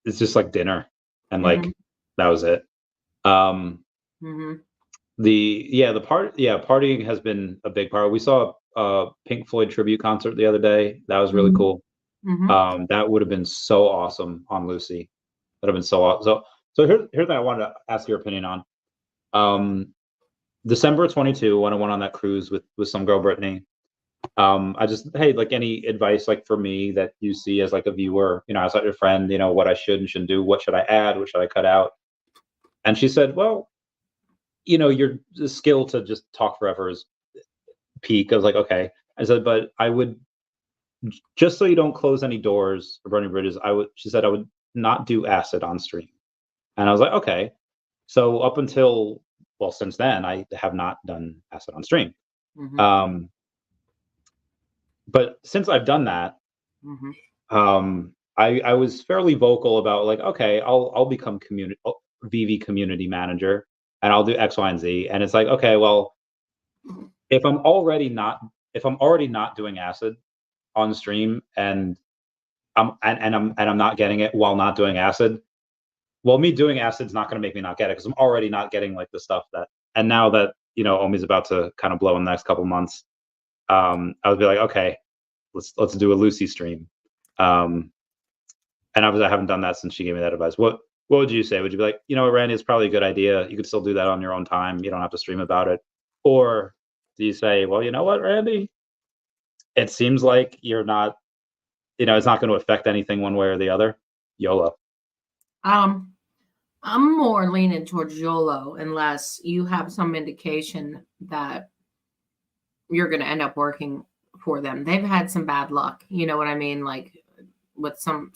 it's just like dinner and like that was it. Partying has been a big part. We saw a Pink Floyd tribute concert the other day. That was really cool. That would have been so awesome on Lucy. That would have been so awesome. So here's the thing I wanted to ask your opinion on. December 22, when I went on that cruise with some girl, Brittany. Like any advice like for me that you see as like a viewer, as like your friend, what I should and shouldn't do, what should I add, what should I cut out? And she said, well, your skill to just talk forever is peak. I was like, okay. I said, but I would, just so you don't close any doors or burning bridges, she said I would not do acid on stream. And I was like, okay. So up until, since then, I have not done acid on stream. But since I've done that, I was fairly vocal about like, okay, I'll become Veve community manager and I'll do X, Y, and Z. And it's like, okay, well, if I'm already not doing acid on stream and I'm not getting it while not doing acid, well, me doing acid's not going to make me not get it because I'm already not getting like the stuff that. And now that OMI's about to kind of blow in the next couple months, I would be like, okay, let's do a Lucy stream. And obviously I haven't done that since she gave me that advice. What would you say? Would you be like, Randy, it's probably a good idea. You could still do that on your own time. You don't have to stream about it. Or do you say, well, you know what, Randy? It seems like you're not, it's not going to affect anything one way or the other. YOLO. I'm more leaning towards YOLO unless you have some indication that you're going to end up working for them. They've had some bad luck. You know what I mean? Like with some,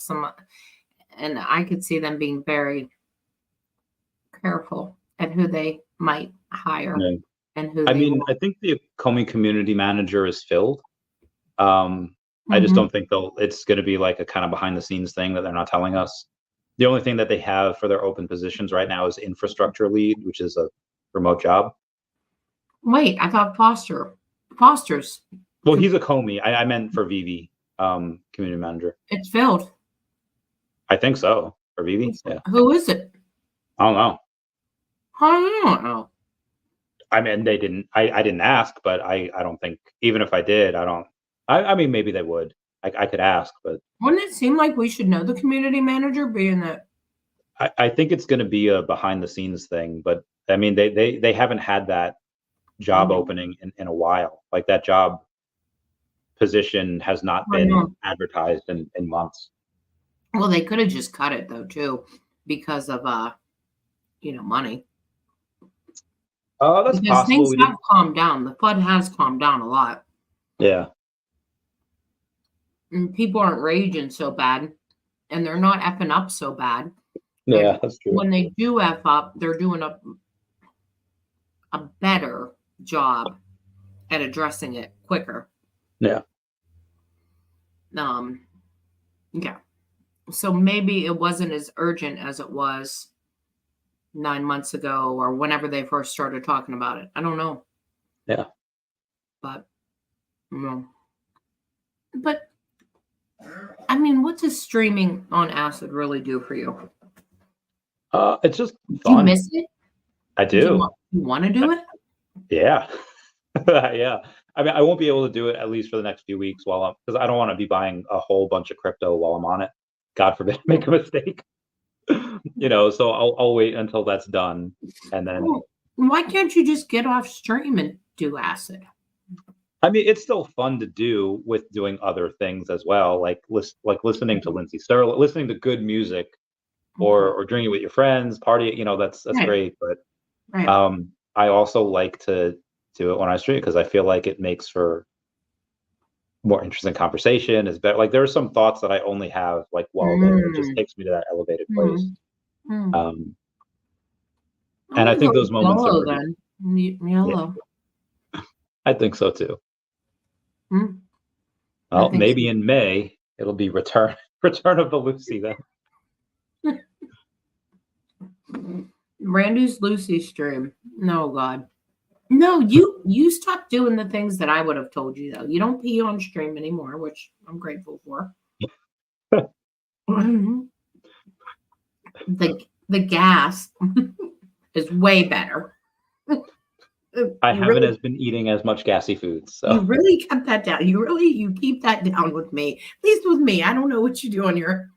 and I could see them being very careful at who they might hire and who. I think the ECOMI community manager is filled. I just don't think it's going to be like a kind of behind the scenes thing that they're not telling us. The only thing that they have for their open positions right now is infrastructure lead, which is a remote job. Wait, I thought Foster's. Well, he's a ECOMI. I meant for Veve, community manager. It's filled. I think so. For Veve. Yeah. Who is it? I don't know. I don't know. I mean, they didn't. I didn't ask, but I don't think. Even if I did, I don't. I mean, maybe they would. I could ask, but wouldn't it seem like we should know the community manager, being that? I think it's going to be a behind the scenes thing, but I mean, they haven't had that job opening in a while. Like that job position has not been advertised in months. Well, they could have just cut it though too, because of money. Oh, that's Because possible. things have calmed down. The FUD has calmed down a lot. Yeah. And people aren't raging so bad. And they're not effing up so bad. Yeah, And that's true. when they do F up, they're doing a better job at addressing it quicker. Yeah. Yeah. So maybe it wasn't as urgent as it was 9 months ago or whenever they first started talking about it. I don't know. Yeah. But no. But I mean, what does streaming on acid really do for you? It's just Do fun. you miss it? I do. You want to do it? Yeah. Yeah. I mean, I won't be able to do it at least for the next few weeks because I don't want to be buying a whole bunch of crypto while I'm on it. God forbid I make a mistake. So I'll wait until that's done, and then. Well, why can't you just get off stream and do acid? I mean, it's still fun to do with doing other things as well, like listening to Lindsay Sterling, listening to good music, or drinking with your friends, party. That's Right. great. But Right. I also like to do it when I stream because I feel like it makes for more interesting conversation. Is better. Like there are some thoughts that I only have like while there. It just takes me to that elevated place. And I think those moments are then. Yellow. I think so too. Well, think maybe so. in May it'll be return of the Lucy then. Randy's Lucy stream. No, God. No, you stopped doing the things that I would have told you though. You don't pee on stream anymore, which I'm grateful for. The gas is way better. I haven't been eating as much gassy foods. So. You really kept that down. You keep that down with me. At least with me. I don't know what you do on your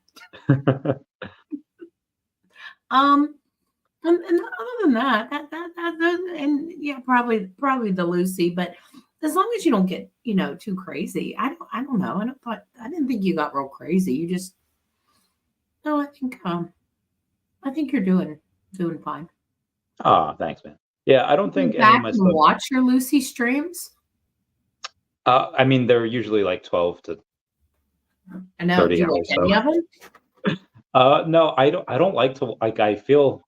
and other than that, and yeah, probably the Lucy, but as long as you don't get, too crazy. I don't know. I didn't think you got real crazy. You just no, I think you're doing fine. Oh, thanks, man. Yeah, I don't think any of my stuff. Watch your Lucy streams. I mean, they're usually like 12 to 30 do you hours. Like any of them? No, I don't like to like. I feel,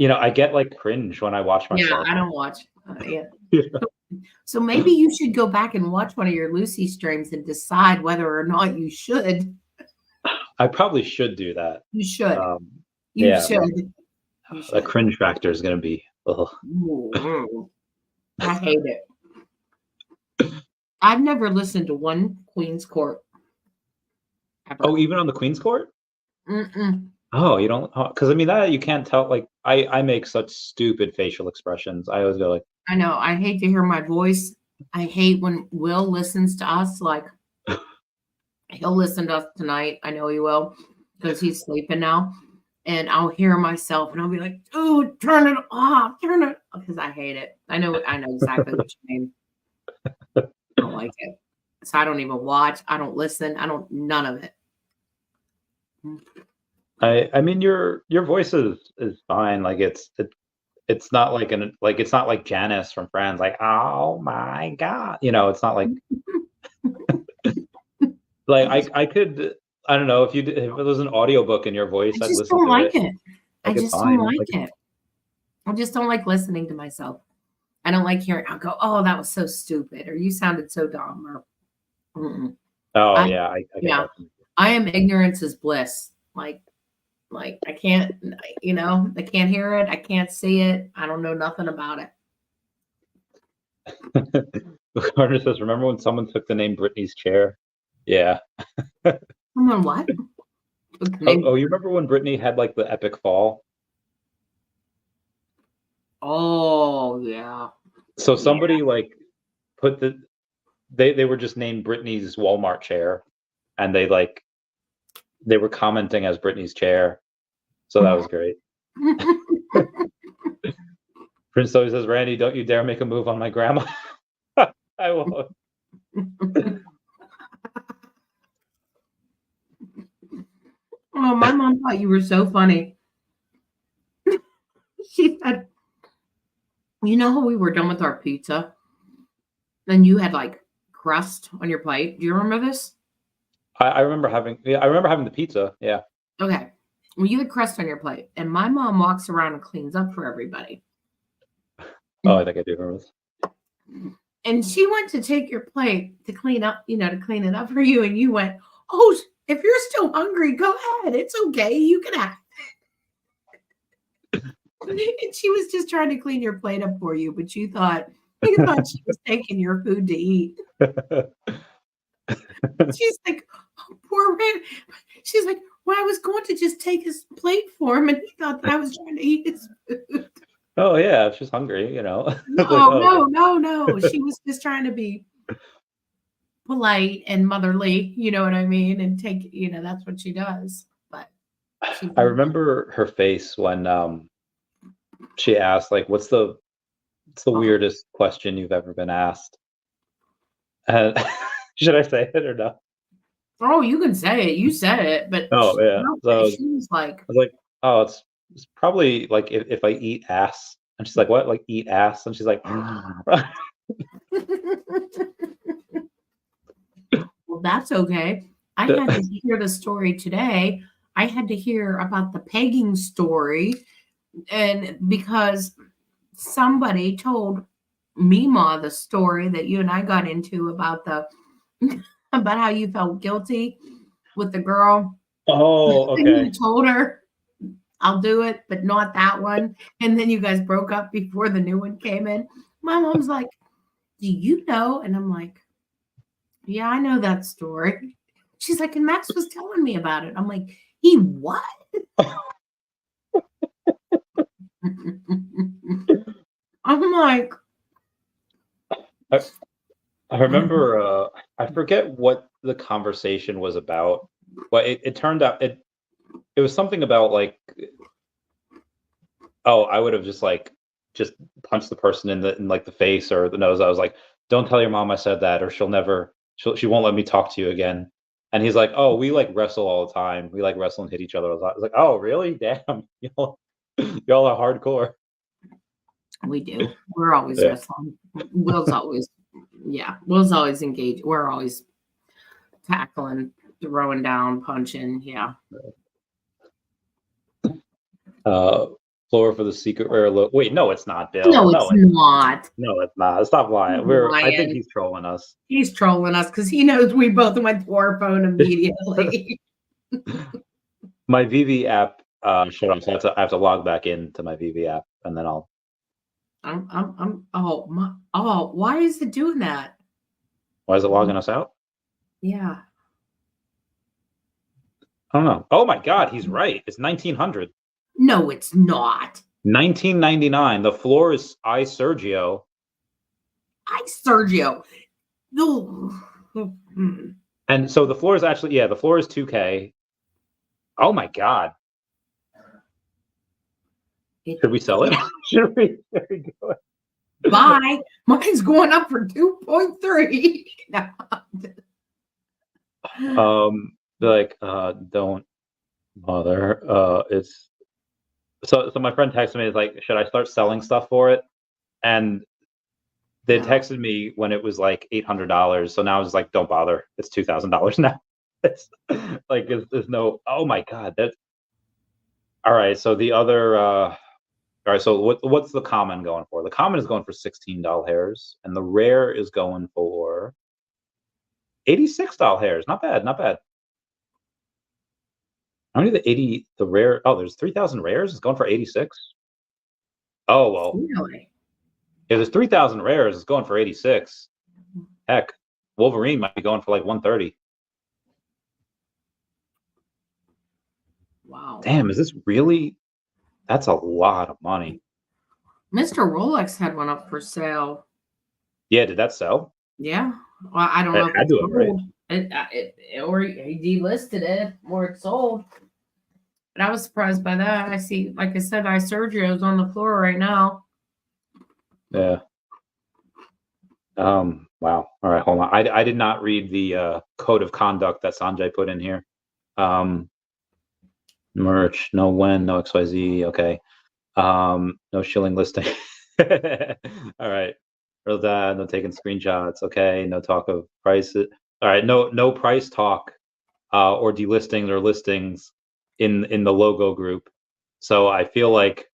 I get like cringe when I watch myself. Yeah, I don't watch. Yeah. So maybe you should go back and watch one of your Lucy streams and decide whether or not you should. I probably should do that. You should. You should. The cringe factor is going to be. I hate it. I've never listened to one Queen's Court. Ever. Oh, even on the Queen's Court? Oh, you don't? Because I mean, that you can't tell. Like, I make such stupid facial expressions. I always go like. I know. I hate to hear my voice. I hate when Will listens to us. Like, he'll listen to us tonight. I know he will because he's sleeping now. And I'll hear myself and I'll be like, "Ooh, turn it off, turn it," because I hate it. I know exactly what you mean. I don't like it. So I don't even watch. I don't listen. None of it. I mean, your voice is fine. Like it's not like it's not like Janice from Friends. Like, oh my God, it's not like like I could. I don't know if it was an audiobook in your voice. I just don't like it. I just don't like it. I just don't like listening to myself. I don't like hearing. I'll go, "Oh, that was so stupid," or "You sounded so dumb," or. Oh I get that. I am ignorance is bliss. Like I can't, I can't hear it. I can't see it. I don't know nothing about it. Carter says, "Remember when someone took the name Britney's chair?" Yeah. Someone what? Oh, you remember when Britney had like the epic fall? Oh yeah. So somebody like put they were just named Britney's Walmart chair, and they were commenting as Britney's chair. So that was great. Prince Zoe says, "Randy, don't you dare make a move on my grandma." I won't. Oh, my mom thought you were so funny. She said, You know how we were done with our pizza? And you had like crust on your plate. Do you remember this? I remember having the pizza. Yeah. Okay. Well, you had crust on your plate, and my mom walks around and cleans up for everybody. Oh, I think I do remember this. And she went to take your plate to clean up, to clean it up for you. And you went, "Oh, if you're still hungry, go ahead. It's okay. You can have it." And she was just trying to clean your plate up for you, but you thought she was taking your food to eat. She's like, "Oh, poor man." She's like, "Well, I was going to just take his plate for him, and he thought that I was trying to eat his food." Oh yeah, she's hungry, No, like, oh. no. She was just trying to be polite and motherly, you know what I mean? And take, that's what she does. But I remember her face when she asked, like, what's the weirdest question you've ever been asked? And should I say it or no? Oh, you can say it. You said it, but Oh yeah. So she was like, I was like, oh, it's probably like if I eat ass. And she's like, what? Like eat ass? And she's like, well, that's okay. I had to hear the story today. I had to hear about the pegging story, and because somebody told Mima the story that you and I got into about about how you felt guilty with the girl. Oh, okay. And you told her, "I'll do it, but not that one." And then you guys broke up before the new one came in. My mom's like, "Do you know?" And I'm like, "Yeah, I know that story." She's like, "And Max was telling me about it." I'm like, "He what?" I'm like, I remember, I forget what the conversation was about, but it turned out it was something about like, oh, I would have just punched the person in like the face or the nose. I was like, don't tell your mom I said that, or she won't let me talk to you again. And he's like, oh, we like wrestle all the time. We like wrestle and hit each other a lot. I was like, oh, really? Damn, y'all are hardcore. we do. We're always wrestling. Will's always engaged. We're always tackling, throwing down, punching. Yeah. Floor for the secret rare look. Wait, no, it's not, Bill. No, it's not. No, it's not. Stop lying. I think he's trolling us. He's trolling us because he knows we both went to our phone immediately. My VV app shut off, so I have to log back into my VV app, and then I'll. Why is it doing that? Why is it logging us out? Yeah. I don't know. Oh my God, he's right. It's 1900. No, it's not. 1999. The floor is Sergio. No. And so the floor is actually, the floor is 2K. Oh my God. Should we sell it? Should we go? Bye. Mine's going up for 2.3. Like, don't bother. It's so my friend texted me, like, should I start selling stuff for it? And they texted me when it was like $800. So now it's like, don't bother. It's $2,000 now. It's like, there's no, oh my God. That's all right. So the other, all right. So what's the common going for? The common is going for $16 hairs, and the rare is going for $86 hairs. Not bad. Not bad. How many the rare? Oh, there's 3,000 rares. It's going for 86. Oh, well. Really? If there's 3,000 rares, it's going for 86. Heck, Wolverine might be going for like 130. Wow. Damn, is this really? That's a lot of money. Mr. Rolex had one up for sale. Yeah, did that sell? Yeah. Well, I don't know if it's sold. Or he delisted it or it sold. But I was surprised by that. I see, like I said, Sergio's on the floor right now. Yeah. Wow. All right, hold on. I did not read the code of conduct that Sanjay put in here. Merch, no when, no XYZ. Okay. No shilling listing. All right. Real dad, no taking screenshots. Okay. No talk of prices. All right. No price talk or delistings or listings in the logo group. So I feel like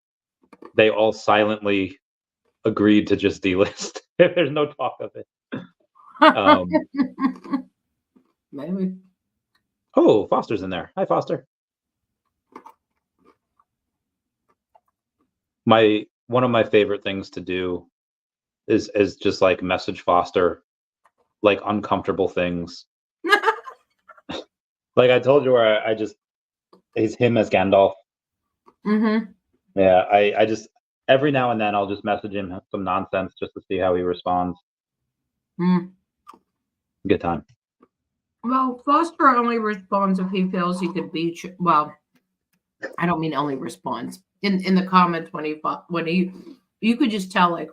they all silently agreed to just delist. There's no talk of it. Maybe. Oh, Foster's in there. Hi, Foster. One of my favorite things to do is just like message Foster like uncomfortable things. Like I told you, where I just he's him as Gandalf. Mm-hmm. Yeah, I just every now and then I'll just message him some nonsense just to see how he responds. Good time. Well, Foster only responds if he feels he could beat you. Well, I don't mean only responds in the comments when he you could just tell, like,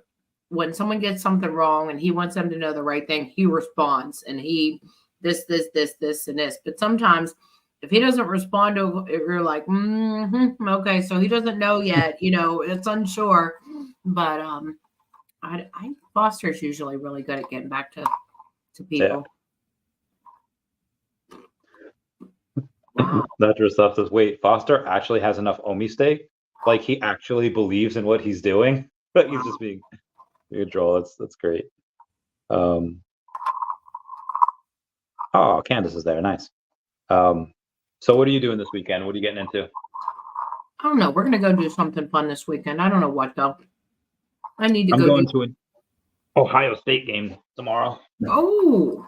when someone gets something wrong and he wants them to know the right thing, he responds and he this and this. But sometimes if he doesn't respond to it, you're like, okay, so he doesn't know yet, it's unsure. But I Foster's usually really good at getting back to people. Yeah. Wow. That stuff says, wait, Foster actually has enough OMI stake? Like he actually believes in what he's doing? But he's just being a troll. That's great. Oh, Candace is there. Nice. So what are you doing this weekend? What are you getting into? I don't know. We're gonna go do something fun this weekend. I don't know what though. I need to I'm go going to an Ohio State game tomorrow. Oh,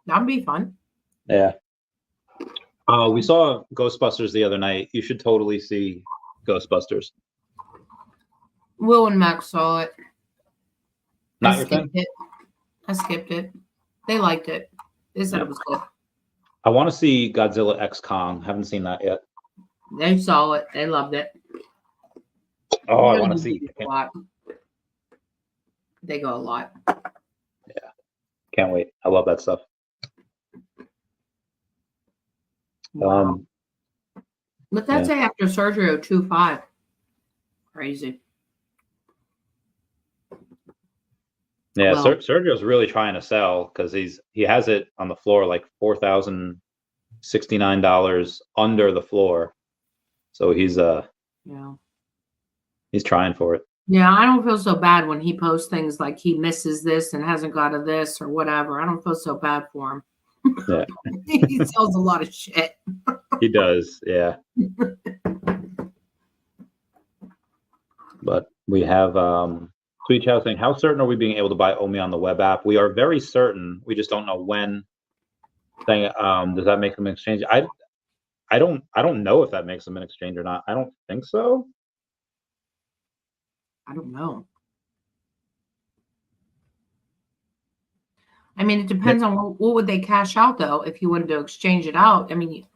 that'd be fun. Yeah. We saw Ghostbusters the other night. You should totally see Ghostbusters. Will and Max saw it. Not your thing? I skipped it. They liked it. They said it was good. I want to see Godzilla X Kong. Haven't seen that yet. They saw it. They loved it. Oh, I want to see. A lot. They go a lot. Yeah. Can't wait. I love that stuff. Wow. But that's after Sergio 2.5. Crazy. Yeah, well, Sergio's really trying to sell because he has it on the floor like $4,069 under the floor. So he's trying for it. Yeah, I don't feel so bad when he posts things like he misses this and hasn't got a this or whatever. I don't feel so bad for him. Yeah. He sells a lot of shit. He does, yeah. But we have Sweet Chow saying, how certain are we being able to buy OMI on the web app? We are very certain. We just don't know when. Saying, does that make them an exchange? I don't know if that makes them an exchange or not. I don't think so. I don't know. I mean, it depends on what would they cash out though. If you wanted to exchange it out, I mean.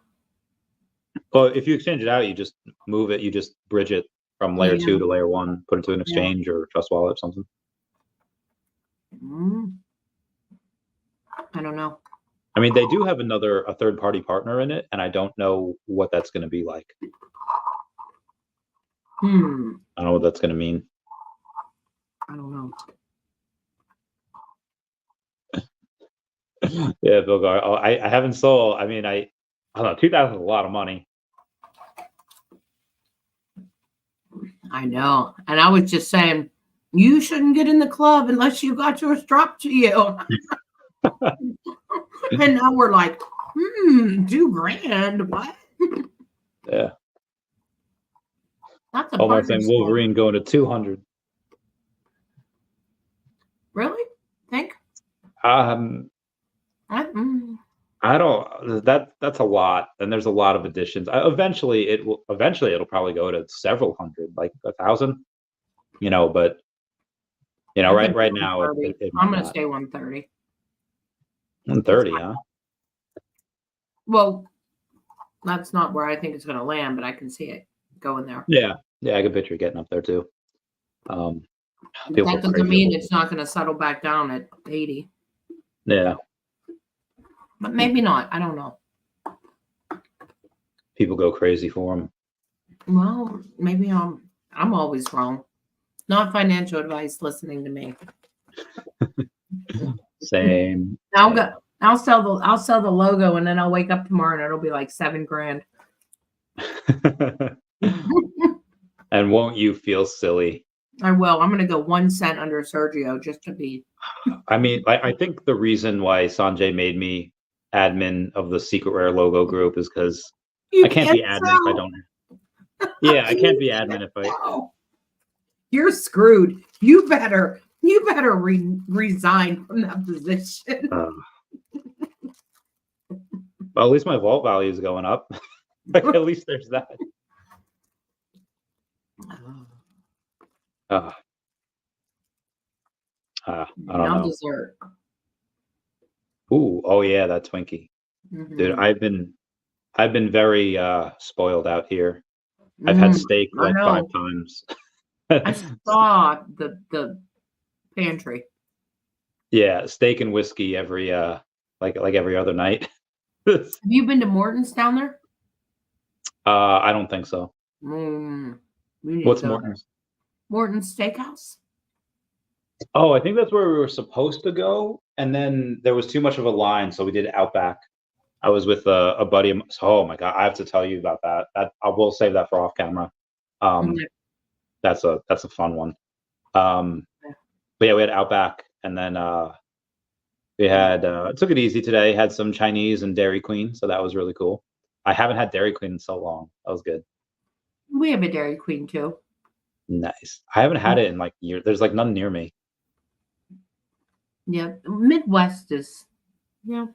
Well, if you exchange it out, you just move it. You just bridge it from layer 2 to layer 1. Put it to an exchange or trust wallet or something. I don't know. I mean, they do have a third-party partner in it, and I don't know what that's going to be like. I don't know what that's going to mean. I don't know. Yeah, Bill Gar. Oh, I haven't sold. I mean, I don't know. 2,000 is a lot of money. I know. And I was just saying, you shouldn't get in the club unless you got yours dropped to you. And now we're like, $2,000. What? Yeah. That's a almost saying Wolverine going to 200. Really? Think? I don't. That's a lot, and there's a lot of additions. Eventually, it'll probably go to several hundred, like 1,000. But right now, I'm gonna stay 130. 130, huh? Well, that's not where I think it's gonna land, but I can see it going there. Yeah, I can picture it getting up there too. That doesn't mean it's not gonna settle back down at 80. Yeah. But maybe not. I don't know. People go crazy for them. Well, maybe I'm always wrong. Not financial advice listening to me. Same. I'll sell the logo and then I'll wake up tomorrow and it'll be like $7,000. And won't you feel silly? I will. I'm gonna go 1 cent under Sergio just to be. I mean, I think the reason why Sanjay made me admin of the Secret Rare logo group is because I can't be admin if I don't. Yeah, I can't be admin if I. You're screwed. You better resign from that position. Well, at least my vault value is going up. Like, at least there's that. I don't know. Dessert. Ooh, oh yeah, that Twinkie. Mm-hmm. Dude, I've been very spoiled out here. I've had steak like 5 times. I saw the pantry. Yeah, steak and whiskey every like every other night. Have you been to Morton's down there? I don't think so. What's Morton's? Morton's Steakhouse. Oh, I think that's where we were supposed to go, and then there was too much of a line, so we did Outback. I was with a buddy of mine. Oh my God, I have to tell you about that. I will save that for off camera. That's a fun one. But yeah, we had Outback, and then we had took it easy today. Had some Chinese and Dairy Queen, so that was really cool. I haven't had Dairy Queen in so long. That was good. We have a Dairy Queen too. Nice. I haven't had it in like years. There's like none near me. Yeah, Midwest is, yeah.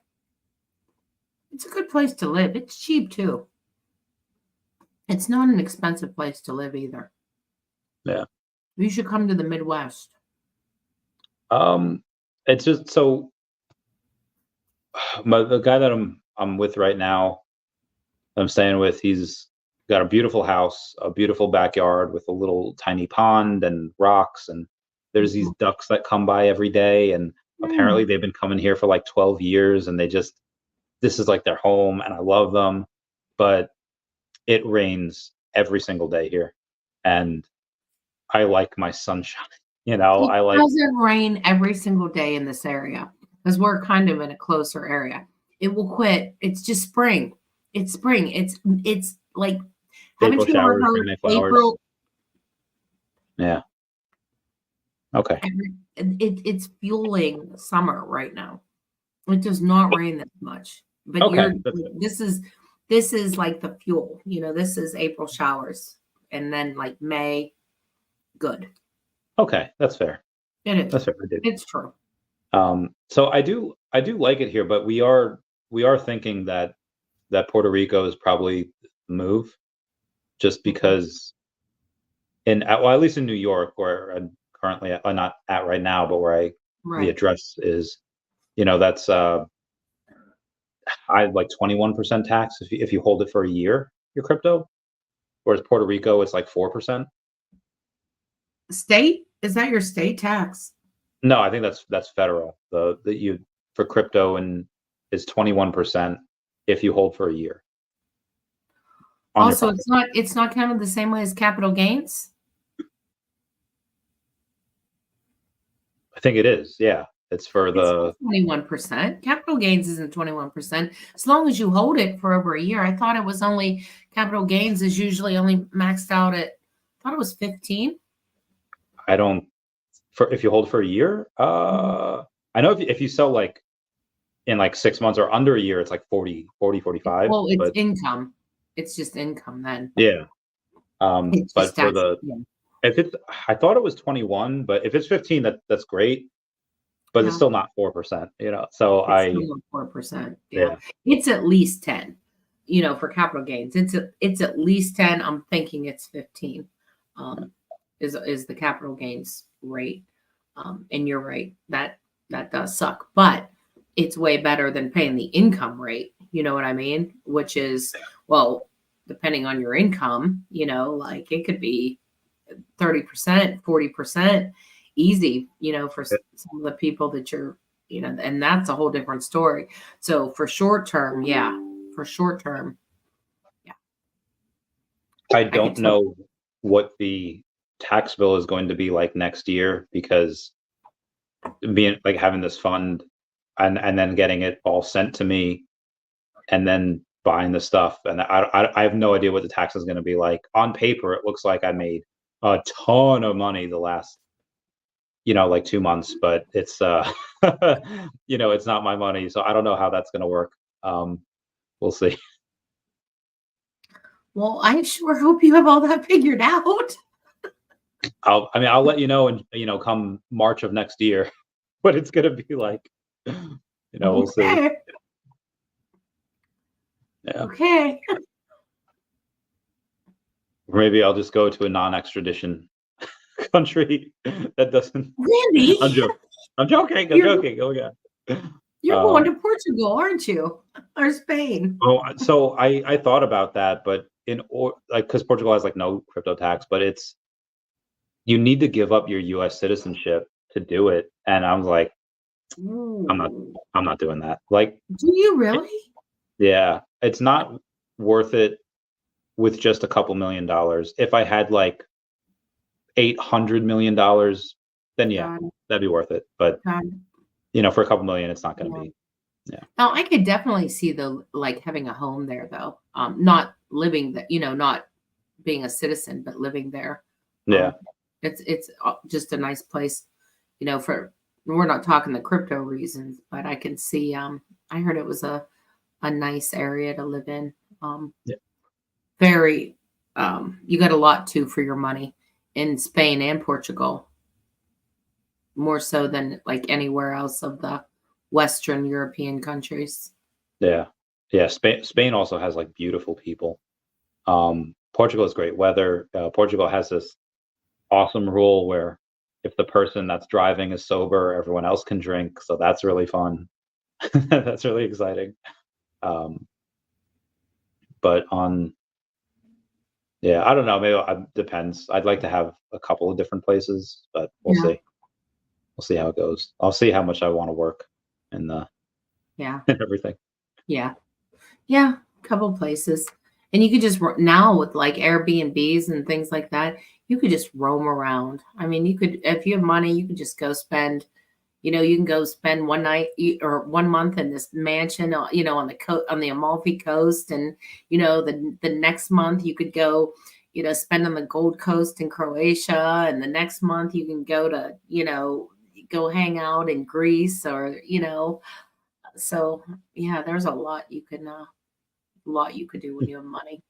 It's a good place to live. It's cheap too. It's not an expensive place to live either. Yeah. You should come to the Midwest. It's just so the guy that I'm with right now, I'm staying with, he's got a beautiful house, a beautiful backyard with a little tiny pond and rocks, and there's these ducks that come by every day, and apparently they've been coming here for like 12 years, and this is like their home, and I love them, but it rains every single day here, and I like my sunshine. It doesn't rain every single day in this area because we're kind of in a closer area. It will quit. It's just spring. It's spring. It's like April showers, April. Yeah. Okay. It's fueling summer right now. It does not rain that much, but this is like the fuel. This is April showers, and then like May, good. Okay, that's fair. It is. That's fair. It's true. So I do like it here, but we are thinking that Puerto Rico is probably the move, just because at least in New York, where I'm currently not at right now, but where the address is, that's I like 21% tax if you hold it for a year, your crypto, whereas Puerto Rico it's like 4%. State? Is that your state tax? No, I think that's federal. For crypto and is 21% if you hold for a year. Also, it's not counted the same way as capital gains. I think it is. Yeah, it's for the 21%. Capital gains isn't 21%. As long as you hold it for over a year. I thought it was only capital gains is usually only maxed out at. I thought it was 15. If you hold for a year, I know if you sell like in like 6 months or under a year, it's like 40, 45. Well, it's income. It's just income then. Yeah. But for I thought it was 21, but if it's 15, that's great. But it's still not 4%, So it's 4%. Yeah. It's at least 10, for capital gains. It's at least 10. I'm thinking it's 15. Is the capital gains rate. And you're right, that does suck, but it's way better than paying the income rate. You know what I mean? Which is, well, depending on your income, like it could be 30%, 40% easy, for some of the people that you're, and that's a whole different story. So for short term, yeah. I don't know what the tax bill is going to be like next year, because being like having this fund and then getting it all sent to me and then buying the stuff. And I have no idea what the tax is going to be like. On paper, it looks like I made a ton of money the last, like 2 months, but it's, it's not my money. So I don't know how that's going to work. We'll see. Well, I sure hope you have all that figured out. I'll let you know, and come March of next year, what it's going to be like. We'll see. Yeah. Okay. Maybe I'll just go to a non-extradition country that doesn't. Really? I'm joking. I'm joking. Oh yeah. You're going to Portugal, aren't you? Or Spain? Oh, so I thought about that, but because Portugal has like no crypto tax, but you need to give up your U.S. citizenship to do it, and I was like, I'm not doing that. Like, do you really? Yeah, it's not worth it with just a couple $1 million. If I had like $800 million, then yeah, that'd be worth it. But for a couple million, it's not going to be. Yeah. Now I could definitely see having a home there though. Not living that, not being a citizen, but living there. Yeah. It's just a nice place, we're not talking the crypto reasons, but I can see, I heard it was a nice area to live in. Very, you got a lot too for your money in Spain and Portugal, more so than like anywhere else of the Western European countries. Yeah. Spain also has like beautiful people. Portugal has great weather. Portugal has this awesome rule where if the person that's driving is sober, everyone else can drink. So that's really fun. That's really exciting. But I don't know. Maybe it depends. I'd like to have a couple of different places, but we'll see. We'll see how it goes. I'll see how much I want to work and everything. Yeah. A couple places. And you could just, now with like Airbnbs and things like that, you could just roam around. I mean, you could, if you have money, you could just go spend, you can go spend one night or 1 month in this mansion, on the Amalfi Coast. And, the next month you could go, spend on the Gold Coast in Croatia. And the next month you can go to, go hang out in Greece or, so yeah, there's a lot you can do when you have money.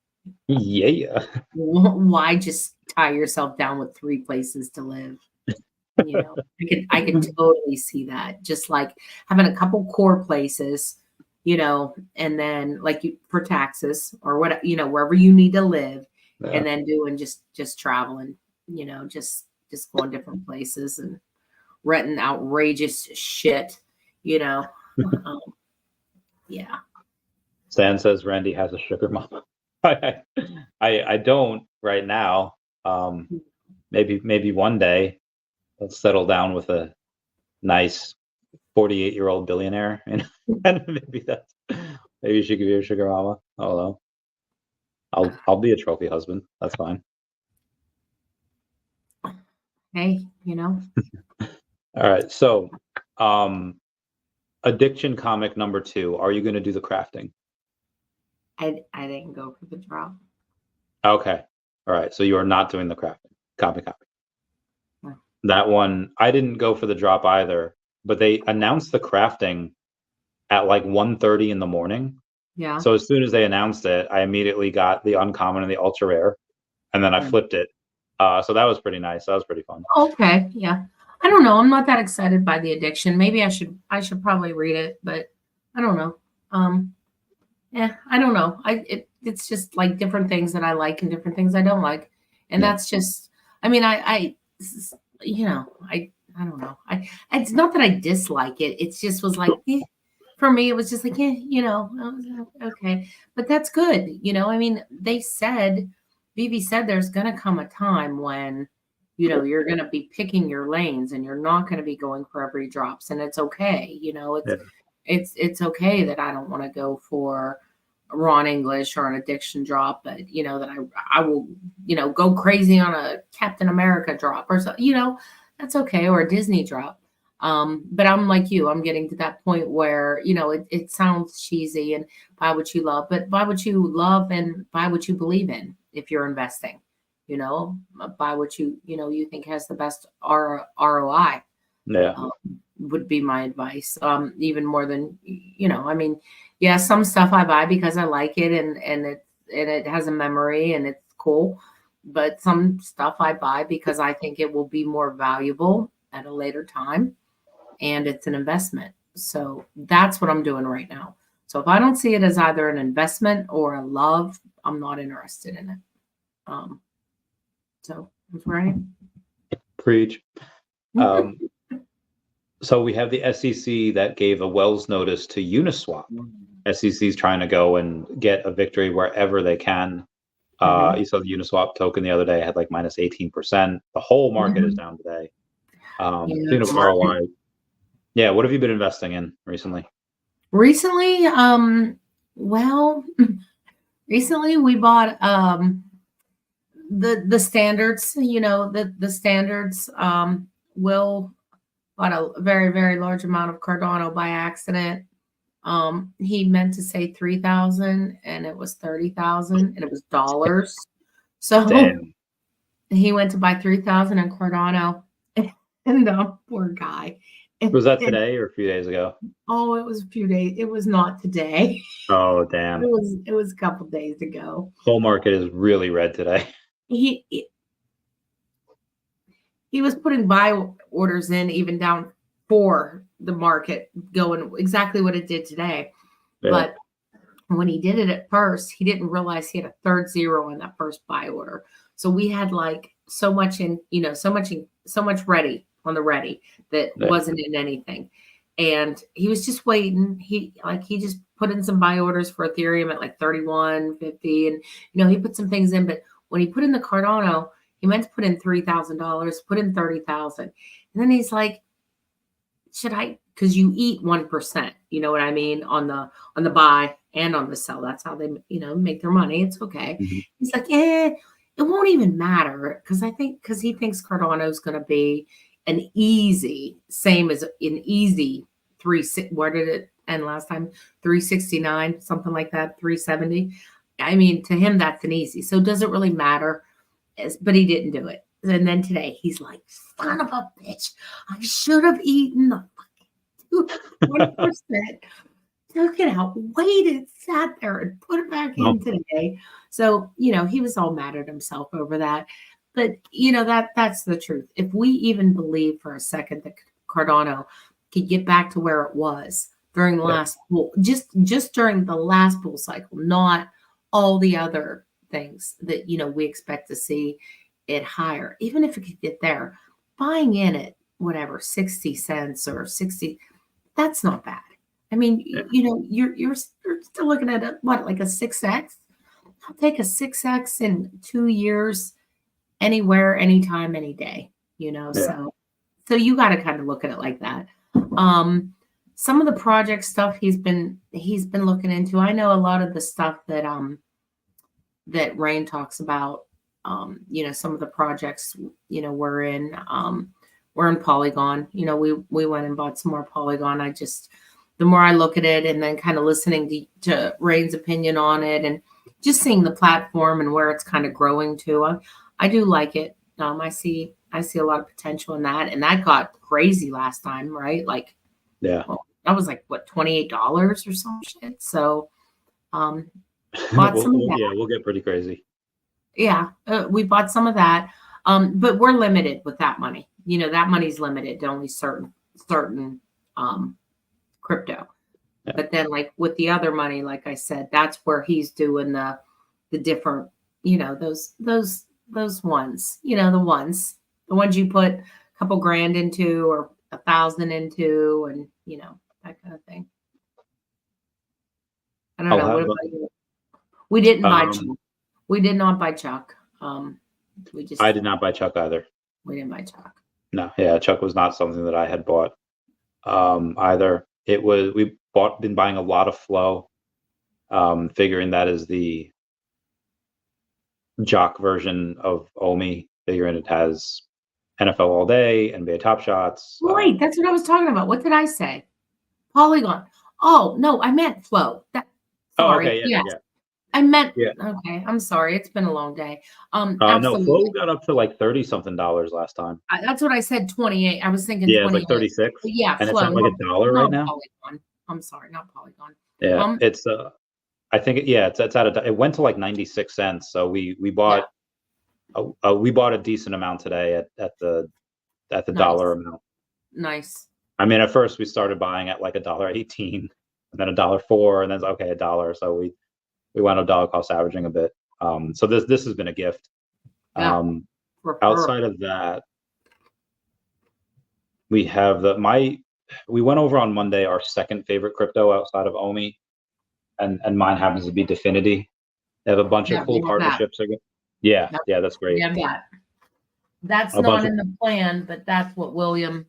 Yeah. Why just tie yourself down with 3 places to live? I could totally see that. Just like having a couple core places, and then like for taxes or what, wherever you need to live, and then doing just traveling, just going different places and renting outrageous shit, Yeah. Stan says Randy has a sugar mama. I don't right now. Maybe one day I'll settle down with a nice 48-year-old billionaire, and maybe she could be a sugar mama. I don't know. I'll be a trophy husband. That's fine. Hey, All right. So, addiction comic number 2. Are you going to do the crafting? I didn't go for the drop. Okay. All right. So you are not doing the crafting. Copy. No. That one, I didn't go for the drop either, but they announced the crafting at like 1:30 in the morning. Yeah. So as soon as they announced it, I immediately got the uncommon and the ultra rare, and then I flipped it. So that was pretty nice. That was pretty fun. Okay. Yeah. I don't know. I'm not that excited by the addiction. Maybe I should probably read it, but I don't know. I don't know. It's just like different things that I like and different things I don't like. And that's just, I mean, I don't know. It's not that I dislike it. It's just was like, for me, it was just like, okay, but that's good. I mean, Veve said there's going to come a time when, you're going to be picking your lanes and you're not going to be going for every drops, and it's okay. It's okay that I don't want to go for Ron English or an addiction drop, but that I will, go crazy on a Captain America drop or so, that's okay, or a Disney drop. But I'm like you, I'm getting to that point where, it sounds cheesy and buy what you love, but buy what you love and buy what you believe in if you're investing, buy what you think has the best ROI. Yeah. Would be my advice. Even more than, yeah, some stuff I buy because I like it and it has a memory and it's cool. But some stuff I buy because I think it will be more valuable at a later time, and it's an investment. So that's what I'm doing right now. So if I don't see it as either an investment or a love, I'm not interested in it. So that's where I am. Preach. So we have the SEC that gave a Wells notice to Uniswap. SEC is trying to go and get a victory wherever they can. You saw the Uniswap token the other day had like minus 18%. The whole market is down today. ROI. Yeah, what have you been investing in recently? Recently, recently we bought the standards. The standards. Will bought a very, very large amount of Cardano by accident. He meant to say 3,000 and it was 30,000 and it was dollars. So Damn. He went to buy 3,000 in Cardano and the poor guy. Was that today or a few days ago? Oh, it was a few days. It was not today. Oh, damn. It was a couple days ago. Whole market is really red today. He was putting buy orders in even down for the market going exactly what it did today. Yeah. But when he did it at first, he didn't realize he had a third zero in that first buy order. So we had like so much so much ready on the ready that wasn't in anything. And he was just waiting. He just put in some buy orders for Ethereum at like 31.50. And, he put some things in, but when he put in the Cardano, he meant to put in $3,000, put in 30,000. And then he's like, should I, because you eat 1%, you know what I mean? On the buy and on the sell. That's how they, make their money. It's okay. Mm-hmm. He's like, it won't even matter. Because he thinks Cardano is going to be an easy, same as an easy where did it end last time? 369, something like that, 370. I mean, to him, that's an easy. So does it really matter? But he didn't do it. And then today he's like, son of a bitch, I should have eaten the fucking 1%, took it out, waited, sat there and put it back in today. So, he was all mad at himself over that. But, that's the truth. If we even believe for a second that Cardano could get back to where it was during the last bull, just during the last bull cycle, not all the other things that we expect to see it higher, even if it could get there, buying in at whatever 60 cents or 60, that's not bad. I mean, you're still looking at like a 6x. I'll take a 6x in 2 years, anywhere, anytime, any day. So you got to kind of look at it like that. Some of the project stuff he's been looking into. I know a lot of the stuff that that Rain talks about, some of the projects, we're in Polygon. We went and bought some more Polygon. The more I look at it and then kind of listening to Rain's opinion on it and just seeing the platform and where it's kind of growing to, I do like it. I see a lot of potential in that. And that got crazy last time, right? Like, that was like what, $28 or some shit. So, bought some of that. Yeah, we'll get pretty crazy. Yeah, we bought some of that, but we're limited with that money. That money's limited to only certain crypto. Yeah. But then, like with the other money, like I said, that's where he's doing the different, those ones, the ones you put a couple grand into or 1,000 into, and that kind of thing. I don't know. What about you? We didn't buy Chuck. We did not buy Chuck. I did not buy Chuck either. We didn't buy Chuck. No, yeah, Chuck was not something that I had bought either. Been buying a lot of Flow. figuring that is the jock version of OMI, figuring it has NFL all day, NBA Top Shots. Wait, that's what I was talking about. What did I say? Polygon. Oh, no, I meant flow. Sorry. Okay, yes. yeah. I meant, Yeah. okay, I'm sorry. It's been a long day. No, Absolutely. Flow got up to like $30-something last time. That's what I said, 28. I was thinking Yeah, 28. it's like 36. But yeah, and flow. it's at like $1 right now. Polygon. I'm sorry, not Polygon. Yeah, it's I think it's at it went to like 96 cents. So we bought a decent amount today at the Nice. dollar amount. Nice. I mean, at first we started buying at like $1.18, and then $1.04, and then it's okay, $1. So we wound up dollar cost averaging a bit. So this has been a gift. Yeah. Outside of that, we have we went over on Monday our second favorite crypto outside of OMI, and mine happens to be Definity. They have a bunch of cool partnerships. Yeah, that's great. Yeah, that's not in the plan, but that's what William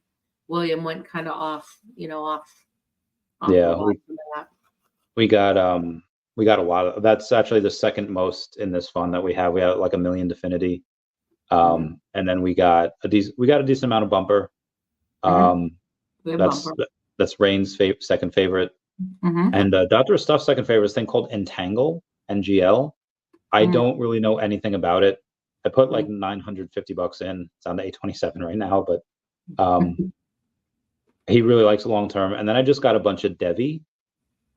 went kind of off. Yeah, we got a lot of. That's actually the second most in this fund that we have. We have like 1 million Definity, and then we got a decent amount of bumper. That's Rain's second favorite, and Dr. Stuff's second favorite is a thing called Entangle, NGL. I don't really know anything about it. I put like $950 in. It's on the 827 right now, but he really likes it long term. And then I just got a bunch of Devi.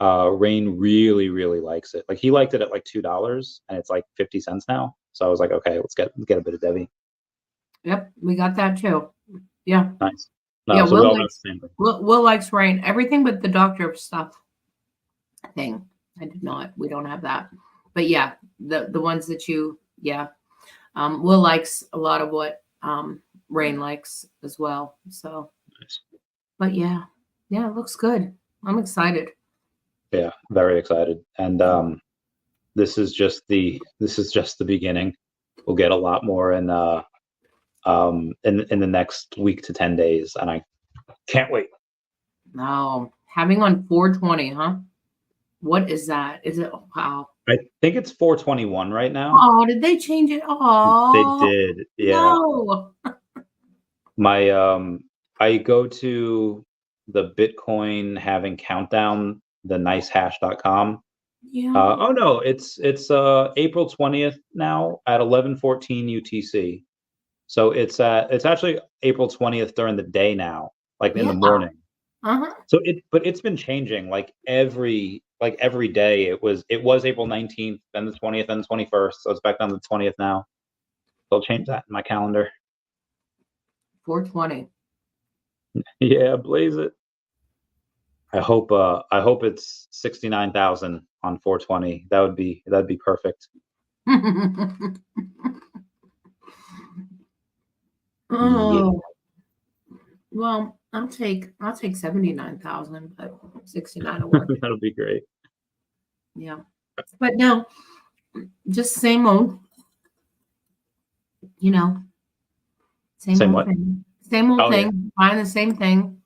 Rain really, really likes it. Like he liked it at like $2, and it's like 50 cents now. So I was like, okay, let's get a bit of Devi. Yep, we got that too. Yeah. Nice. Yeah, Will likes Rain. Everything but the Doctor Stuff thing. I did not. We don't have that. But yeah, the ones that Will likes a lot of what Rain likes as well. So, nice. But yeah, it looks good. I'm excited. Yeah, very excited. And this is just the beginning. We'll get a lot more in the next week to 10 days, and I can't wait. No, having on 420, huh? What is that? Is it wow? I think it's 421 right now. Oh, did they change it? Oh, they did. Yeah. No. I go to the Bitcoin halving countdown, the nicehash.com. Yeah. Oh no, it's April 20th now at 11:14 UTC. So it's actually April 20th during the day now, like in the morning. So it's been changing like every day. It was April 19th, then the 20th, then the 21st. So it's back down to the 20th now. So I'll change that in my calendar. 420. Yeah, blaze it. I hope it's 69,000 on 420. That'd be perfect. Oh. Yeah. Well, I'll take 79,000, but 69 will work. That'll be great. Yeah. But no, just same old. Same old thing. Same old thing. Yeah. Buying the same thing.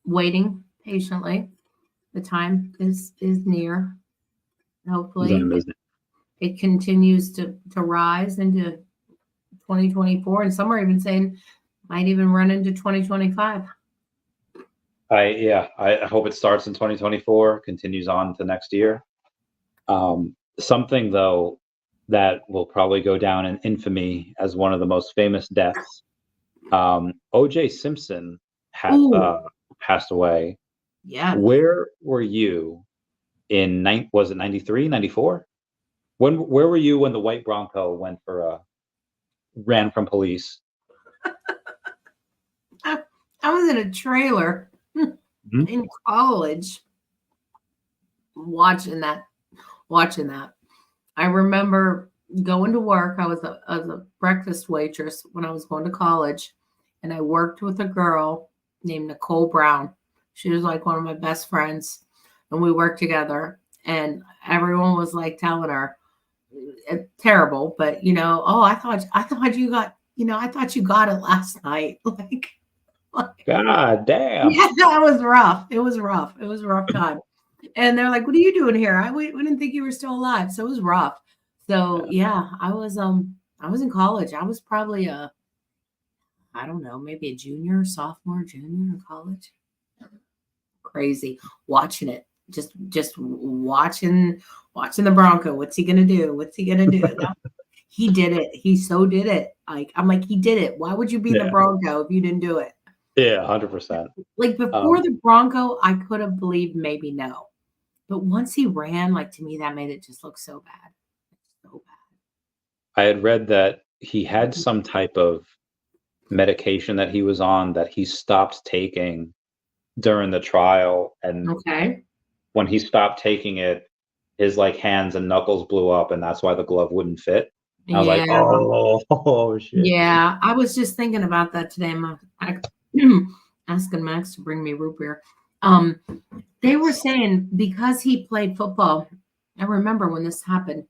Waiting patiently. The time is near. Hopefully it continues to rise into 2024, and some are even saying might even run into 2025. I hope it starts in 2024, continues on to next year. Something though that will probably go down in infamy as one of the most famous deaths. O.J. Simpson passed away. Yeah. Where were you in was it 93, 94? Where were you when the white Bronco ran from police? I was in a trailer in college watching that. I remember going to work. I was a breakfast waitress when I was going to college, and I worked with a girl named Nicole Brown. She was like one of my best friends, and we worked together, and everyone was like telling her, terrible, but I thought you got, I thought you got it last night. like God damn. Yeah, that was rough. It was rough. It was a rough time. And they're like, "What are you doing here? We didn't think you were still alive." So it was rough. So yeah, I was in college. I was probably I don't know, maybe a sophomore, junior in college. Crazy watching it. Just watching the Bronco. What's he gonna do? What's he gonna do? He did it. He so did it. Like I'm like, he did it. Why would you be the Bronco if you didn't do it? Yeah, 100%. Like before the Bronco, I could have believed maybe no. But once he ran, like to me, that made it just look so bad. So bad. I had read that he had some type of medication that he was on that he stopped taking during the trial, and Okay. when he stopped taking it, his like hands and knuckles blew up, and that's why the glove wouldn't fit. I was like, oh shit. Yeah, I was just thinking about that today. Asking Max to bring me root beer. They were saying because he played football, I remember when this happened,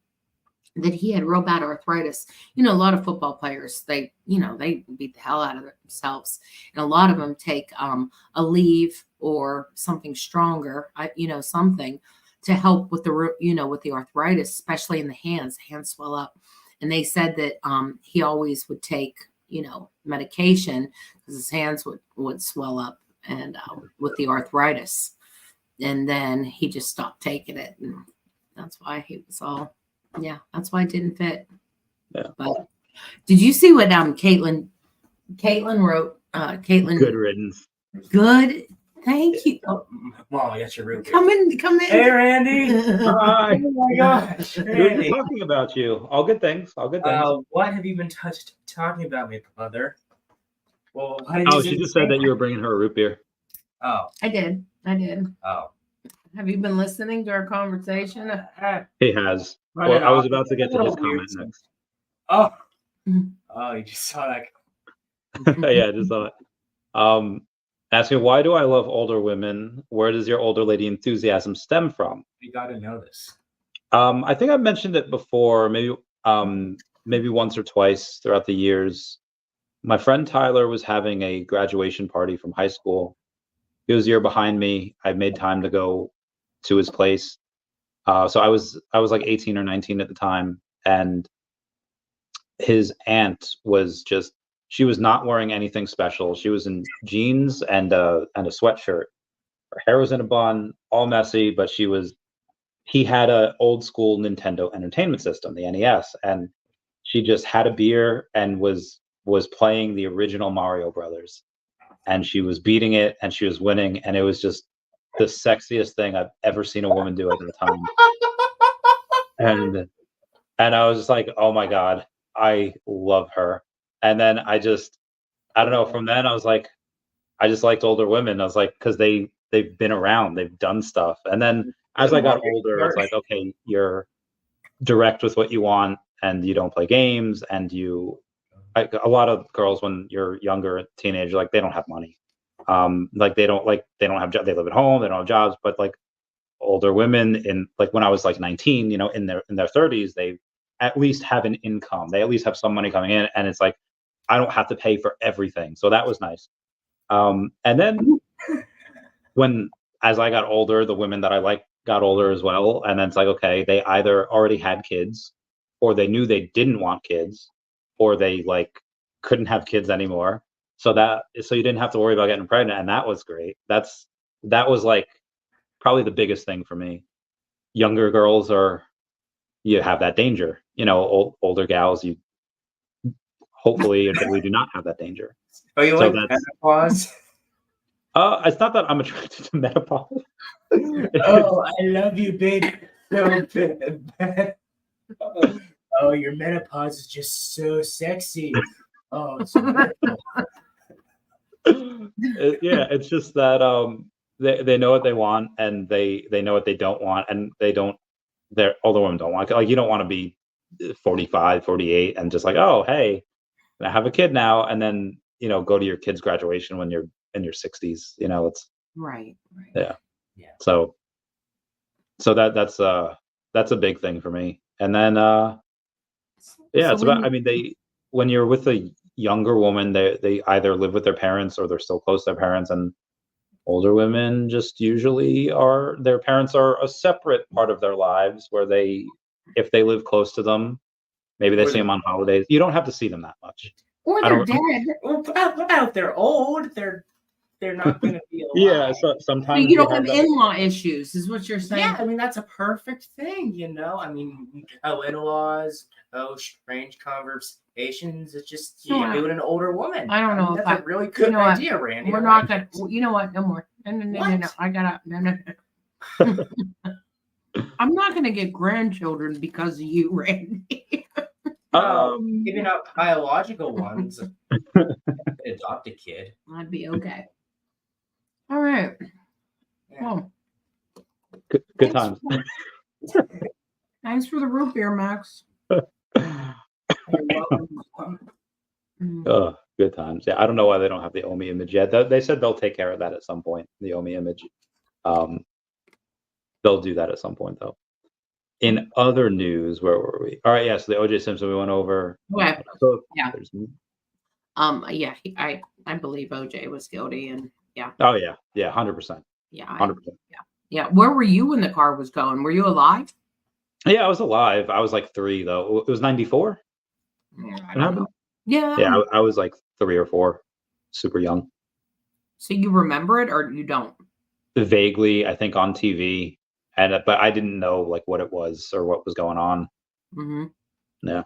that he had real bad arthritis. You know, a lot of football players, they beat the hell out of themselves. And a lot of them take a leave or something stronger, something to help with with the arthritis, especially in the hands. Hands swell up. And they said that he always would take, medication because his hands would swell up and with the arthritis. And then he just stopped taking it. And that's why he was all, that's why it didn't fit. Yeah. But did you see what Caitlin wrote? Caitlin. Good riddance. Good. Thank you. Oh, Mom, I got your root beer. come in. Hey, Randy. Hi. Oh my gosh. We were Randy. talking about you. All good things. All good things. What have you been talking about me, mother? Well, She just said that you were bringing her a root beer. Oh. I did. Oh. Have you been listening to our conversation? He has. Well, I was about to get to his comment next. Oh. Mhm. Oh, you just saw that. Yeah, I just saw it. Asking, why do I love older women? Where does your older lady enthusiasm stem from? You got to know this. I think I've mentioned it before, maybe once or twice throughout the years. My friend Tyler was having a graduation party from high school. He was a year behind me. I made time to go to his place. So I was like 18 or 19 at the time, and his aunt was she was not wearing anything special. She was in jeans and a sweatshirt. Her hair was in a bun, all messy, but he had a old school Nintendo Entertainment System, the NES, and she just had a beer and was playing the original Mario Brothers, and she was beating it and she was winning, and it was just the sexiest thing I've ever seen a woman do at the time. And I was just like, oh my God, I love her. And then I don't know, from then I was like, I just liked older women. I was like, because they've been around, they've done stuff. And then as I got older, it's like, okay, you're direct with what you want, and you don't play games, and a lot of girls when you're younger, teenager, like they don't have money. Like they don't have jobs, they live at home, they don't have jobs, but like older women in like when I was like 19, in their 30s, they at least have an income. They at least have some money coming in, and it's like I don't have to pay for everything. So that was nice. And then as I got older, the women that I liked got older as well. And then it's like, okay, they either already had kids, or they knew they didn't want kids, or they like couldn't have kids anymore. So you didn't have to worry about getting pregnant. And that was great. That was like probably the biggest thing for me. Younger girls you have that danger, older gals, you hopefully do not have that danger. Oh, you like menopause? It's not that I'm attracted to menopause. Oh, I love you, babe. So bad. Oh, your menopause is just so sexy. Oh, it's wonderful. Yeah, it's just that they know what they want, and they know what they don't want, and they're older women don't want, like, you don't want to be 45, 48 and just like, oh, hey, I have a kid now, and then go to your kid's graduation when you're in your 60s. It's Right. Yeah. So that's a big thing for me. And then it's about, I mean, when you're with a younger woman, they either live with their parents or they're still close to their parents, and Older women just usually their parents are a separate part of their lives where if they live close to them, maybe they see them on holidays. You don't have to see them that much. Or they're dead. Well, if they're old, they're not going to be alive. Yeah, so So sometimes you don't have in-law issues, is what you're saying. Yeah, I mean, that's a perfect thing, you know? I mean, in-laws, strange conversations. It's just, you do it an older woman. I don't know. That's a really good idea, Randy. We're not going to, you know what? No more. No. I got to, no. I'm not going to get grandchildren because of you, Randy. Maybe not biological ones. Adopt a kid. I'd be okay. All right. Yeah. Well, good times. Thanks for the root beer, Max. Good times. Yeah, I don't know why they don't have the OMI image yet. They said they'll take care of that at some point. The OMI image. They'll do that at some point, though. In other news, where were we? All right, yeah. So the O.J. Simpson we went over. Okay. So Yeah. Yeah. I believe OJ was guilty, and yeah. Oh yeah, 100%. Yeah. 100%. Yeah. Where were you when the car was going? Were you alive? Yeah, I was alive. I was like 3 though. It was 94. I don't know. Yeah. Yeah, I was like 3 or 4, super young. So you remember it or you don't? Vaguely, I think on TV, but I didn't know like what it was or what was going on. Mm-hmm. Yeah.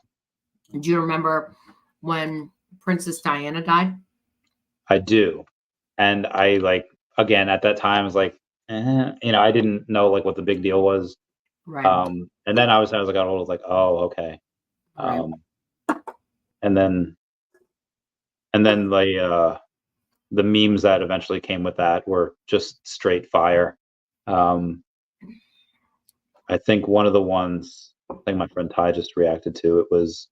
Do you remember when Princess Diana died? I do, and I again at that time I was like, I didn't know like what the big deal was. Right. And then as I got old, I was like, oh, okay. Right. And then the memes that eventually came with that were just straight fire. I think one of the ones I think my friend Ty just reacted to, it was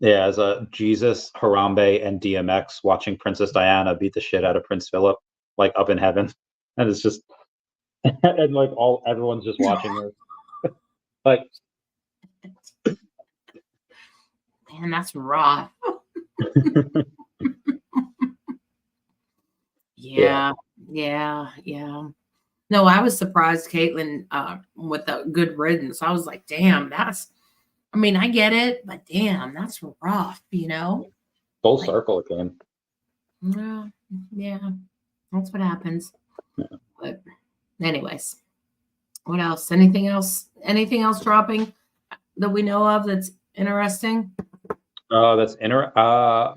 as a Jesus, Harambe, and DMX watching Princess Diana beat the shit out of Prince Philip, like up in heaven, and it's just and like everyone's just watching her. Like, man, that's rough. Yeah. No, I was surprised, Caitlin, with a good riddance. I was like, damn, I get it, but damn, that's rough, Full circle it came. Yeah, that's what happens. Yeah. But anyways, what else? Anything else dropping that we know of that's interesting? That's I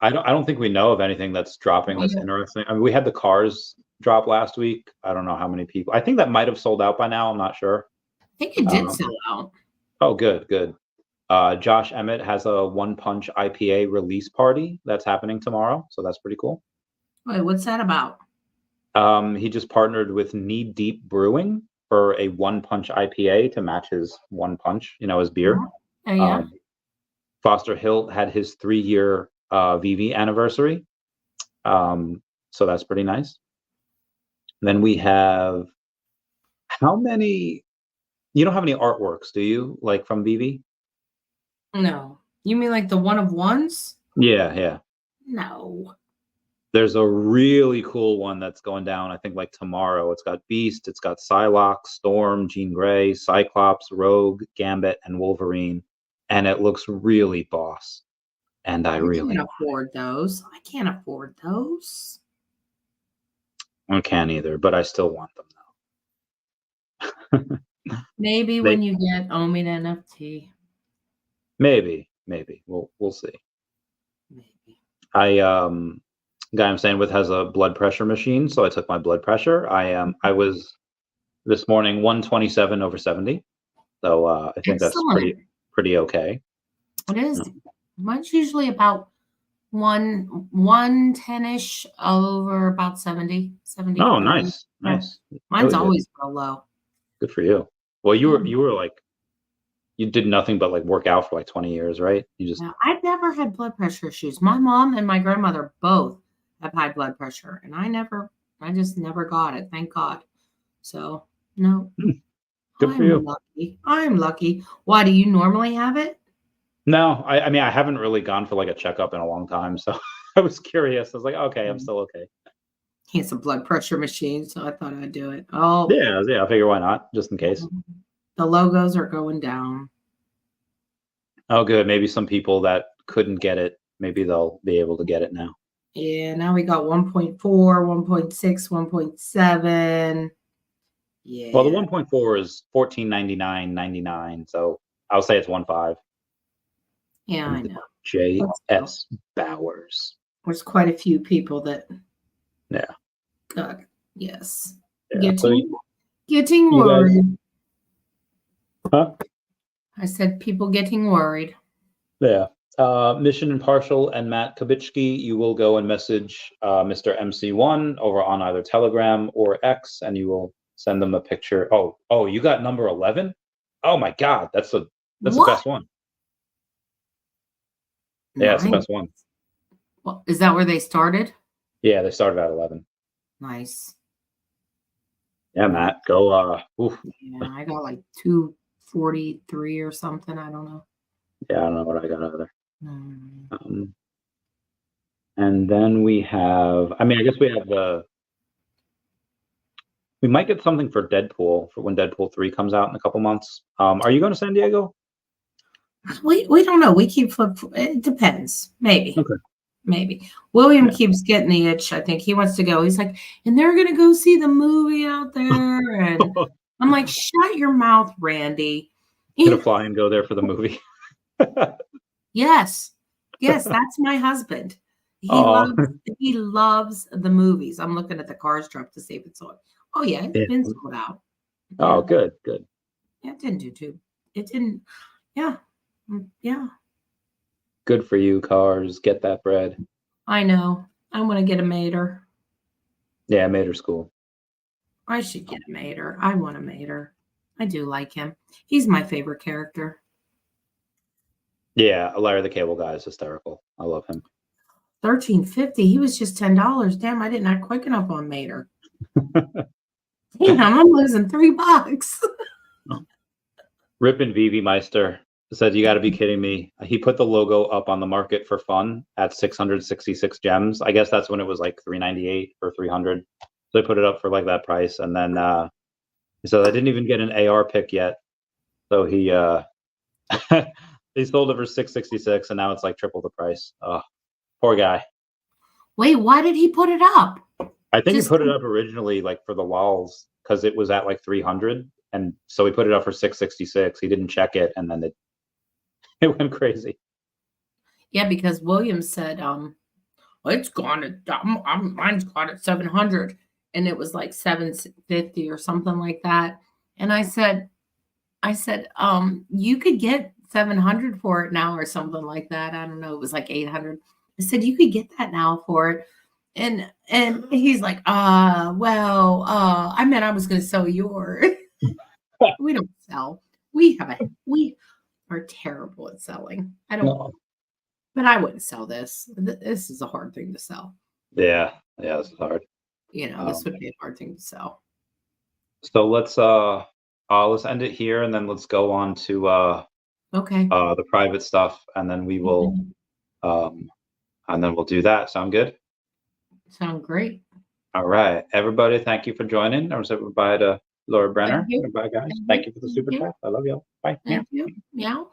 don't think we know of anything that's dropping that's interesting. I mean, we had the cars drop last week. I don't know how many people. I think that might have sold out by now. I'm not sure. I think it did sell out. Oh, good. Josh Emmett has a One Punch IPA release party that's happening tomorrow, so that's pretty cool. Wait, what's that about? He just partnered with Knee Deep Brewing for a One Punch IPA to match his One Punch, his beer. Oh, yeah. Foster Hilt had his 3-year Veve anniversary, so that's pretty nice. And then we have how many? You don't have any artworks, do you? Like from Veve? No. You mean like the one of ones? Yeah. No. There's a really cool one that's going down, I think, like tomorrow. It's got Beast, it's got Psylocke, Storm, Jean Grey, Cyclops, Rogue, Gambit, and Wolverine. And it looks really boss. And I really can't afford those. I can't afford those. I can't either, but I still want them now. Maybe when you get OMI NFT. Maybe. We'll see. Maybe. Guy I'm staying with has a blood pressure machine, so I took my blood pressure. I was this morning 127/70, so I think that's pretty okay. It is. Mine's usually about 110-ish over about 70. Oh, nice. Mine's always real low. Good for you. Well, you were like, you did nothing but like work out for like 20 years, right? I've never had blood pressure issues. My mom and my grandmother both have high blood pressure, and I just never got it. Thank God. So no. Good for you. I'm lucky. Why, do you normally have it? No, I mean, I haven't really gone for like a checkup in a long time, so I was curious. I was like, okay, I'm still okay. He has a blood pressure machine, so I thought I'd do it. Oh, Yeah. I figure why not, just in case. the logos are going down. Oh, good. Maybe some people that couldn't get it, maybe they'll be able to get it now. Yeah, now we got 1.4, 1.6, 1.7. Yeah. Well, the 1.4 is $14.99.99, so I'll say it's 1.5. Yeah, I know. J.S. Bowers. There's quite a few people that. Yeah. God, yes. Yeah, Getting you guys- worried. Huh? I said people getting worried. Yeah. Mission Impartial and Matt Kabitsky, you will go and message Mr. MC1 over on either Telegram or X, and you will send them a picture. Oh, you got number 11? Oh my God, that's the best one. Yeah, it's the best one. Well, is that where they started? Yeah, they started at 11. Nice. Yeah, Matt, go. Oof. Yeah, I got like 243 or something. I don't know. Yeah, I don't know what I got either. And then we have, I guess we have we might get something for Deadpool for when Deadpool 3 comes out in a couple months. Are you going to San Diego? We don't know. We keep it depends. Maybe. Okay. Maybe. William keeps getting the itch. I think he wants to go. He's like, and they're going to go see the movie out there. And I'm like, shut your mouth, Randy. Gonna fly and go there for the movie. Yes, that's my husband. He loves the movies. I'm looking at the Cars truck to see if it's on. Oh yeah, it's been sold out. Oh, good. Yeah, it didn't do too. It didn't. Yeah. Good for you, Cars. Get that bread. I know. I want to get a Mater. Yeah, Mater's cool. I should get a Mater. I want a Mater. I do like him. He's my favorite character. Yeah, Larry the Cable Guy is hysterical. I love him. $13.50. He was just $10. Damn, I didn't act quick enough on Mater. Damn, I'm losing $3. Rippin' Veve Meister said, "You got to be kidding me." He put the logo up on the market for fun at 666 gems. I guess that's when it was like $398 or $300. So they put it up for like that price, and then he said, "I didn't even get an AR pick yet." So he he sold it for 666, and now it's like triple the price. Oh, poor guy. Wait, why did he put it up? I think he put it up originally like for the lulz because it was at like 300, and so he put it up for 666. He didn't check it, and then it went crazy. Yeah, because William said, it's gone at mine's gone at 700, and it was like 750 or something like that. And I said, you could get 700 for it now or something like that. I don't know. It was like 800. I said, you could get that now for it. And he's like, I meant I was going to sell yours. We don't sell. We are terrible at selling. I don't know. But I wouldn't sell this. This is a hard thing to sell. Yeah, this is hard. This would be a hard thing to sell. So let's end it here, and then let's go on to the private stuff, and then we will and then we'll do that. Sound good? Sound great. All right, everybody. Thank you for joining. I was saying goodbye to Laura Brenner. Goodbye, guys. Thank you for the super chat. I love y'all. Bye. Thank you. Yeah.